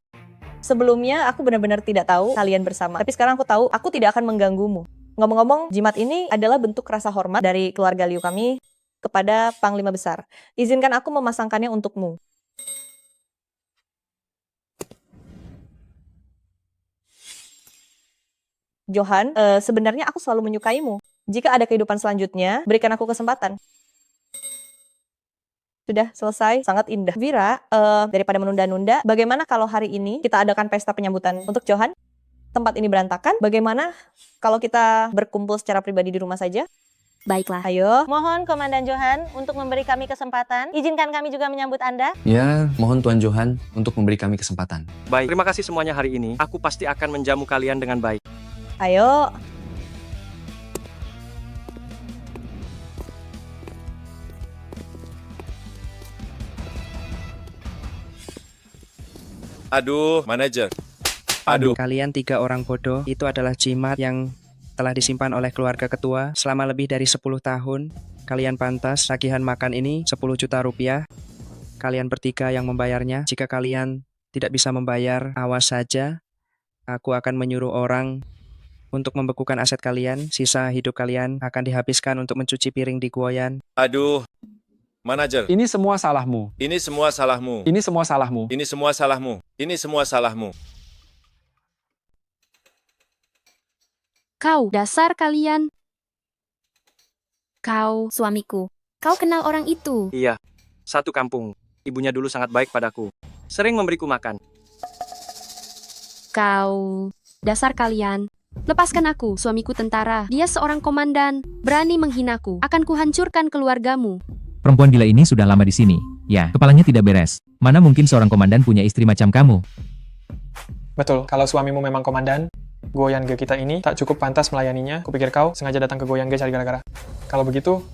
sebelumnya aku benar-benar tidak tahu kalian bersama. Tapi sekarang aku tahu, aku tidak akan mengganggumu. Ngomong-ngomong, jimat ini adalah bentuk rasa hormat dari keluarga Liu kami kepada Panglima Besar. Izinkan aku memasangkannya untukmu. Johan, sebenarnya aku selalu menyukaimu. Jika ada kehidupan selanjutnya, berikan aku kesempatan. Sudah selesai, sangat indah. Vira, daripada menunda-nunda, bagaimana kalau hari ini kita adakan pesta penyambutan untuk Johan? Tempat ini berantakan, bagaimana kalau kita berkumpul secara pribadi di rumah saja? Baiklah. Ayo. Mohon Komandan Johan untuk memberi kami kesempatan. Izinkan kami juga menyambut Anda. Ya, mohon Tuan Johan untuk memberi kami kesempatan. Baik, terima kasih semuanya hari ini. Aku pasti akan menjamu kalian dengan baik. Ayo. Aduh, manajer. Aduh. Kalian 3 orang bodoh, itu adalah jimat yang telah disimpan oleh keluarga ketua selama lebih dari 10 tahun. Kalian pantas tagihan makan ini 10 juta rupiah. Kalian bertiga yang membayarnya. Jika kalian tidak bisa membayar, awas saja. Aku akan menyuruh orang untuk membekukan aset kalian. Sisa hidup kalian akan dihabiskan untuk mencuci piring di Guoyan. Aduh, manajer. Ini semua salahmu. Ini semua salahmu. Ini semua salahmu. Ini semua salahmu. Ini semua salahmu. Kau, dasar kalian. Kau, suamiku. Kau kenal orang itu. Iya, satu kampung. Ibunya dulu sangat baik padaku. Sering memberiku makan. Kau, dasar kalian. Lepaskan aku, suamiku tentara. Dia seorang komandan. Berani menghinaku. Akan kuhancurkan keluargamu. Perempuan gila ini sudah lama di sini. Ya, kepalanya tidak beres. Mana mungkin seorang komandan punya istri macam kamu? Betul, kalau suamimu memang komandan, Guoyan Ge kita ini tak cukup pantas melayaninya. Kupikir kau sengaja datang ke Guoyan Ge cari gara-gara. Kalau begitu,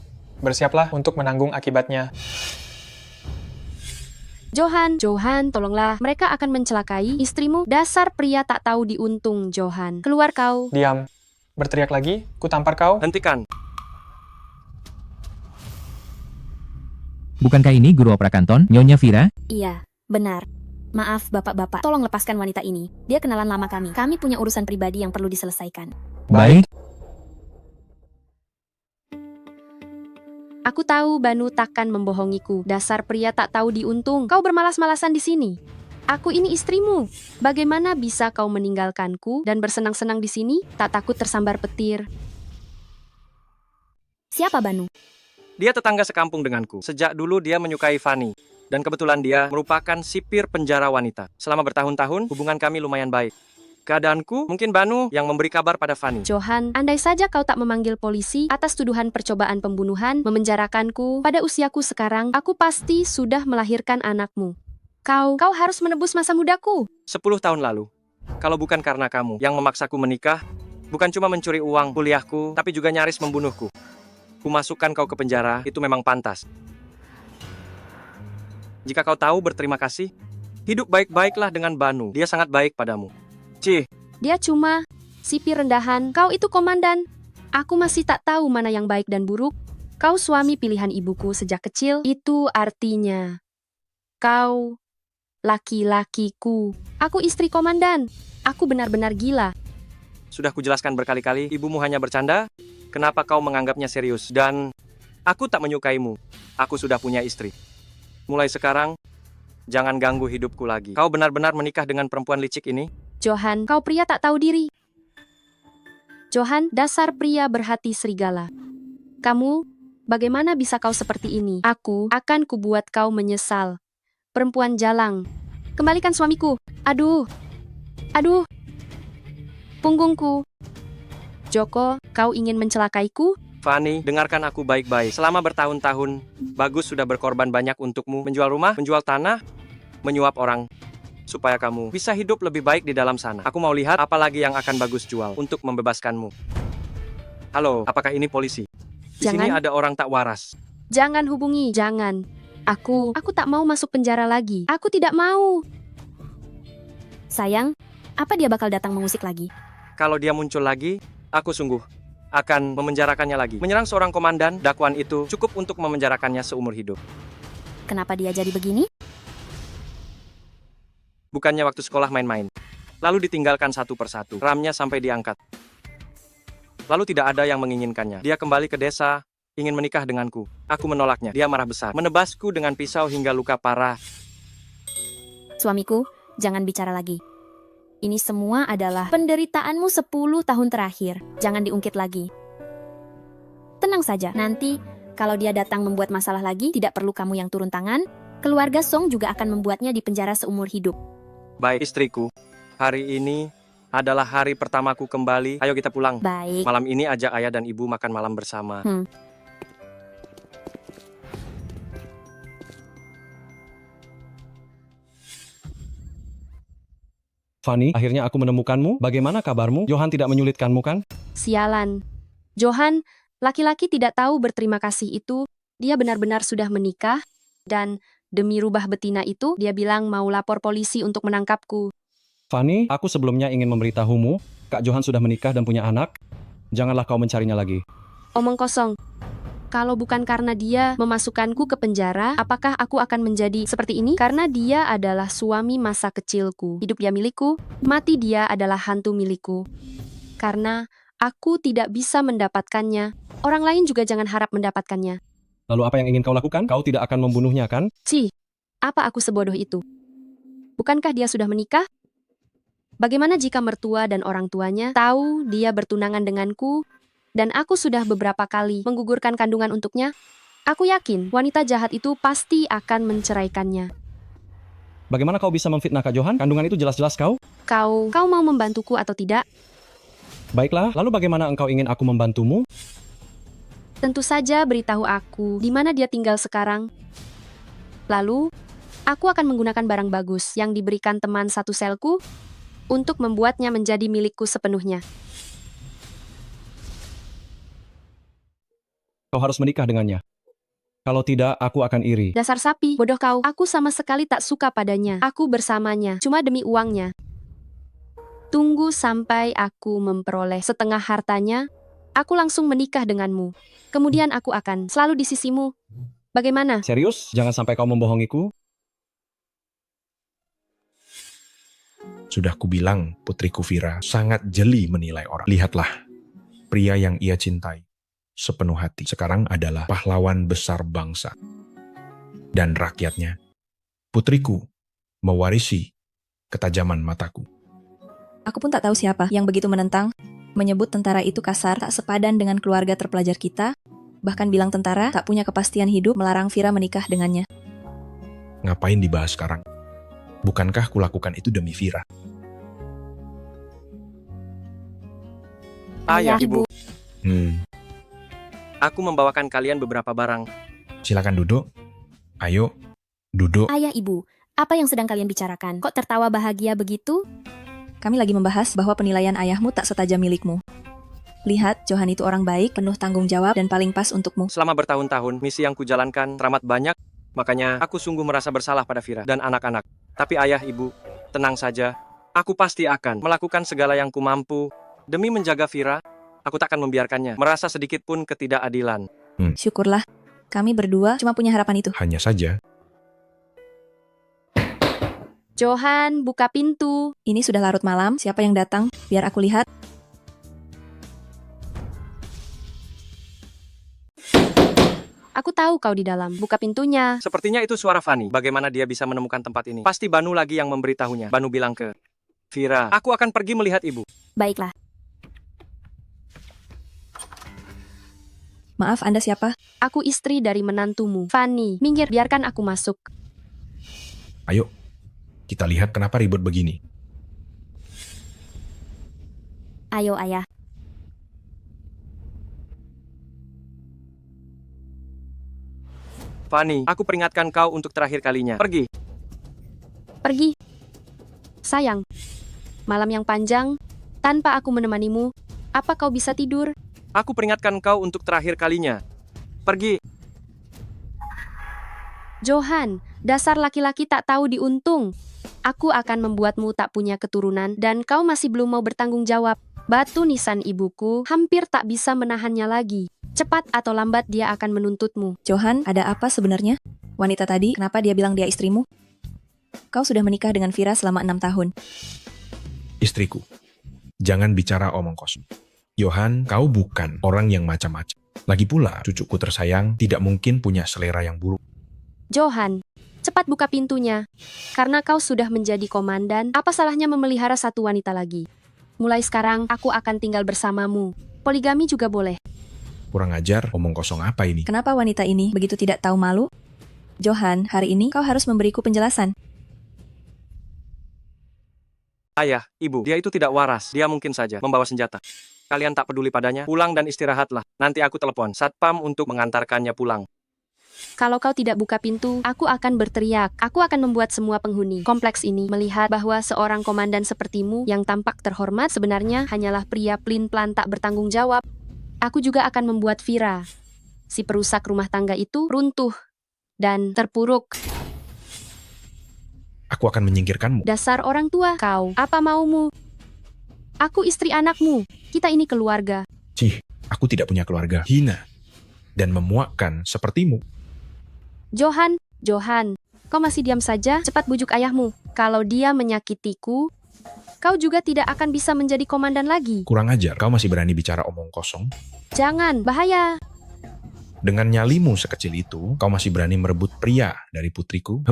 bersiaplah untuk menanggung akibatnya. Johan, tolonglah. Mereka akan mencelakai istrimu. Dasar pria tak tahu diuntung, Johan. Keluar kau. Diam. Berteriak lagi, ku tampar kau. Hentikan. Bukankah ini guru opera kanton, Nyonya Vira? Iya, benar. Maaf, bapak-bapak. Tolong lepaskan wanita ini. Dia kenalan lama kami. Kami punya urusan pribadi yang perlu diselesaikan. Baik. Aku tahu Banu takkan membohongiku. Dasar pria tak tahu diuntung. Kau bermalas-malasan di sini. Aku ini istrimu. Bagaimana bisa kau meninggalkanku dan bersenang-senang di sini? Tak takut tersambar petir. Siapa Banu? Dia tetangga sekampung denganku. Sejak dulu dia menyukai Fanny. Dan kebetulan dia merupakan sipir penjara wanita. Selama bertahun-tahun, hubungan kami lumayan baik. keadaanku, mungkin Banu yang memberi kabar pada Fanny. Johan, andai saja kau tak memanggil polisi atas tuduhan percobaan pembunuhan, memenjarakanku, pada usiaku sekarang, aku pasti sudah melahirkan anakmu. Kau harus menebus masa mudaku. 10 tahun lalu, kalau bukan karena kamu yang memaksaku menikah, bukan cuma mencuri uang kuliahku, tapi juga nyaris membunuhku. Kumasukkan kau ke penjara, itu memang pantas. Jika kau tahu berterima kasih, hidup baik-baiklah dengan Banu. Dia sangat baik padamu. Cih, Dia cuma sipir rendahan, kau itu komandan. Aku masih tak tahu mana yang baik dan buruk. Kau suami pilihan ibuku sejak kecil, itu artinya kau laki-lakiku. Aku istri komandan. Aku benar-benar gila. sudah kujelaskan berkali-kali, ibumu hanya bercanda. Kenapa kau menganggapnya serius? Dan aku tak menyukaimu. Aku sudah punya istri. Mulai sekarang, jangan ganggu hidupku lagi. Kau benar-benar menikah dengan perempuan licik ini? Johan, kau pria tak tahu diri. Johan, dasar pria berhati serigala. Kamu, bagaimana bisa kau seperti ini? Aku akan kubuat kau menyesal. Perempuan jalang. Kembalikan suamiku. Aduh. Aduh. Punggungku. Joko, kau ingin mencelakaiku? Fanny, dengarkan aku baik-baik. Selama bertahun-tahun, Bagus sudah berkorban banyak untukmu. Menjual rumah, menjual tanah, menyuap orang. Supaya kamu bisa hidup lebih baik di dalam sana. Aku mau lihat apa lagi yang akan Bagus jual untuk membebaskanmu. Halo, apakah ini polisi? Di sini Jangan. ada orang tak waras. Jangan hubungi, jangan. Aku tak mau masuk penjara lagi. Aku tidak mau. Sayang, apa dia bakal datang mengusik lagi? Kalau dia muncul lagi, aku sungguh akan memenjarakannya lagi. Menyerang seorang komandan, dakwaan itu cukup untuk memenjarakannya seumur hidup. Kenapa dia jadi begini? Bukannya waktu sekolah main-main. Lalu ditinggalkan satu persatu, ramnya sampai diangkat. Lalu tidak ada yang menginginkannya. Dia kembali ke desa, ingin menikah denganku. Aku menolaknya. Dia marah besar, menebasku dengan pisau hingga luka parah. Suamiku, jangan bicara lagi. Ini semua adalah penderitaanmu 10 tahun terakhir. Jangan diungkit lagi. Tenang saja, nanti kalau dia datang membuat masalah lagi, tidak perlu kamu yang turun tangan. Keluarga Song juga akan membuatnya di penjara seumur hidup. Baik istriku, hari ini adalah hari pertamaku kembali. Ayo kita pulang. Baik. Malam ini ajak ayah dan ibu makan malam bersama. Fanny, akhirnya aku menemukanmu. Bagaimana kabarmu? Johan tidak menyulitkanmu kan? Sialan. Johan, laki-laki tidak tahu berterima kasih itu. Dia benar-benar sudah menikah. Dan demi rubah betina itu, dia bilang mau lapor polisi untuk menangkapku. Fanny, aku sebelumnya ingin memberitahumu, Kak Johan sudah menikah dan punya anak. Janganlah kau mencarinya lagi. Omong kosong. Kalau bukan karena dia memasukkanku ke penjara, apakah aku akan menjadi seperti ini? Karena dia adalah suami masa kecilku. Hidup dia milikku, mati dia adalah hantu milikku. Karena aku tidak bisa mendapatkannya, orang lain juga jangan harap mendapatkannya. Lalu apa yang ingin kau lakukan? Kau tidak akan membunuhnya kan? Cih, apa aku sebodoh itu? Bukankah dia sudah menikah? Bagaimana jika mertua dan orang tuanya tahu dia bertunangan denganku, dan aku sudah beberapa kali menggugurkan kandungan untuknya? Aku yakin wanita jahat itu pasti akan menceraikannya. Bagaimana kau bisa memfitnah Kak Johan? Kandungan itu jelas-jelas kau. Kau mau membantuku atau tidak? Baiklah, lalu bagaimana engkau ingin aku membantumu? Tentu saja beritahu aku di mana dia tinggal sekarang. Lalu, aku akan menggunakan barang bagus yang diberikan teman satu selku untuk membuatnya menjadi milikku sepenuhnya. Kau harus menikah dengannya. Kalau tidak, aku akan iri. Dasar sapi, bodoh kau. Aku sama sekali tak suka padanya. Aku bersamanya, cuma demi uangnya. Tunggu sampai aku memperoleh setengah hartanya, aku langsung menikah denganmu. Kemudian aku akan selalu di sisimu. Bagaimana? Serius? Jangan sampai kau membohongiku. Sudah kubilang, putriku Vira sangat jeli menilai orang. Lihatlah, pria yang ia cintai sepenuh hati sekarang adalah pahlawan besar bangsa dan rakyatnya. Putriku mewarisi ketajaman mataku. Aku pun tak tahu siapa yang begitu menentang, menyebut tentara itu kasar, tak sepadan dengan keluarga terpelajar kita, bahkan bilang tentara tak punya kepastian hidup, melarang Vira menikah dengannya. Ngapain dibahas sekarang? Bukankah kulakukan itu demi Vira? Ayah, Ibu. Aku membawakan kalian beberapa barang. Silakan duduk. Ayo, duduk. Ayah, Ibu, apa yang sedang kalian bicarakan? Kok tertawa bahagia begitu? Kami lagi membahas bahwa penilaian ayahmu tak setajam milikmu. Lihat, Johan itu orang baik, penuh tanggung jawab, dan paling pas untukmu. Selama bertahun-tahun, misi yang kujalankan teramat banyak. Makanya, aku sungguh merasa bersalah pada Vira dan anak-anak. Tapi ayah, ibu, tenang saja. Aku pasti akan melakukan segala yang kumampu. Demi menjaga Vira, aku tak akan membiarkannya merasa sedikit pun ketidakadilan. Syukurlah, kami berdua cuma punya harapan itu. Hanya saja. Johan, buka pintu. Ini sudah larut malam, siapa yang datang? Biar aku lihat. Aku tahu kau di dalam. Buka pintunya. Sepertinya itu suara Fanny. Bagaimana dia bisa menemukan tempat ini? Pasti Banu lagi yang memberitahunya. Banu bilang ke Vira, aku akan pergi melihat ibu. Baiklah. Maaf, Anda siapa? Aku istri dari menantumu. Fanny, minggir, biarkan aku masuk. Ayo, kita lihat kenapa ribut begini. Ayo, ayah. Fanny, aku peringatkan kau untuk terakhir kalinya. Pergi. Pergi. Sayang, malam yang panjang, tanpa aku menemanimu, apa kau bisa tidur? Aku peringatkan kau untuk terakhir kalinya. Pergi. Johan, dasar laki-laki tak tahu diuntung. Aku akan membuatmu tak punya keturunan dan kau masih belum mau bertanggung jawab. Batu nisan ibuku hampir tak bisa menahannya lagi. Cepat atau lambat dia akan menuntutmu. Johan, ada apa sebenarnya? Wanita tadi, kenapa dia bilang dia istrimu? Kau sudah menikah dengan Vira selama 6 tahun. Istriku, jangan bicara omong kosong. Johan, kau bukan orang yang macam-macam. Lagi pula, cucuku tersayang tidak mungkin punya selera yang buruk. Johan, cepat buka pintunya. Karena kau sudah menjadi komandan, apa salahnya memelihara satu wanita lagi? Mulai sekarang, aku akan tinggal bersamamu. Poligami juga boleh. Kurang ajar, omong kosong apa ini? Kenapa wanita ini begitu tidak tahu malu? Johan, hari ini kau harus memberiku penjelasan. Ayah, ibu, dia itu tidak waras. Dia mungkin saja membawa senjata. Kalian tak peduli padanya? Pulang dan istirahatlah. Nanti aku telepon Satpam untuk mengantarkannya pulang. Kalau kau tidak buka pintu, aku akan berteriak. Aku akan membuat semua penghuni kompleks ini melihat bahwa seorang komandan sepertimu yang tampak terhormat sebenarnya hanyalah pria plin-plan tak bertanggung jawab. Aku juga akan membuat Vira, si perusak rumah tangga itu, runtuh dan terpuruk. Aku akan menyingkirkanmu. Dasar orang tua, kau, apa maumu? Aku istri anakmu, kita ini keluarga. Cih, aku tidak punya keluarga. Hina dan memuakkan sepertimu. Johan, kau masih diam saja? Cepat bujuk ayahmu. Kalau dia menyakitiku, kau juga tidak akan bisa menjadi komandan lagi. Kurang ajar, kau masih berani bicara omong kosong? Jangan, bahaya. Dengan nyalimu sekecil itu, kau masih berani merebut pria dari putriku?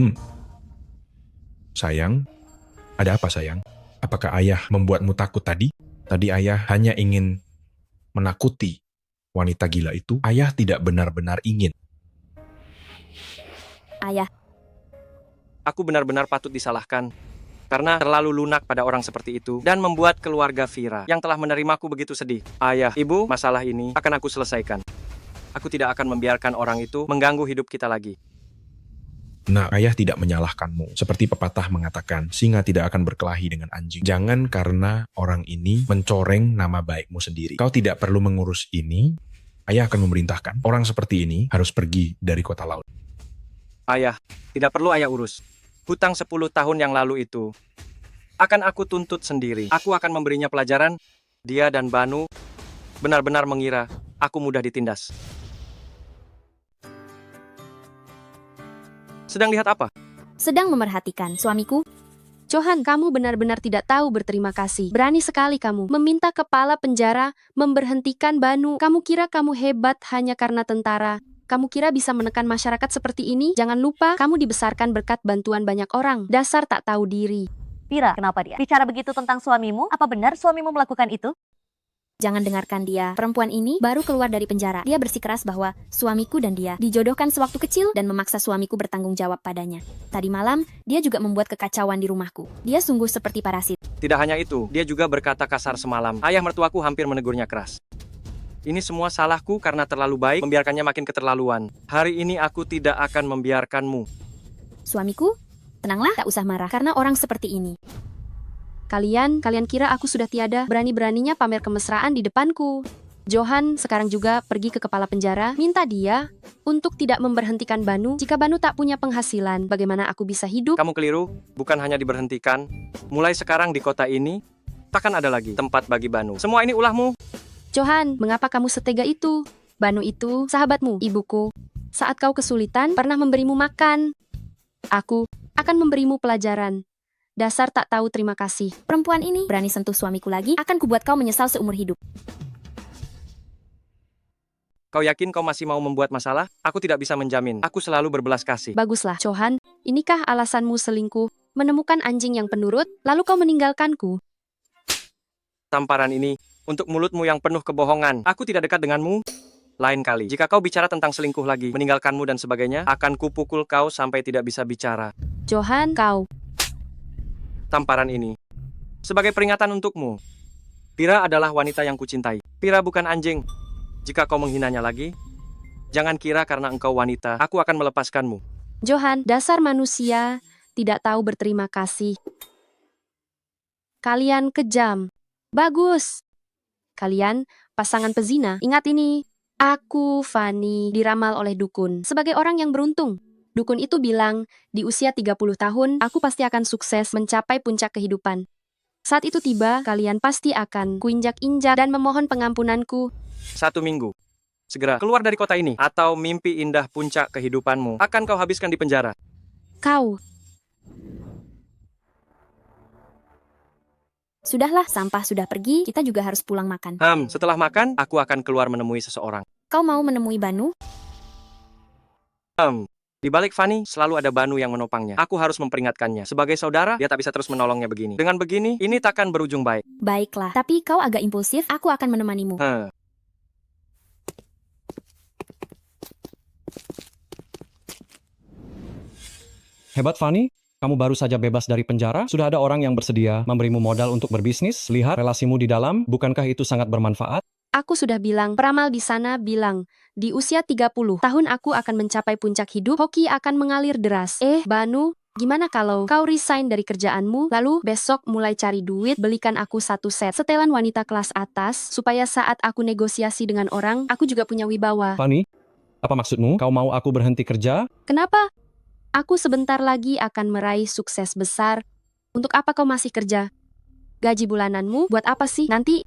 Sayang, ada apa sayang? Apakah ayah membuatmu takut tadi? Tadi ayah hanya ingin menakuti wanita gila itu. Ayah tidak benar-benar ingin. Ayah. Aku benar-benar patut disalahkan. Karena terlalu lunak pada orang seperti itu dan membuat keluarga Vira yang telah menerimaku begitu sedih. Ayah, ibu, masalah ini akan aku selesaikan. Aku tidak akan membiarkan orang itu mengganggu hidup kita lagi. Nah, ayah tidak menyalahkanmu. Seperti pepatah mengatakan, singa tidak akan berkelahi dengan anjing. Jangan karena orang ini mencoreng nama baikmu sendiri. Kau tidak perlu mengurus ini. Ayah akan memerintahkan. Orang seperti ini harus pergi dari kota laut. Ayah, tidak perlu ayah urus. Hutang 10 tahun yang lalu itu akan aku tuntut sendiri. Aku akan memberinya pelajaran. Dia dan Banu benar-benar mengira aku mudah ditindas. Sedang lihat apa? Sedang memerhatikan suamiku. Johan, kamu benar-benar tidak tahu berterima kasih. Berani sekali kamu meminta kepala penjara memberhentikan Banu. Kamu kira kamu hebat hanya karena tentara. Kamu kira bisa menekan masyarakat seperti ini? Jangan lupa, kamu dibesarkan berkat bantuan banyak orang. Dasar tak tahu diri. Vira, kenapa dia bicara begitu tentang suamimu? Apa benar suamimu melakukan itu? Jangan dengarkan dia. Perempuan ini baru keluar dari penjara. Dia bersikeras bahwa suamiku dan dia dijodohkan sewaktu kecil dan memaksa suamiku bertanggung jawab padanya. Tadi malam, dia juga membuat kekacauan di rumahku. Dia sungguh seperti parasit. Tidak hanya itu, dia juga berkata kasar semalam. Ayah mertuaku hampir menegurnya keras. Ini semua salahku karena terlalu baik, membiarkannya makin keterlaluan. Hari ini aku tidak akan membiarkanmu. Suamiku, tenanglah, tak usah marah karena orang seperti ini. Kalian kira aku sudah tiada, berani-beraninya pamer kemesraan di depanku. Johan sekarang juga pergi ke kepala penjara, minta dia untuk tidak memberhentikan Banu. Jika Banu tak punya penghasilan, bagaimana aku bisa hidup? Kamu keliru, bukan hanya diberhentikan. Mulai sekarang di kota ini, takkan ada lagi tempat bagi Banu. Semua ini ulahmu. Johan, mengapa kamu setega itu? Banu itu sahabatmu, ibuku. Saat kau kesulitan, pernah memberimu makan. Aku akan memberimu pelajaran. Dasar tak tahu terima kasih. Perempuan ini berani sentuh suamiku lagi, akan kubuat kau menyesal seumur hidup. Kau yakin kau masih mau membuat masalah? Aku tidak bisa menjamin. Aku selalu berbelas kasih. Baguslah, Johan. Inikah alasanmu selingkuh? Menemukan anjing yang penurut, lalu kau meninggalkanku. Tamparan ini untuk mulutmu yang penuh kebohongan. Aku tidak dekat denganmu. Lain kali, jika kau bicara tentang selingkuh lagi, meninggalkanmu dan sebagainya, akan kupukul kau sampai tidak bisa bicara. Johan, kau. Tamparan ini sebagai peringatan untukmu. Pira adalah wanita yang kucintai. Pira bukan anjing. Jika kau menghinanya lagi, jangan kira karena engkau wanita, aku akan melepaskanmu. Johan, dasar manusia, tidak tahu berterima kasih. Kalian kejam. Bagus. Kalian, pasangan pezina, ingat ini. Aku, Fanny, diramal oleh dukun sebagai orang yang beruntung. Dukun itu bilang, di usia 30 tahun, aku pasti akan sukses mencapai puncak kehidupan. Saat itu tiba, kalian pasti akan kuinjak-injak dan memohon pengampunanku. 1 minggu. Segera keluar dari kota ini, atau mimpi indah puncak kehidupanmu akan kau habiskan di penjara. Kau. Sudahlah, sampah sudah pergi, kita juga harus pulang makan. Setelah makan, aku akan keluar menemui seseorang. Kau mau menemui Banu? Di balik Fanny, selalu ada Banu yang menopangnya. Aku harus memperingatkannya. Sebagai saudara, dia tak bisa terus menolongnya begini. Dengan begini, ini takkan berujung baik. Baiklah, tapi kau agak impulsif, aku akan menemanimu. Hebat Fanny, kamu baru saja bebas dari penjara, sudah ada orang yang bersedia memberimu modal untuk berbisnis, lihat relasimu di dalam, bukankah itu sangat bermanfaat? Aku sudah bilang, peramal di sana bilang, di usia 30 tahun aku akan mencapai puncak hidup, hoki akan mengalir deras. Banu, gimana kalau kau resign dari kerjaanmu, lalu besok mulai cari duit, belikan aku 1 set setelan wanita kelas atas, supaya saat aku negosiasi dengan orang, aku juga punya wibawa. Fanny, apa maksudmu? Kau mau aku berhenti kerja? Kenapa? Aku sebentar lagi akan meraih sukses besar. Untuk apa kau masih kerja? Gaji bulananmu buat apa sih? Nanti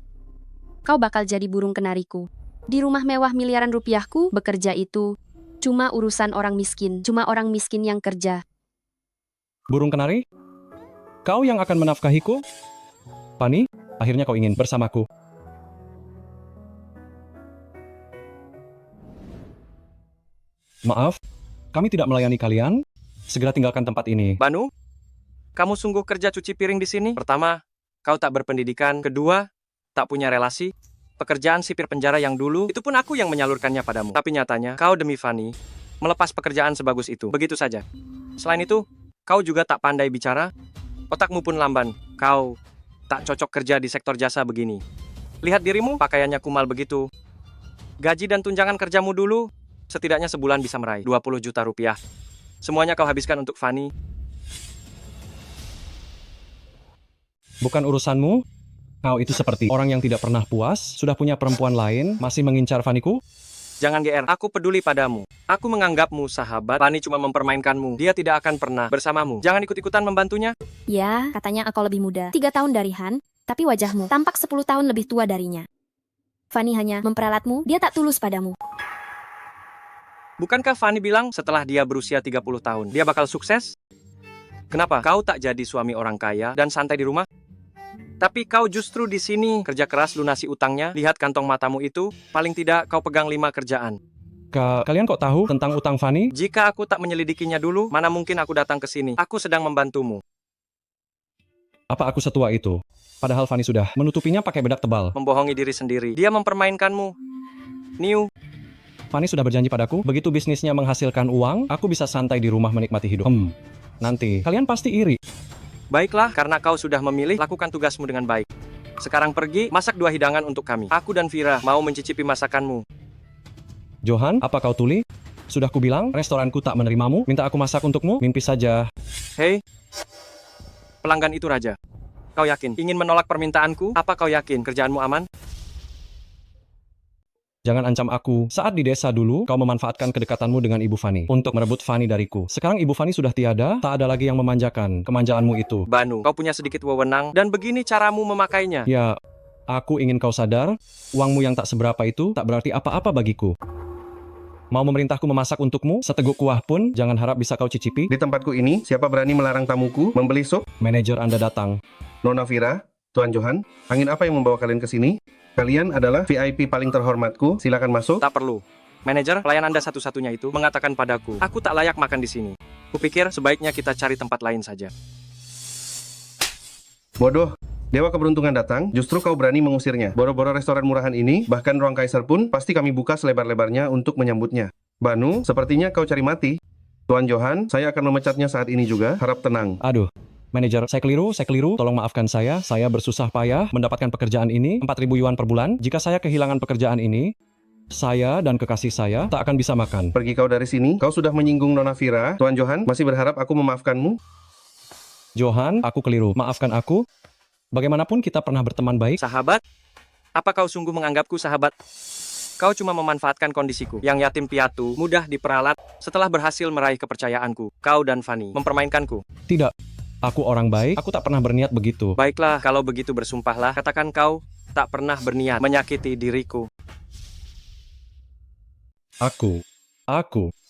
kau bakal jadi burung kenariku. Di rumah mewah miliaran rupiahku, bekerja itu cuma urusan orang miskin. Cuma orang miskin yang kerja. Burung kenari? Kau yang akan menafkahiku? Fanny, akhirnya kau ingin bersamaku. Maaf, kami tidak melayani kalian. Segera tinggalkan tempat ini. Banu, kamu sungguh kerja cuci piring di sini? Pertama, kau tak berpendidikan. Kedua, tak punya relasi. Pekerjaan sipir penjara yang dulu, itu pun aku yang menyalurkannya padamu. Tapi nyatanya, kau demi Fanny, melepas pekerjaan sebagus itu. Begitu saja. Selain itu, kau juga tak pandai bicara. Otakmu pun lamban. Kau tak cocok kerja di sektor jasa begini. Lihat dirimu, pakaiannya kumal begitu. Gaji dan tunjangan kerjamu dulu, setidaknya sebulan bisa meraih 20 juta rupiah. Semuanya kau habiskan untuk Fanny. Bukan urusanmu. Kau itu seperti orang yang tidak pernah puas, sudah punya perempuan lain, masih mengincar Fanny-ku? Jangan GR, aku peduli padamu. Aku menganggapmu sahabat. Fanny cuma mempermainkanmu. Dia tidak akan pernah bersamamu. Jangan ikut-ikutan membantunya. Ya, katanya kau lebih muda. 3 tahun dari Han, tapi wajahmu tampak 10 tahun lebih tua darinya. Fanny hanya memperalatmu, dia tak tulus padamu. Bukankah Fanny bilang setelah dia berusia 30 tahun, dia bakal sukses? Kenapa kau tak jadi suami orang kaya dan santai di rumah? Tapi kau justru di sini, kerja keras lunasi utangnya, lihat kantong matamu itu, paling tidak kau pegang 5 kerjaan. Kalian kok tahu tentang utang Fanny? Jika aku tak menyelidikinya dulu, mana mungkin aku datang ke sini. Aku sedang membantumu. Apa aku setua itu? Padahal Fanny sudah menutupinya pakai bedak tebal. Membohongi diri sendiri. Dia mempermainkanmu. Niu. Fanny sudah berjanji padaku, begitu bisnisnya menghasilkan uang, aku bisa santai di rumah menikmati hidup. Nanti kalian pasti iri. Baiklah, karena kau sudah memilih, lakukan tugasmu dengan baik. Sekarang pergi, masak 2 hidangan untuk kami. Aku dan Vira mau mencicipi masakanmu. Johan, apa kau tuli? Sudah kubilang, restoranku tak menerimamu, minta aku masak untukmu, mimpi saja. Hei, pelanggan itu raja. Kau yakin ingin menolak permintaanku? Apa kau yakin kerjaanmu aman? Jangan ancam aku. Saat di desa dulu, kau memanfaatkan kedekatanmu dengan Ibu Fanny untuk merebut Fanny dariku. Sekarang Ibu Fanny sudah tiada, tak ada lagi yang memanjakan kemanjaanmu itu. Banu, kau punya sedikit wewenang, dan begini caramu memakainya. Ya, aku ingin kau sadar, uangmu yang tak seberapa itu tak berarti apa-apa bagiku. Mau memerintahku memasak untukmu, seteguk kuah pun jangan harap bisa kau cicipi. Di tempatku ini, siapa berani melarang tamuku membeli sup? Manajer Anda datang. Nona Vira, Tuan Johan, angin apa yang membawa kalian ke sini? Kalian adalah VIP paling terhormatku, silakan masuk. Tak perlu. Manajer, pelayan Anda satu-satunya itu mengatakan padaku, aku tak layak makan di sini. Kupikir sebaiknya kita cari tempat lain saja. Bodoh, Dewa Keberuntungan datang, justru kau berani mengusirnya. Boro-boro restoran murahan ini, bahkan ruang kaisar pun, pasti kami buka selebar-lebarnya untuk menyambutnya. Banu, sepertinya kau cari mati. Tuan Johan, saya akan memecatnya saat ini juga, harap tenang. Aduh. Manajer, saya keliru, tolong maafkan saya bersusah payah mendapatkan pekerjaan ini, 4.000 yuan per bulan. Jika saya kehilangan pekerjaan ini, saya dan kekasih saya tak akan bisa makan. Pergi kau dari sini, kau sudah menyinggung Nona Vira. Tuan Johan, masih berharap aku memaafkanmu? Johan, aku keliru, maafkan aku. Bagaimanapun kita pernah berteman baik. Sahabat? Apa kau sungguh menganggapku sahabat? Kau cuma memanfaatkan kondisiku, yang yatim piatu, mudah diperalat, setelah berhasil meraih kepercayaanku. Kau dan Fanny mempermainkanku. Tidak. Aku orang baik, aku tak pernah berniat begitu. Baiklah, kalau begitu bersumpahlah. Katakan kau tak pernah berniat menyakiti diriku. Aku.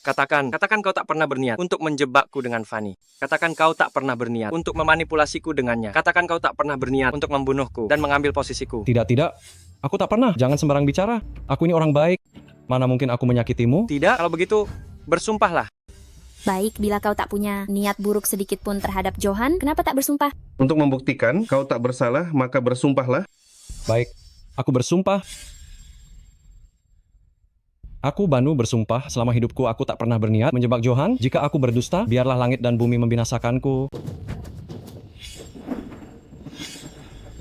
Katakan kau tak pernah berniat untuk menjebakku dengan Fanny. Katakan kau tak pernah berniat untuk memanipulasiku dengannya. Katakan kau tak pernah berniat untuk membunuhku dan mengambil posisiku. Tidak. Aku tak pernah, jangan sembarang bicara. Aku ini orang baik. Mana mungkin aku menyakitimu? Tidak, kalau begitu bersumpahlah. Baik, bila kau tak punya niat buruk sedikit pun terhadap Johan, kenapa tak bersumpah? Untuk membuktikan kau tak bersalah, maka bersumpahlah. Baik, aku bersumpah. Aku, Banu, bersumpah selama hidupku aku tak pernah berniat menjebak Johan. Jika aku berdusta, biarlah langit dan bumi membinasakanku.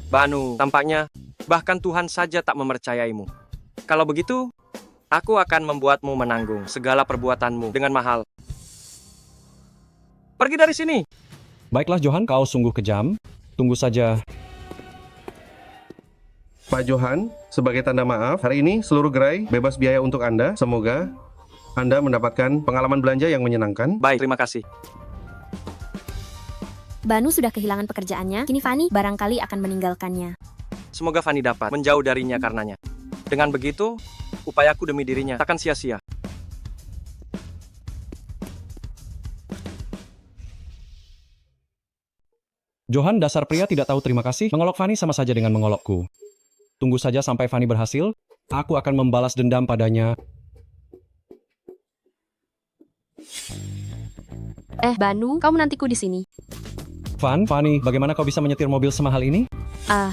Banu, tampaknya bahkan Tuhan saja tak mempercayaimu. Kalau begitu, aku akan membuatmu menanggung segala perbuatanmu dengan mahal. Pergi dari sini. Baiklah Johan, kau sungguh kejam. Tunggu saja. Pak Johan, sebagai tanda maaf, hari ini seluruh gerai bebas biaya untuk Anda. Semoga Anda mendapatkan pengalaman belanja yang menyenangkan. Baik, terima kasih. Banu sudah kehilangan pekerjaannya, kini Fanny barangkali akan meninggalkannya. Semoga Fanny dapat menjauh darinya karenanya. Dengan begitu, upayaku demi dirinya takkan sia-sia. Johan, dasar pria tidak tahu terima kasih. Mengolok Fanny sama saja dengan mengolokku. Tunggu saja sampai Fanny berhasil. Aku akan membalas dendam padanya. Banu, kau menantiku di sini. Fanny, bagaimana kau bisa menyetir mobil semahal ini?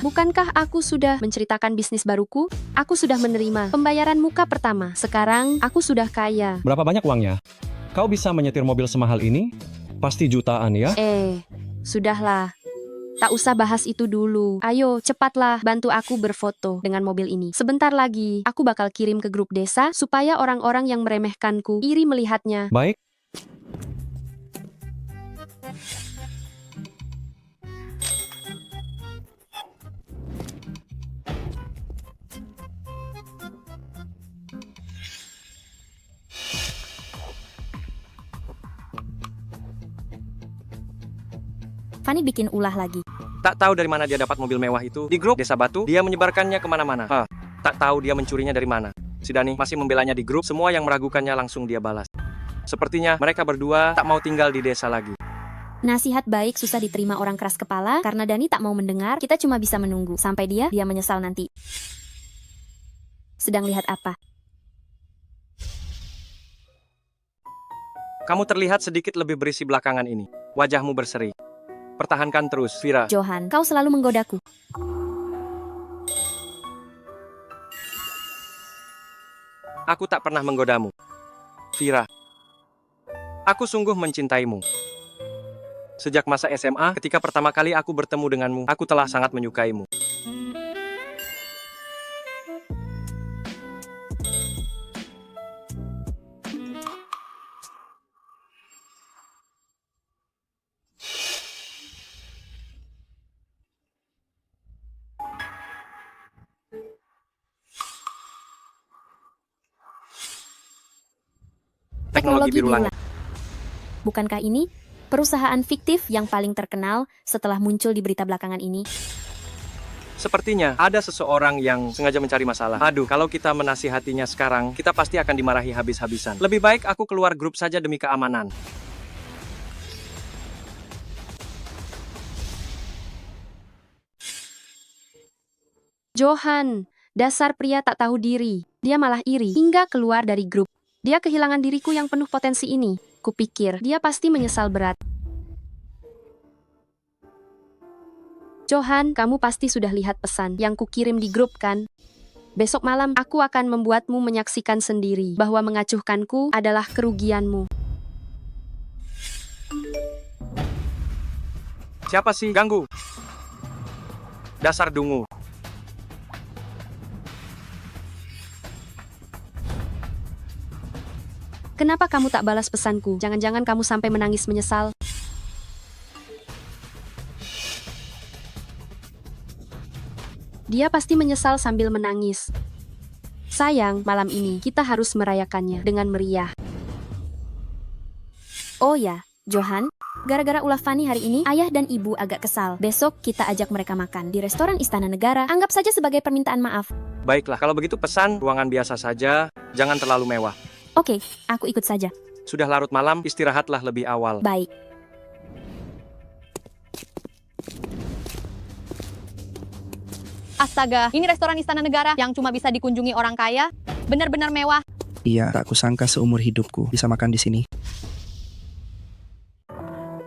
Bukankah aku sudah menceritakan bisnis baruku? Aku sudah menerima pembayaran muka pertama. Sekarang, aku sudah kaya. Berapa banyak uangnya? Kau bisa menyetir mobil semahal ini? Pasti jutaan ya? Sudahlah. Tak usah bahas itu dulu. Ayo, cepatlah bantu aku berfoto dengan mobil ini. Sebentar lagi, aku bakal kirim ke grup desa supaya orang-orang yang meremehkanku iri melihatnya. Baik. Fanny bikin ulah lagi. Tak tahu dari mana dia dapat mobil mewah itu. Di grup Desa Batu, dia menyebarkannya kemana-mana. Tak tahu dia mencurinya dari mana. Si Dani masih membelanya di grup, semua yang meragukannya langsung dia balas. Sepertinya mereka berdua tak mau tinggal di desa lagi. Nasihat baik susah diterima orang keras kepala, karena Dani tak mau mendengar, kita cuma bisa menunggu. Sampai dia menyesal nanti. Sedang lihat apa? Kamu terlihat sedikit lebih berisi belakangan ini. Wajahmu berseri. Pertahankan terus, Vira. Johan, kau selalu menggodaku. Aku tak pernah menggodamu. Vira. Aku sungguh mencintaimu. Sejak masa SMA, ketika pertama kali aku bertemu denganmu, aku telah sangat menyukaimu. Teknologi biru langit. Bukankah ini perusahaan fiktif yang paling terkenal setelah muncul di berita belakangan ini? Sepertinya ada seseorang yang sengaja mencari masalah. Aduh, kalau kita menasihatinya sekarang, kita pasti akan dimarahi habis-habisan. Lebih baik aku keluar grup saja demi keamanan. Johan, dasar pria tak tahu diri. Dia malah iri hingga keluar dari grup. Dia kehilangan diriku yang penuh potensi ini. Kupikir dia pasti menyesal berat. Johan, kamu pasti sudah lihat pesan yang kukirim di grup kan? Besok malam aku akan membuatmu menyaksikan sendiri bahwa mengacuhkanku adalah kerugianmu. Siapa sih ganggu? Dasar dungu. Kenapa kamu tak balas pesanku? Jangan-jangan kamu sampai menangis menyesal. Dia pasti menyesal sambil menangis. Sayang, malam ini kita harus merayakannya dengan meriah. Oh ya, Johan, gara-gara ulah Fanny hari ini, ayah dan ibu agak kesal. Besok kita ajak mereka makan di restoran Istana Negara. Anggap saja sebagai permintaan maaf. Baiklah, kalau begitu pesan ruangan biasa saja, jangan terlalu mewah. Oke, aku ikut saja. Sudah larut malam, istirahatlah lebih awal. Baik. Astaga, ini restoran Istana Negara yang cuma bisa dikunjungi orang kaya. Benar-benar mewah. Iya, tak kusangka seumur hidupku bisa makan di sini.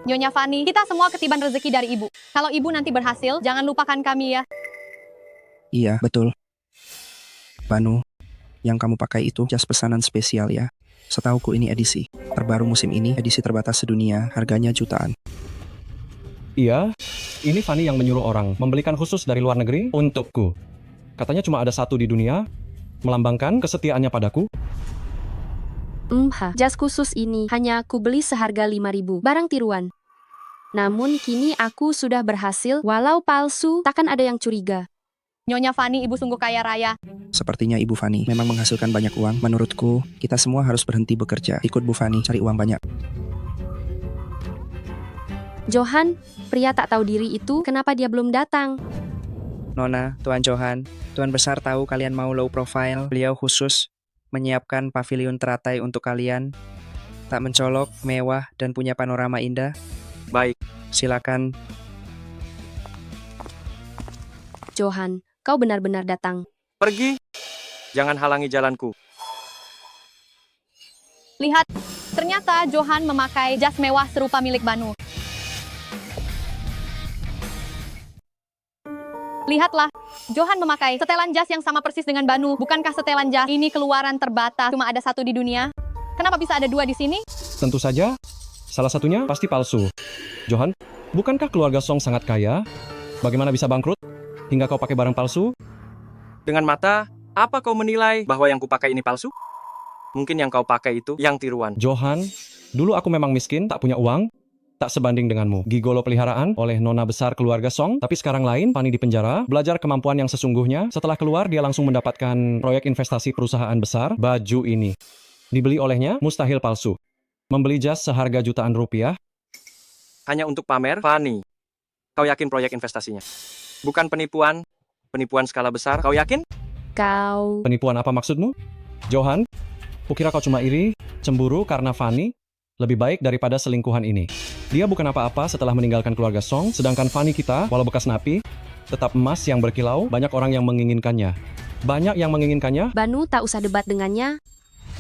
Nyonya Fanny, kita semua ketiban rezeki dari ibu. Kalau ibu nanti berhasil, jangan lupakan kami ya. Iya, betul. Banu, yang kamu pakai itu jas pesanan spesial ya. Setauku ini edisi terbaru musim ini, edisi terbatas sedunia, harganya jutaan. Iya, ini Fanny yang menyuruh orang membelikan khusus dari luar negeri untukku. Katanya cuma ada satu di dunia, melambangkan kesetiaannya padaku. Jas khusus ini hanya aku beli seharga 5.000, barang tiruan. Namun kini aku sudah berhasil, walau palsu, takkan ada yang curiga. Nyonya Fanny, ibu sungguh kaya raya. Sepertinya Ibu Fanny memang menghasilkan banyak uang. Menurutku, kita semua harus berhenti bekerja. Ikut Bu Fanny, cari uang banyak. Johan, pria tak tahu diri itu, kenapa dia belum datang? Nona, Tuan Johan, Tuan Besar tahu kalian mau low profile. Beliau khusus menyiapkan pavilion teratai untuk kalian. Tak mencolok, mewah, dan punya panorama indah. Baik. Silakan. Johan, kau benar-benar datang. Pergi. Jangan halangi jalanku. Lihat, ternyata Johan memakai jas mewah serupa milik Banu. Lihatlah, Johan memakai setelan jas yang sama persis dengan Banu. Bukankah setelan jas ini keluaran terbatas, cuma ada satu di dunia? Kenapa bisa ada dua di sini? Tentu saja, salah satunya pasti palsu. Johan, bukankah keluarga Song sangat kaya? Bagaimana bisa bangkrut hingga kau pakai barang palsu? Dengan mata, apa kau menilai bahwa yang kupakai ini palsu? Mungkin yang kau pakai itu yang tiruan. Johan, dulu aku memang miskin, tak punya uang, tak sebanding denganmu. Gigolo peliharaan oleh nona besar keluarga Song, tapi sekarang lain, Fanny di penjara, belajar kemampuan yang sesungguhnya. Setelah keluar, dia langsung mendapatkan proyek investasi perusahaan besar. Baju ini dibeli olehnya, mustahil palsu. Membeli jas seharga jutaan rupiah. Hanya untuk pamer, Fanny. Kau yakin proyek investasinya? Bukan penipuan, penipuan skala besar, kau yakin? Kau... Penipuan apa maksudmu? Johan, kukira kau cuma iri, cemburu karena Fanny lebih baik daripada selingkuhan ini. Dia bukan apa-apa setelah meninggalkan keluarga Song, sedangkan Fanny kita, walau bekas napi, tetap emas yang berkilau, banyak orang yang menginginkannya. Banyak yang menginginkannya. Banu, tak usah debat dengannya.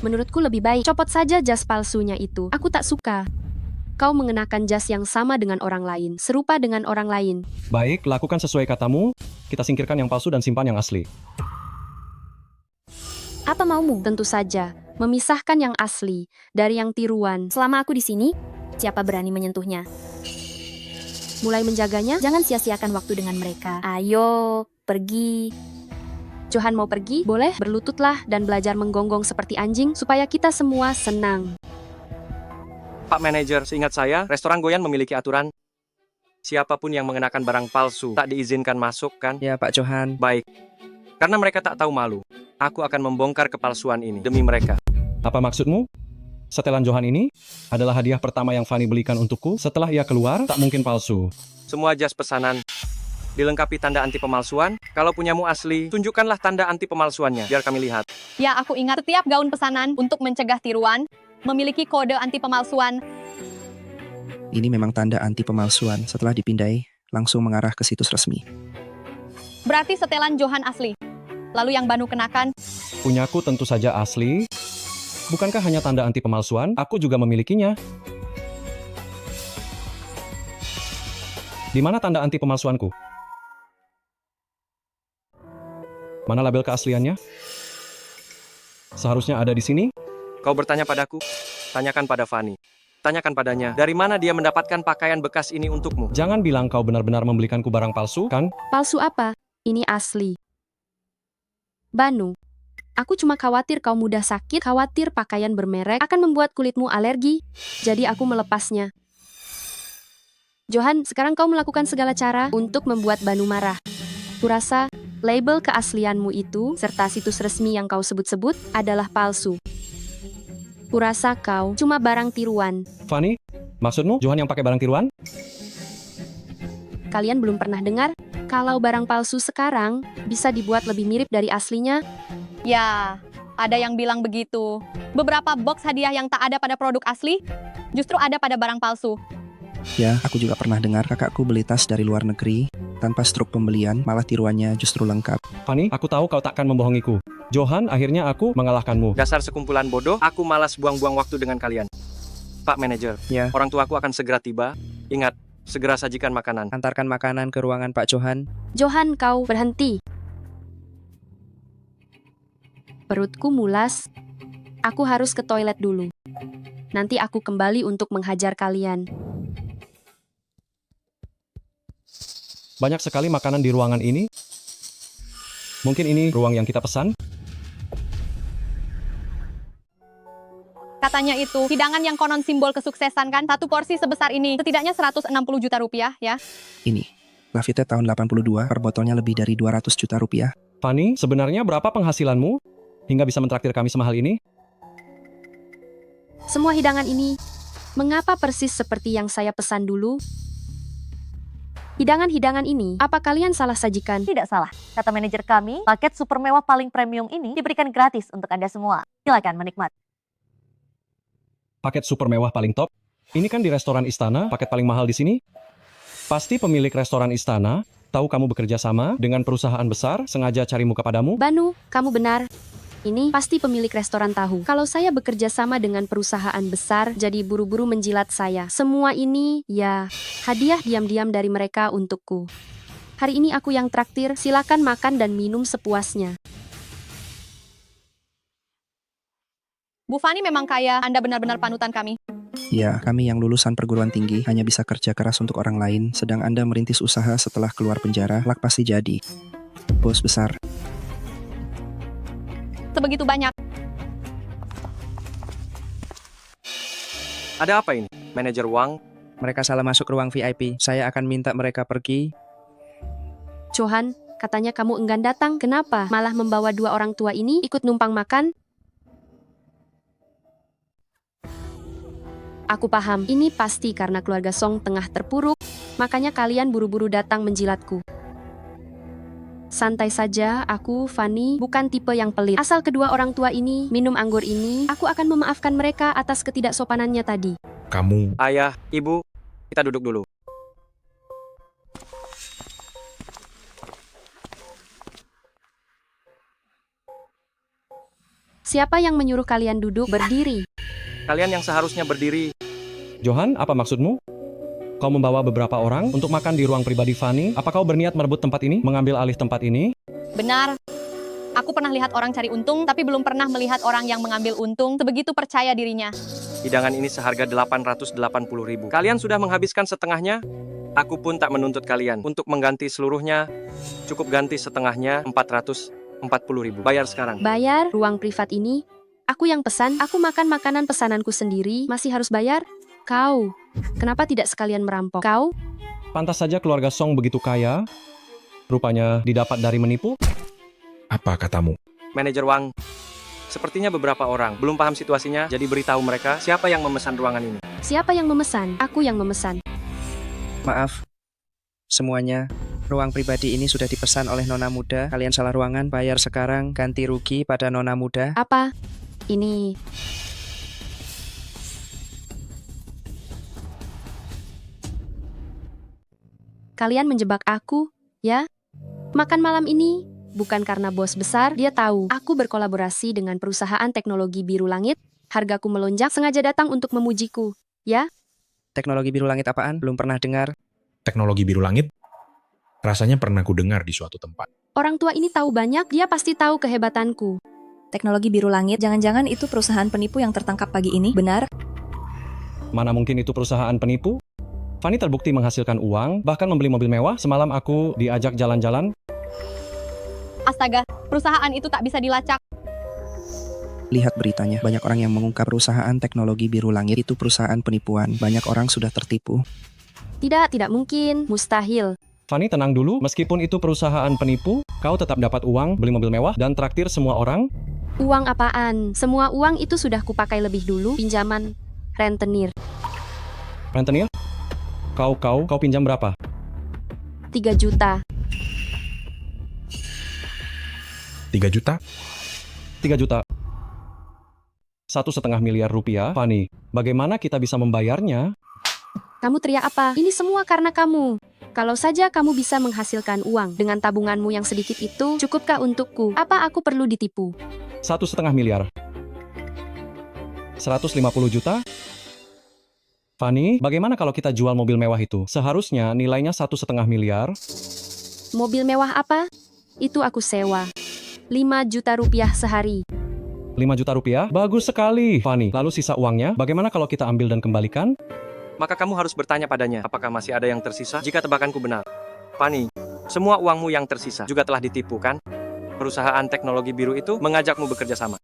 Menurutku lebih baik copot saja jas palsunya itu. Aku tak suka. Kau mengenakan jas yang sama dengan orang lain, serupa dengan orang lain. Baik, lakukan sesuai katamu. Kita singkirkan yang palsu dan simpan yang asli. Apa maumu? Tentu saja, memisahkan yang asli dari yang tiruan. Selama aku di sini, siapa berani menyentuhnya? Mulai menjaganya, jangan sia-siakan waktu dengan mereka. Ayo, pergi. Johan mau pergi? Boleh, berlututlah dan belajar menggonggong seperti anjing supaya kita semua senang. Pak Manajer, seingat saya, restoran Goyan memiliki aturan. Siapapun yang mengenakan barang palsu tak diizinkan masuk, kan? Ya, Pak Johan. Baik. Karena mereka tak tahu malu, aku akan membongkar kepalsuan ini demi mereka. Apa maksudmu? Setelan Johan ini adalah hadiah pertama yang Fanny belikan untukku. Setelah ia keluar, tak mungkin palsu. Semua jas pesanan dilengkapi tanda anti pemalsuan. Kalau punyamu asli, tunjukkanlah tanda anti pemalsuannya, biar kami lihat. Ya, aku ingat setiap gaun pesanan untuk mencegah tiruan memiliki kode anti pemalsuan. Ini memang tanda anti pemalsuan. Setelah dipindai, langsung mengarah ke situs resmi. Berarti setelan Johan asli. Lalu yang Banu kenakan, Punyaku tentu saja asli. Bukankah hanya tanda anti pemalsuan? Aku juga memilikinya. Di mana tanda anti pemalsuanku? Mana label keasliannya? Seharusnya ada di sini. Kau bertanya padaku? Tanyakan pada Fanny. Tanyakan padanya, dari mana dia mendapatkan pakaian bekas ini untukmu? Jangan bilang kau benar-benar membelikanku barang palsu, kan? Palsu apa? Ini asli. Banu, aku cuma khawatir kau mudah sakit, khawatir pakaian bermerek akan membuat kulitmu alergi, jadi aku melepasnya. Johan, sekarang kau melakukan segala cara untuk membuat Banu marah. Kurasa, label keaslianmu itu, serta situs resmi yang kau sebut-sebut, adalah palsu. Kurasa kau cuma barang tiruan. Fanny, maksudmu Johan yang pakai barang tiruan? Kalian belum pernah dengar? Kalau barang palsu sekarang bisa dibuat lebih mirip dari aslinya? ya, ada yang bilang begitu. Beberapa box hadiah yang tak ada pada produk asli, justru ada pada barang palsu. Ya, aku juga pernah dengar kakakku beli tas dari luar negeri. Tanpa struk pembelian, malah tiruannya justru lengkap. Fanny, aku tahu kau takkan membohongiku. Johan, akhirnya aku mengalahkanmu. Dasar sekumpulan bodoh, aku malas buang-buang waktu dengan kalian. Pak Manajer, Ya. orang tuaku akan segera tiba. Ingat, segera sajikan makanan. Antarkan makanan ke ruangan Pak Johan. Johan, kau berhenti. Perutku mulas. Aku harus ke toilet dulu. Nanti aku kembali untuk menghajar kalian. Banyak sekali makanan di ruangan ini. Mungkin ini ruang yang kita pesan? Katanya itu, hidangan yang konon simbol kesuksesan kan? Satu porsi sebesar ini, setidaknya 160 juta rupiah ya. Ini, Lafite tahun 82, per botolnya lebih dari 200 juta rupiah. Fanny, sebenarnya berapa penghasilanmu hingga bisa mentraktir kami semahal ini? Semua hidangan ini, mengapa persis seperti yang saya pesan dulu? Hidangan-hidangan ini, apa kalian salah sajikan? Tidak salah. Kata manajer kami, paket super mewah paling premium ini diberikan gratis untuk Anda semua. Silakan menikmati. Paket super mewah paling top? Ini kan di restoran Istana, paket paling mahal di sini? Pasti pemilik restoran Istana tahu kamu bekerja sama dengan perusahaan besar, sengaja cari muka padamu? Banu, kamu benar. Ini pasti pemilik restoran tahu. Kalau saya bekerja sama dengan perusahaan besar, jadi buru-buru menjilat saya. Semua ini, ya, hadiah diam-diam dari mereka untukku. Hari ini aku yang traktir, silakan makan dan minum sepuasnya. Bu Fanny memang kaya, Anda benar-benar panutan kami. Ya, kami yang lulusan perguruan tinggi hanya bisa kerja keras untuk orang lain, sedang Anda merintis usaha setelah keluar penjara, lak pasti jadi. Bos besar. Sebegitu banyak. Ada apa ini? Manajer Wang? Mereka salah masuk ruang VIP. Saya akan minta mereka pergi. Johan, katanya kamu enggan datang. Kenapa? Malah membawa dua orang tua ini ikut numpang makan? Aku paham, ini pasti karena keluarga Song tengah terpuruk, makanya kalian buru-buru datang menjilatku. Santai saja, aku, Fanny, bukan tipe yang pelit. Asal kedua orang tua ini minum anggur ini, aku akan memaafkan mereka atas ketidaksopanannya tadi. Kamu... Ayah, ibu, kita duduk dulu. Siapa yang menyuruh kalian duduk berdiri? Kalian yang seharusnya berdiri. Johan, apa maksudmu? Kau membawa beberapa orang untuk makan di ruang pribadi Fanny. Apa kau berniat merebut tempat ini? Mengambil alih tempat ini? Benar. Aku pernah lihat orang cari untung, tapi belum pernah melihat orang yang mengambil untung sebegitu percaya dirinya. Hidangan ini seharga 880.000. Kalian sudah menghabiskan setengahnya? Aku pun tak menuntut kalian untuk mengganti seluruhnya. Cukup ganti setengahnya, 440.000. Bayar sekarang. Bayar ruang privat ini? Aku yang pesan, aku makan makanan pesananku sendiri, masih harus bayar? Kau, kenapa tidak sekalian merampok? Kau? Pantas saja keluarga Song begitu kaya. Rupanya didapat dari menipu. Apa katamu? Manajer Wang, sepertinya beberapa orang belum paham situasinya, jadi beritahu mereka siapa yang memesan ruangan ini. Siapa yang memesan? Aku yang memesan. Maaf, semuanya. Ruang pribadi ini sudah dipesan oleh Nona Muda. Kalian salah ruangan, bayar sekarang, ganti rugi pada Nona Muda. Apa? Ini... Kalian menjebak aku, ya? Makan malam ini bukan karena bos besar, dia tahu aku berkolaborasi dengan perusahaan teknologi biru langit. Hargaku melonjak, sengaja datang untuk memujiku, ya? Teknologi biru langit apaan? Belum pernah dengar. Teknologi biru langit? Rasanya pernah ku dengar di suatu tempat. Orang tua ini tahu banyak, dia pasti tahu kehebatanku. Teknologi biru langit, jangan-jangan itu perusahaan penipu yang tertangkap pagi ini, benar? Mana mungkin itu perusahaan penipu? Fanny terbukti menghasilkan uang, bahkan membeli mobil mewah. Semalam aku diajak jalan-jalan. Astaga, perusahaan itu tak bisa dilacak. Lihat beritanya, banyak orang yang mengungkap perusahaan teknologi biru langit itu perusahaan penipuan. Banyak orang sudah tertipu. Tidak mungkin, mustahil. Fanny, tenang dulu. Meskipun itu perusahaan penipu, kau tetap dapat uang, beli mobil mewah, dan traktir semua orang. Uang apaan? Semua uang itu sudah kupakai lebih dulu, pinjaman rentenir. Rentenir? Kau pinjam berapa? 3 juta. 3 juta? 3 juta. 1,5 miliar rupiah. Fanny, bagaimana kita bisa membayarnya? Kamu teriak apa? Ini semua karena kamu. Kalau saja kamu bisa menghasilkan uang dengan tabunganmu yang sedikit itu, cukupkah untukku? Apa aku perlu ditipu? 1,5 miliar. 150 juta? Fanny, bagaimana kalau kita jual mobil mewah itu? Seharusnya nilainya 1,5 miliar. Mobil mewah apa? Itu aku sewa. 5 juta rupiah sehari. 5 juta rupiah? Bagus sekali, Fanny. Lalu sisa uangnya, bagaimana kalau kita ambil dan kembalikan? Maka kamu harus bertanya padanya, apakah masih ada yang tersisa jika tebakanku benar. Fanny, semua uangmu yang tersisa juga telah ditipu, kan? Perusahaan teknologi biru itu mengajakmu bekerja sama.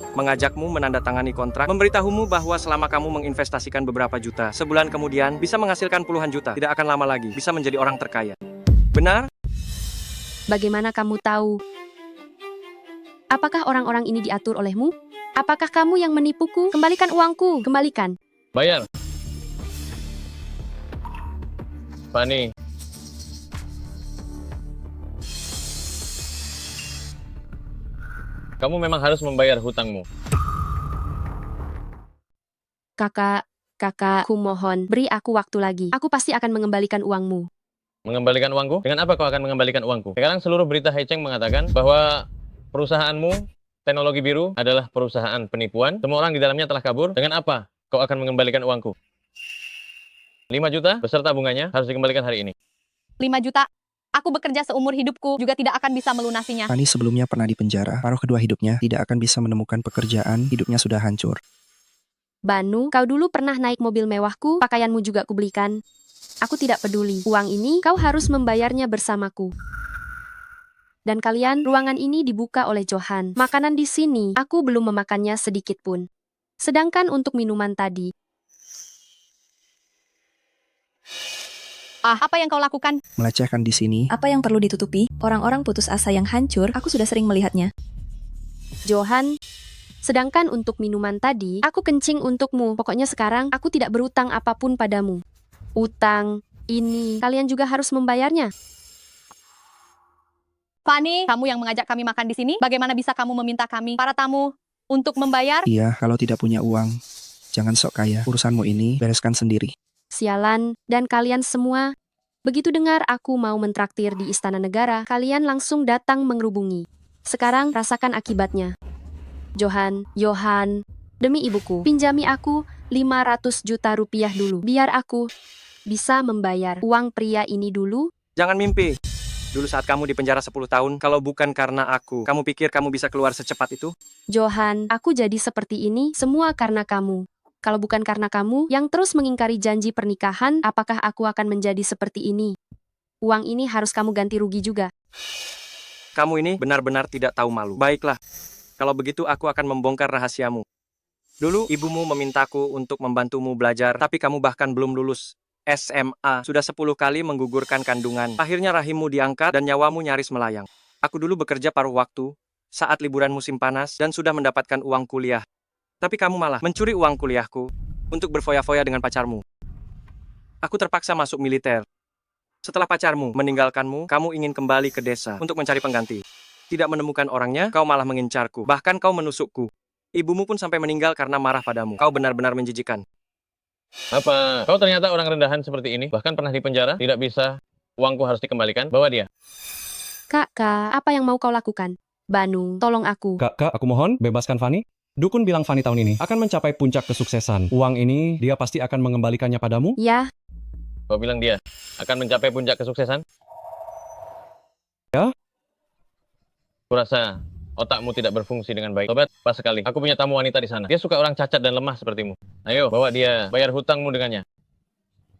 Mengajakmu menandatangani kontrak, memberitahumu bahwa selama kamu menginvestasikan beberapa juta, sebulan kemudian bisa menghasilkan puluhan juta. Tidak akan lama lagi, bisa menjadi orang terkaya. Benar? Bagaimana kamu tahu? Apakah orang-orang ini diatur olehmu? Apakah kamu yang menipuku? Kembalikan uangku, kembalikan. Bayar. Fanny. Kamu memang harus membayar hutangmu. Kakak, ku mohon, beri aku waktu lagi. Aku pasti akan mengembalikan uangmu. Mengembalikan uangku? Dengan apa kau akan mengembalikan uangku? Sekarang seluruh berita Hecheng mengatakan bahwa perusahaanmu, teknologi biru, adalah perusahaan penipuan. Semua orang di dalamnya telah kabur. Dengan apa kau akan mengembalikan uangku? 5 juta beserta bunganya harus dikembalikan hari ini. 5 juta. Aku bekerja seumur hidupku, juga tidak akan bisa melunasinya. Fanny sebelumnya pernah dipenjara. Paruh kedua hidupnya tidak akan bisa menemukan pekerjaan. Hidupnya sudah hancur. Banu, kau dulu pernah naik mobil mewahku, pakaianmu juga kubelikan. Aku tidak peduli. Uang ini kau harus membayarnya bersamaku. Dan kalian, ruangan ini dibuka oleh Johan. Makanan di sini, aku belum memakannya sedikit pun. Sedangkan untuk minuman tadi, apa yang kau lakukan? Melecehkan di sini. Apa yang perlu ditutupi? Orang-orang putus asa yang hancur, aku sudah sering melihatnya. Johan, sedangkan untuk minuman tadi, aku kencing untukmu. Pokoknya sekarang, aku tidak berutang apapun padamu. Utang ini, kalian juga harus membayarnya. Fanny, kamu yang mengajak kami makan di sini, bagaimana bisa kamu meminta kami, para tamu, untuk membayar? Iya, kalau tidak punya uang, jangan sok kaya. Urusanmu ini, bereskan sendiri. Sialan, dan kalian semua, begitu dengar aku mau mentraktir di Istana Negara, kalian langsung datang mengerubungi. Sekarang rasakan akibatnya. Johan, demi ibuku, pinjami aku, 500 juta rupiah dulu. Biar aku bisa membayar uang pria ini dulu. Jangan mimpi. Dulu saat kamu di penjara 10 tahun, kalau bukan karena aku, kamu pikir kamu bisa keluar secepat itu? Johan, aku jadi seperti ini semua karena kamu. Kalau bukan karena kamu yang terus mengingkari janji pernikahan, apakah aku akan menjadi seperti ini? Uang ini harus kamu ganti rugi juga. Kamu ini benar-benar tidak tahu malu. Baiklah, kalau begitu aku akan membongkar rahasiamu. Dulu ibumu memintaku untuk membantumu belajar, tapi kamu bahkan belum lulus SMA. Sudah 10 kali menggugurkan kandungan. Akhirnya rahimmu diangkat dan nyawamu nyaris melayang. Aku dulu bekerja paruh waktu, saat liburan musim panas, dan sudah mendapatkan uang kuliah. Tapi kamu malah mencuri uang kuliahku untuk berfoya-foya dengan pacarmu. Aku terpaksa masuk militer. Setelah pacarmu meninggalkanmu, kamu ingin kembali ke desa untuk mencari pengganti. Tidak menemukan orangnya, kau malah mengincarku. Bahkan kau menusukku. Ibumu pun sampai meninggal karena marah padamu. Kau benar-benar menjijikan. Apa kau ternyata orang rendahan seperti ini? Bahkan pernah di penjara, tidak bisa, uangku harus dikembalikan. Bawa dia. Kak, apa yang mau kau lakukan? Banu, tolong aku. Kak, aku mohon, bebaskan Fanny. Dukun bilang Fanny tahun ini akan mencapai puncak kesuksesan. Uang ini, dia pasti akan mengembalikannya padamu. Ya. Kau bilang dia akan mencapai puncak kesuksesan? Ya? Kurasa otakmu tidak berfungsi dengan baik. Sobat, pas sekali. Aku punya tamu wanita di sana. Dia suka orang cacat dan lemah sepertimu. Ayo, bawa dia. Bayar hutangmu dengannya.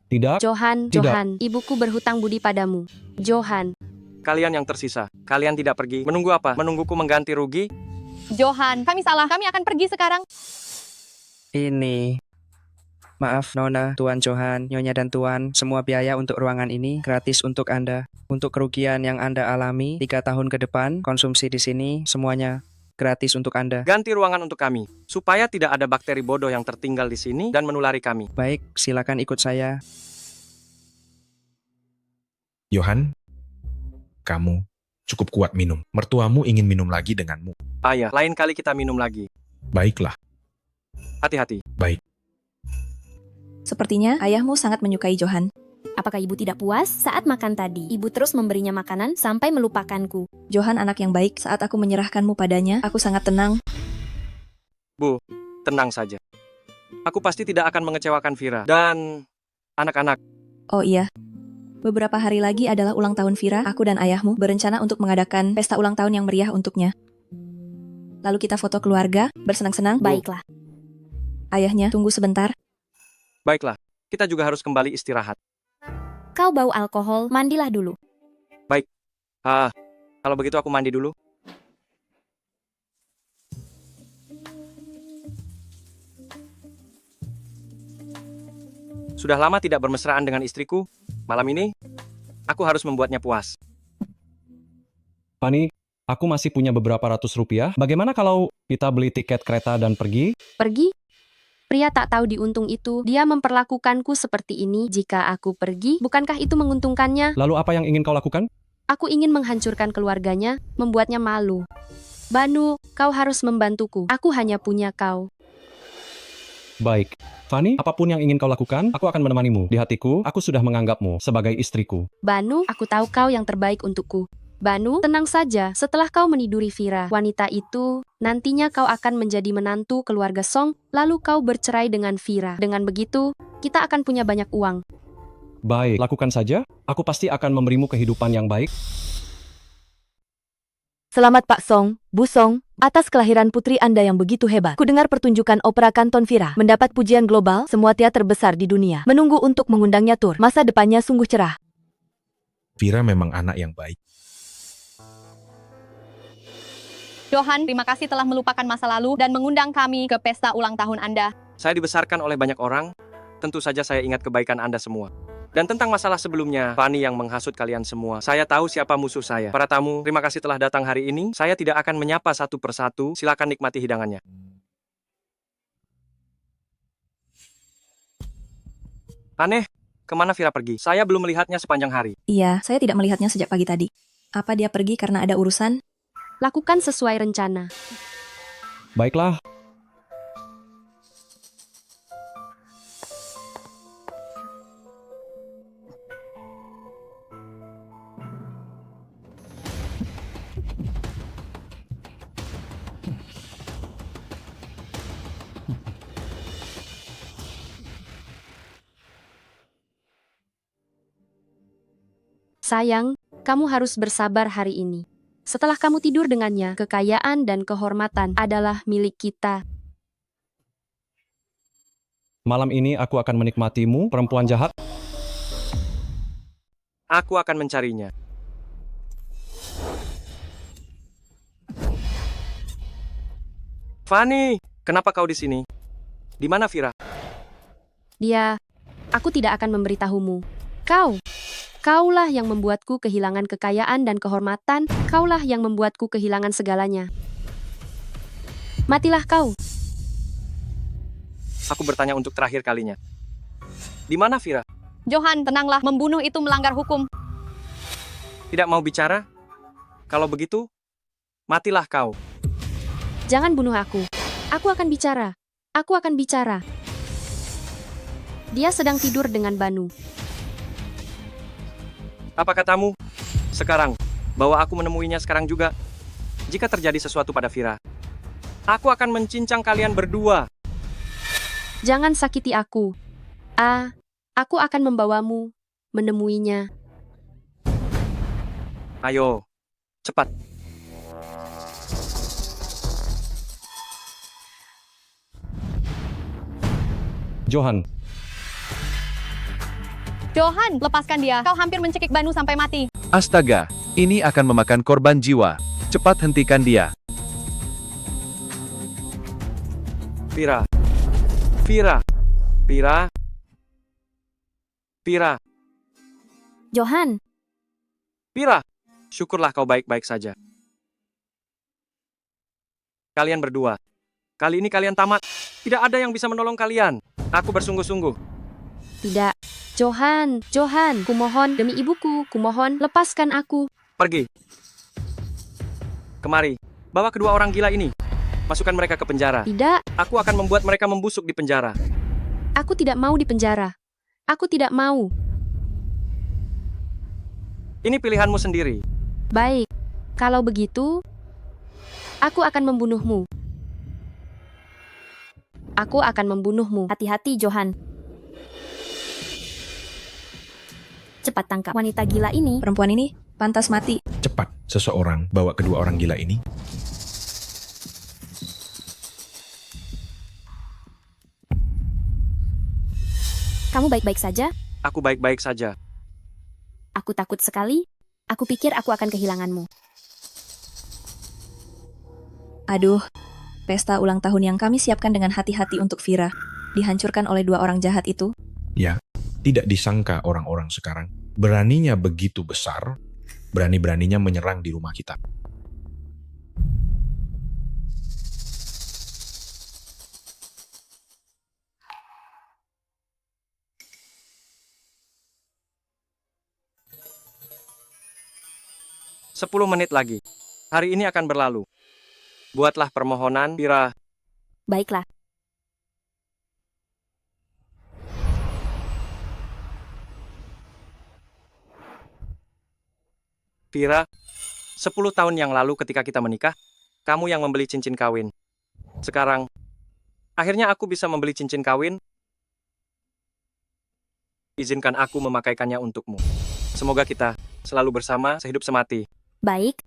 Tidak. Johan, ibuku berhutang budi padamu. Johan. Kalian yang tersisa, kalian tidak pergi. Menunggu apa? Menungguku mengganti rugi? Johan, kami salah. Kami akan pergi sekarang. Ini. Maaf, Nona, Tuan Johan, Nyonya dan Tuan, semua biaya untuk ruangan ini gratis untuk Anda. Untuk kerugian yang Anda alami 3 tahun ke depan, konsumsi di sini, semuanya gratis untuk Anda. Ganti ruangan untuk kami, supaya tidak ada bakteri bodoh yang tertinggal di sini dan menulari kami. Baik, silakan ikut saya. Johan, kamu cukup kuat minum. Mertuamu ingin minum lagi denganmu. Ayah, lain kali kita minum lagi. Baiklah. Hati-hati. Baik. Sepertinya ayahmu sangat menyukai Johan. Apakah ibu tidak puas saat makan tadi? Ibu terus memberinya makanan sampai melupakanku. Johan anak yang baik, saat aku menyerahkanmu padanya, aku sangat tenang. Bu, tenang saja. Aku pasti tidak akan mengecewakan Vira dan anak-anak. Oh iya, beberapa hari lagi adalah ulang tahun Vira. Aku dan ayahmu berencana untuk mengadakan pesta ulang tahun yang meriah untuknya. Lalu kita foto keluarga, bersenang-senang. Baiklah. Ayahnya, tunggu sebentar. Baiklah, kita juga harus kembali istirahat. Kau bau alkohol, mandilah dulu. Baik. Kalau begitu aku mandi dulu. Sudah lama tidak bermesraan dengan istriku. Malam ini, aku harus membuatnya puas. Fanny, aku masih punya beberapa ratus rupiah. Bagaimana kalau kita beli tiket kereta dan pergi? Pergi? Pria tak tahu diuntung itu, dia memperlakukanku seperti ini. Jika aku pergi, bukankah itu menguntungkannya? Lalu apa yang ingin kau lakukan? Aku ingin menghancurkan keluarganya, membuatnya malu. Banu, kau harus membantuku. Aku hanya punya kau. Baik. Fanny, apapun yang ingin kau lakukan, aku akan menemanimu. Di hatiku, aku sudah menganggapmu sebagai istriku. Banu, aku tahu kau yang terbaik untukku. Banu, tenang saja. Setelah kau meniduri Vira, wanita itu, nantinya kau akan menjadi menantu keluarga Song, lalu kau bercerai dengan Vira. Dengan begitu, kita akan punya banyak uang. Baik, lakukan saja. Aku pasti akan memberimu kehidupan yang baik. Selamat Pak Song, Bu Song, atas kelahiran putri Anda yang begitu hebat. Kudengar pertunjukan opera Kanton Vira mendapat pujian global, semua teater besar di dunia menunggu untuk mengundangnya tur. Masa depannya sungguh cerah. Vira memang anak yang baik. Johan, terima kasih telah melupakan masa lalu dan mengundang kami ke pesta ulang tahun Anda. Saya dibesarkan oleh banyak orang, tentu saja saya ingat kebaikan Anda semua. Dan tentang masalah sebelumnya, Fanny yang menghasut kalian semua. Saya tahu siapa musuh saya. Para tamu, terima kasih telah datang hari ini. Saya tidak akan menyapa satu persatu, silakan nikmati hidangannya. Aneh, kemana Vira pergi? Saya belum melihatnya sepanjang hari. Iya, saya tidak melihatnya sejak pagi tadi. Apa dia pergi karena ada urusan? Lakukan sesuai rencana. Baiklah. Sayang, kamu harus bersabar hari ini. Setelah kamu tidur dengannya, kekayaan dan kehormatan adalah milik kita. Malam ini aku akan menikmatimu, perempuan jahat. Aku akan mencarinya. Fanny, kenapa kau di sini? Di mana Vira? Aku tidak akan memberitahumu. Kaulah yang membuatku kehilangan kekayaan dan kehormatan. Kaulah yang membuatku kehilangan segalanya. Matilah kau. Aku bertanya untuk terakhir kalinya. Di mana Vira? Johan, tenanglah. Membunuh itu melanggar hukum. Tidak mau bicara? Kalau begitu, matilah kau. Jangan bunuh aku. Aku akan bicara. Aku akan bicara. Dia sedang tidur dengan Banu. Apa katamu? Sekarang, bahwa aku menemuinya sekarang juga. Jika terjadi sesuatu pada Vira, aku akan mencincang kalian berdua. Jangan sakiti aku. Aku akan membawamu menemuinya. Ayo, cepat. Johan, lepaskan dia. Kau hampir mencekik Banu sampai mati. Astaga, ini akan memakan korban jiwa. Cepat hentikan dia. Vira. Vira. Vira. Vira. Johan, Vira. Syukurlah kau baik-baik saja. Kalian berdua. Kali ini kalian tamat. Tidak ada yang bisa menolong kalian. Aku bersungguh-sungguh. tidak. Johan, kumohon demi ibuku, kumohon lepaskan aku. Pergi. Kemari. Bawa kedua orang gila ini. Masukkan mereka ke penjara. Tidak. Aku akan membuat mereka membusuk di penjara. Aku tidak mau di penjara. Aku tidak mau. Ini pilihanmu sendiri. Baik. Kalau begitu, aku akan membunuhmu. Aku akan membunuhmu. Hati-hati, Johan. Cepat tangkap wanita gila ini. Perempuan ini pantas mati. Cepat, seseorang bawa kedua orang gila ini. Kamu baik-baik saja? Aku baik-baik saja. Aku takut sekali. Aku pikir aku akan kehilanganmu. Aduh, pesta ulang tahun yang kami siapkan dengan hati-hati untuk Vira dihancurkan oleh dua orang jahat itu. Ya, tidak disangka orang-orang sekarang beraninya begitu besar, berani-beraninya menyerang di rumah kita. Sepuluh menit lagi. Hari ini akan berlalu. Buatlah permohonan, Vira. Baiklah. Vira, 10 tahun yang lalu ketika kita menikah, kamu yang membeli cincin kawin. Sekarang, akhirnya aku bisa membeli cincin kawin. Izinkan aku memakaikannya untukmu. Semoga kita selalu bersama sehidup semati. Baik,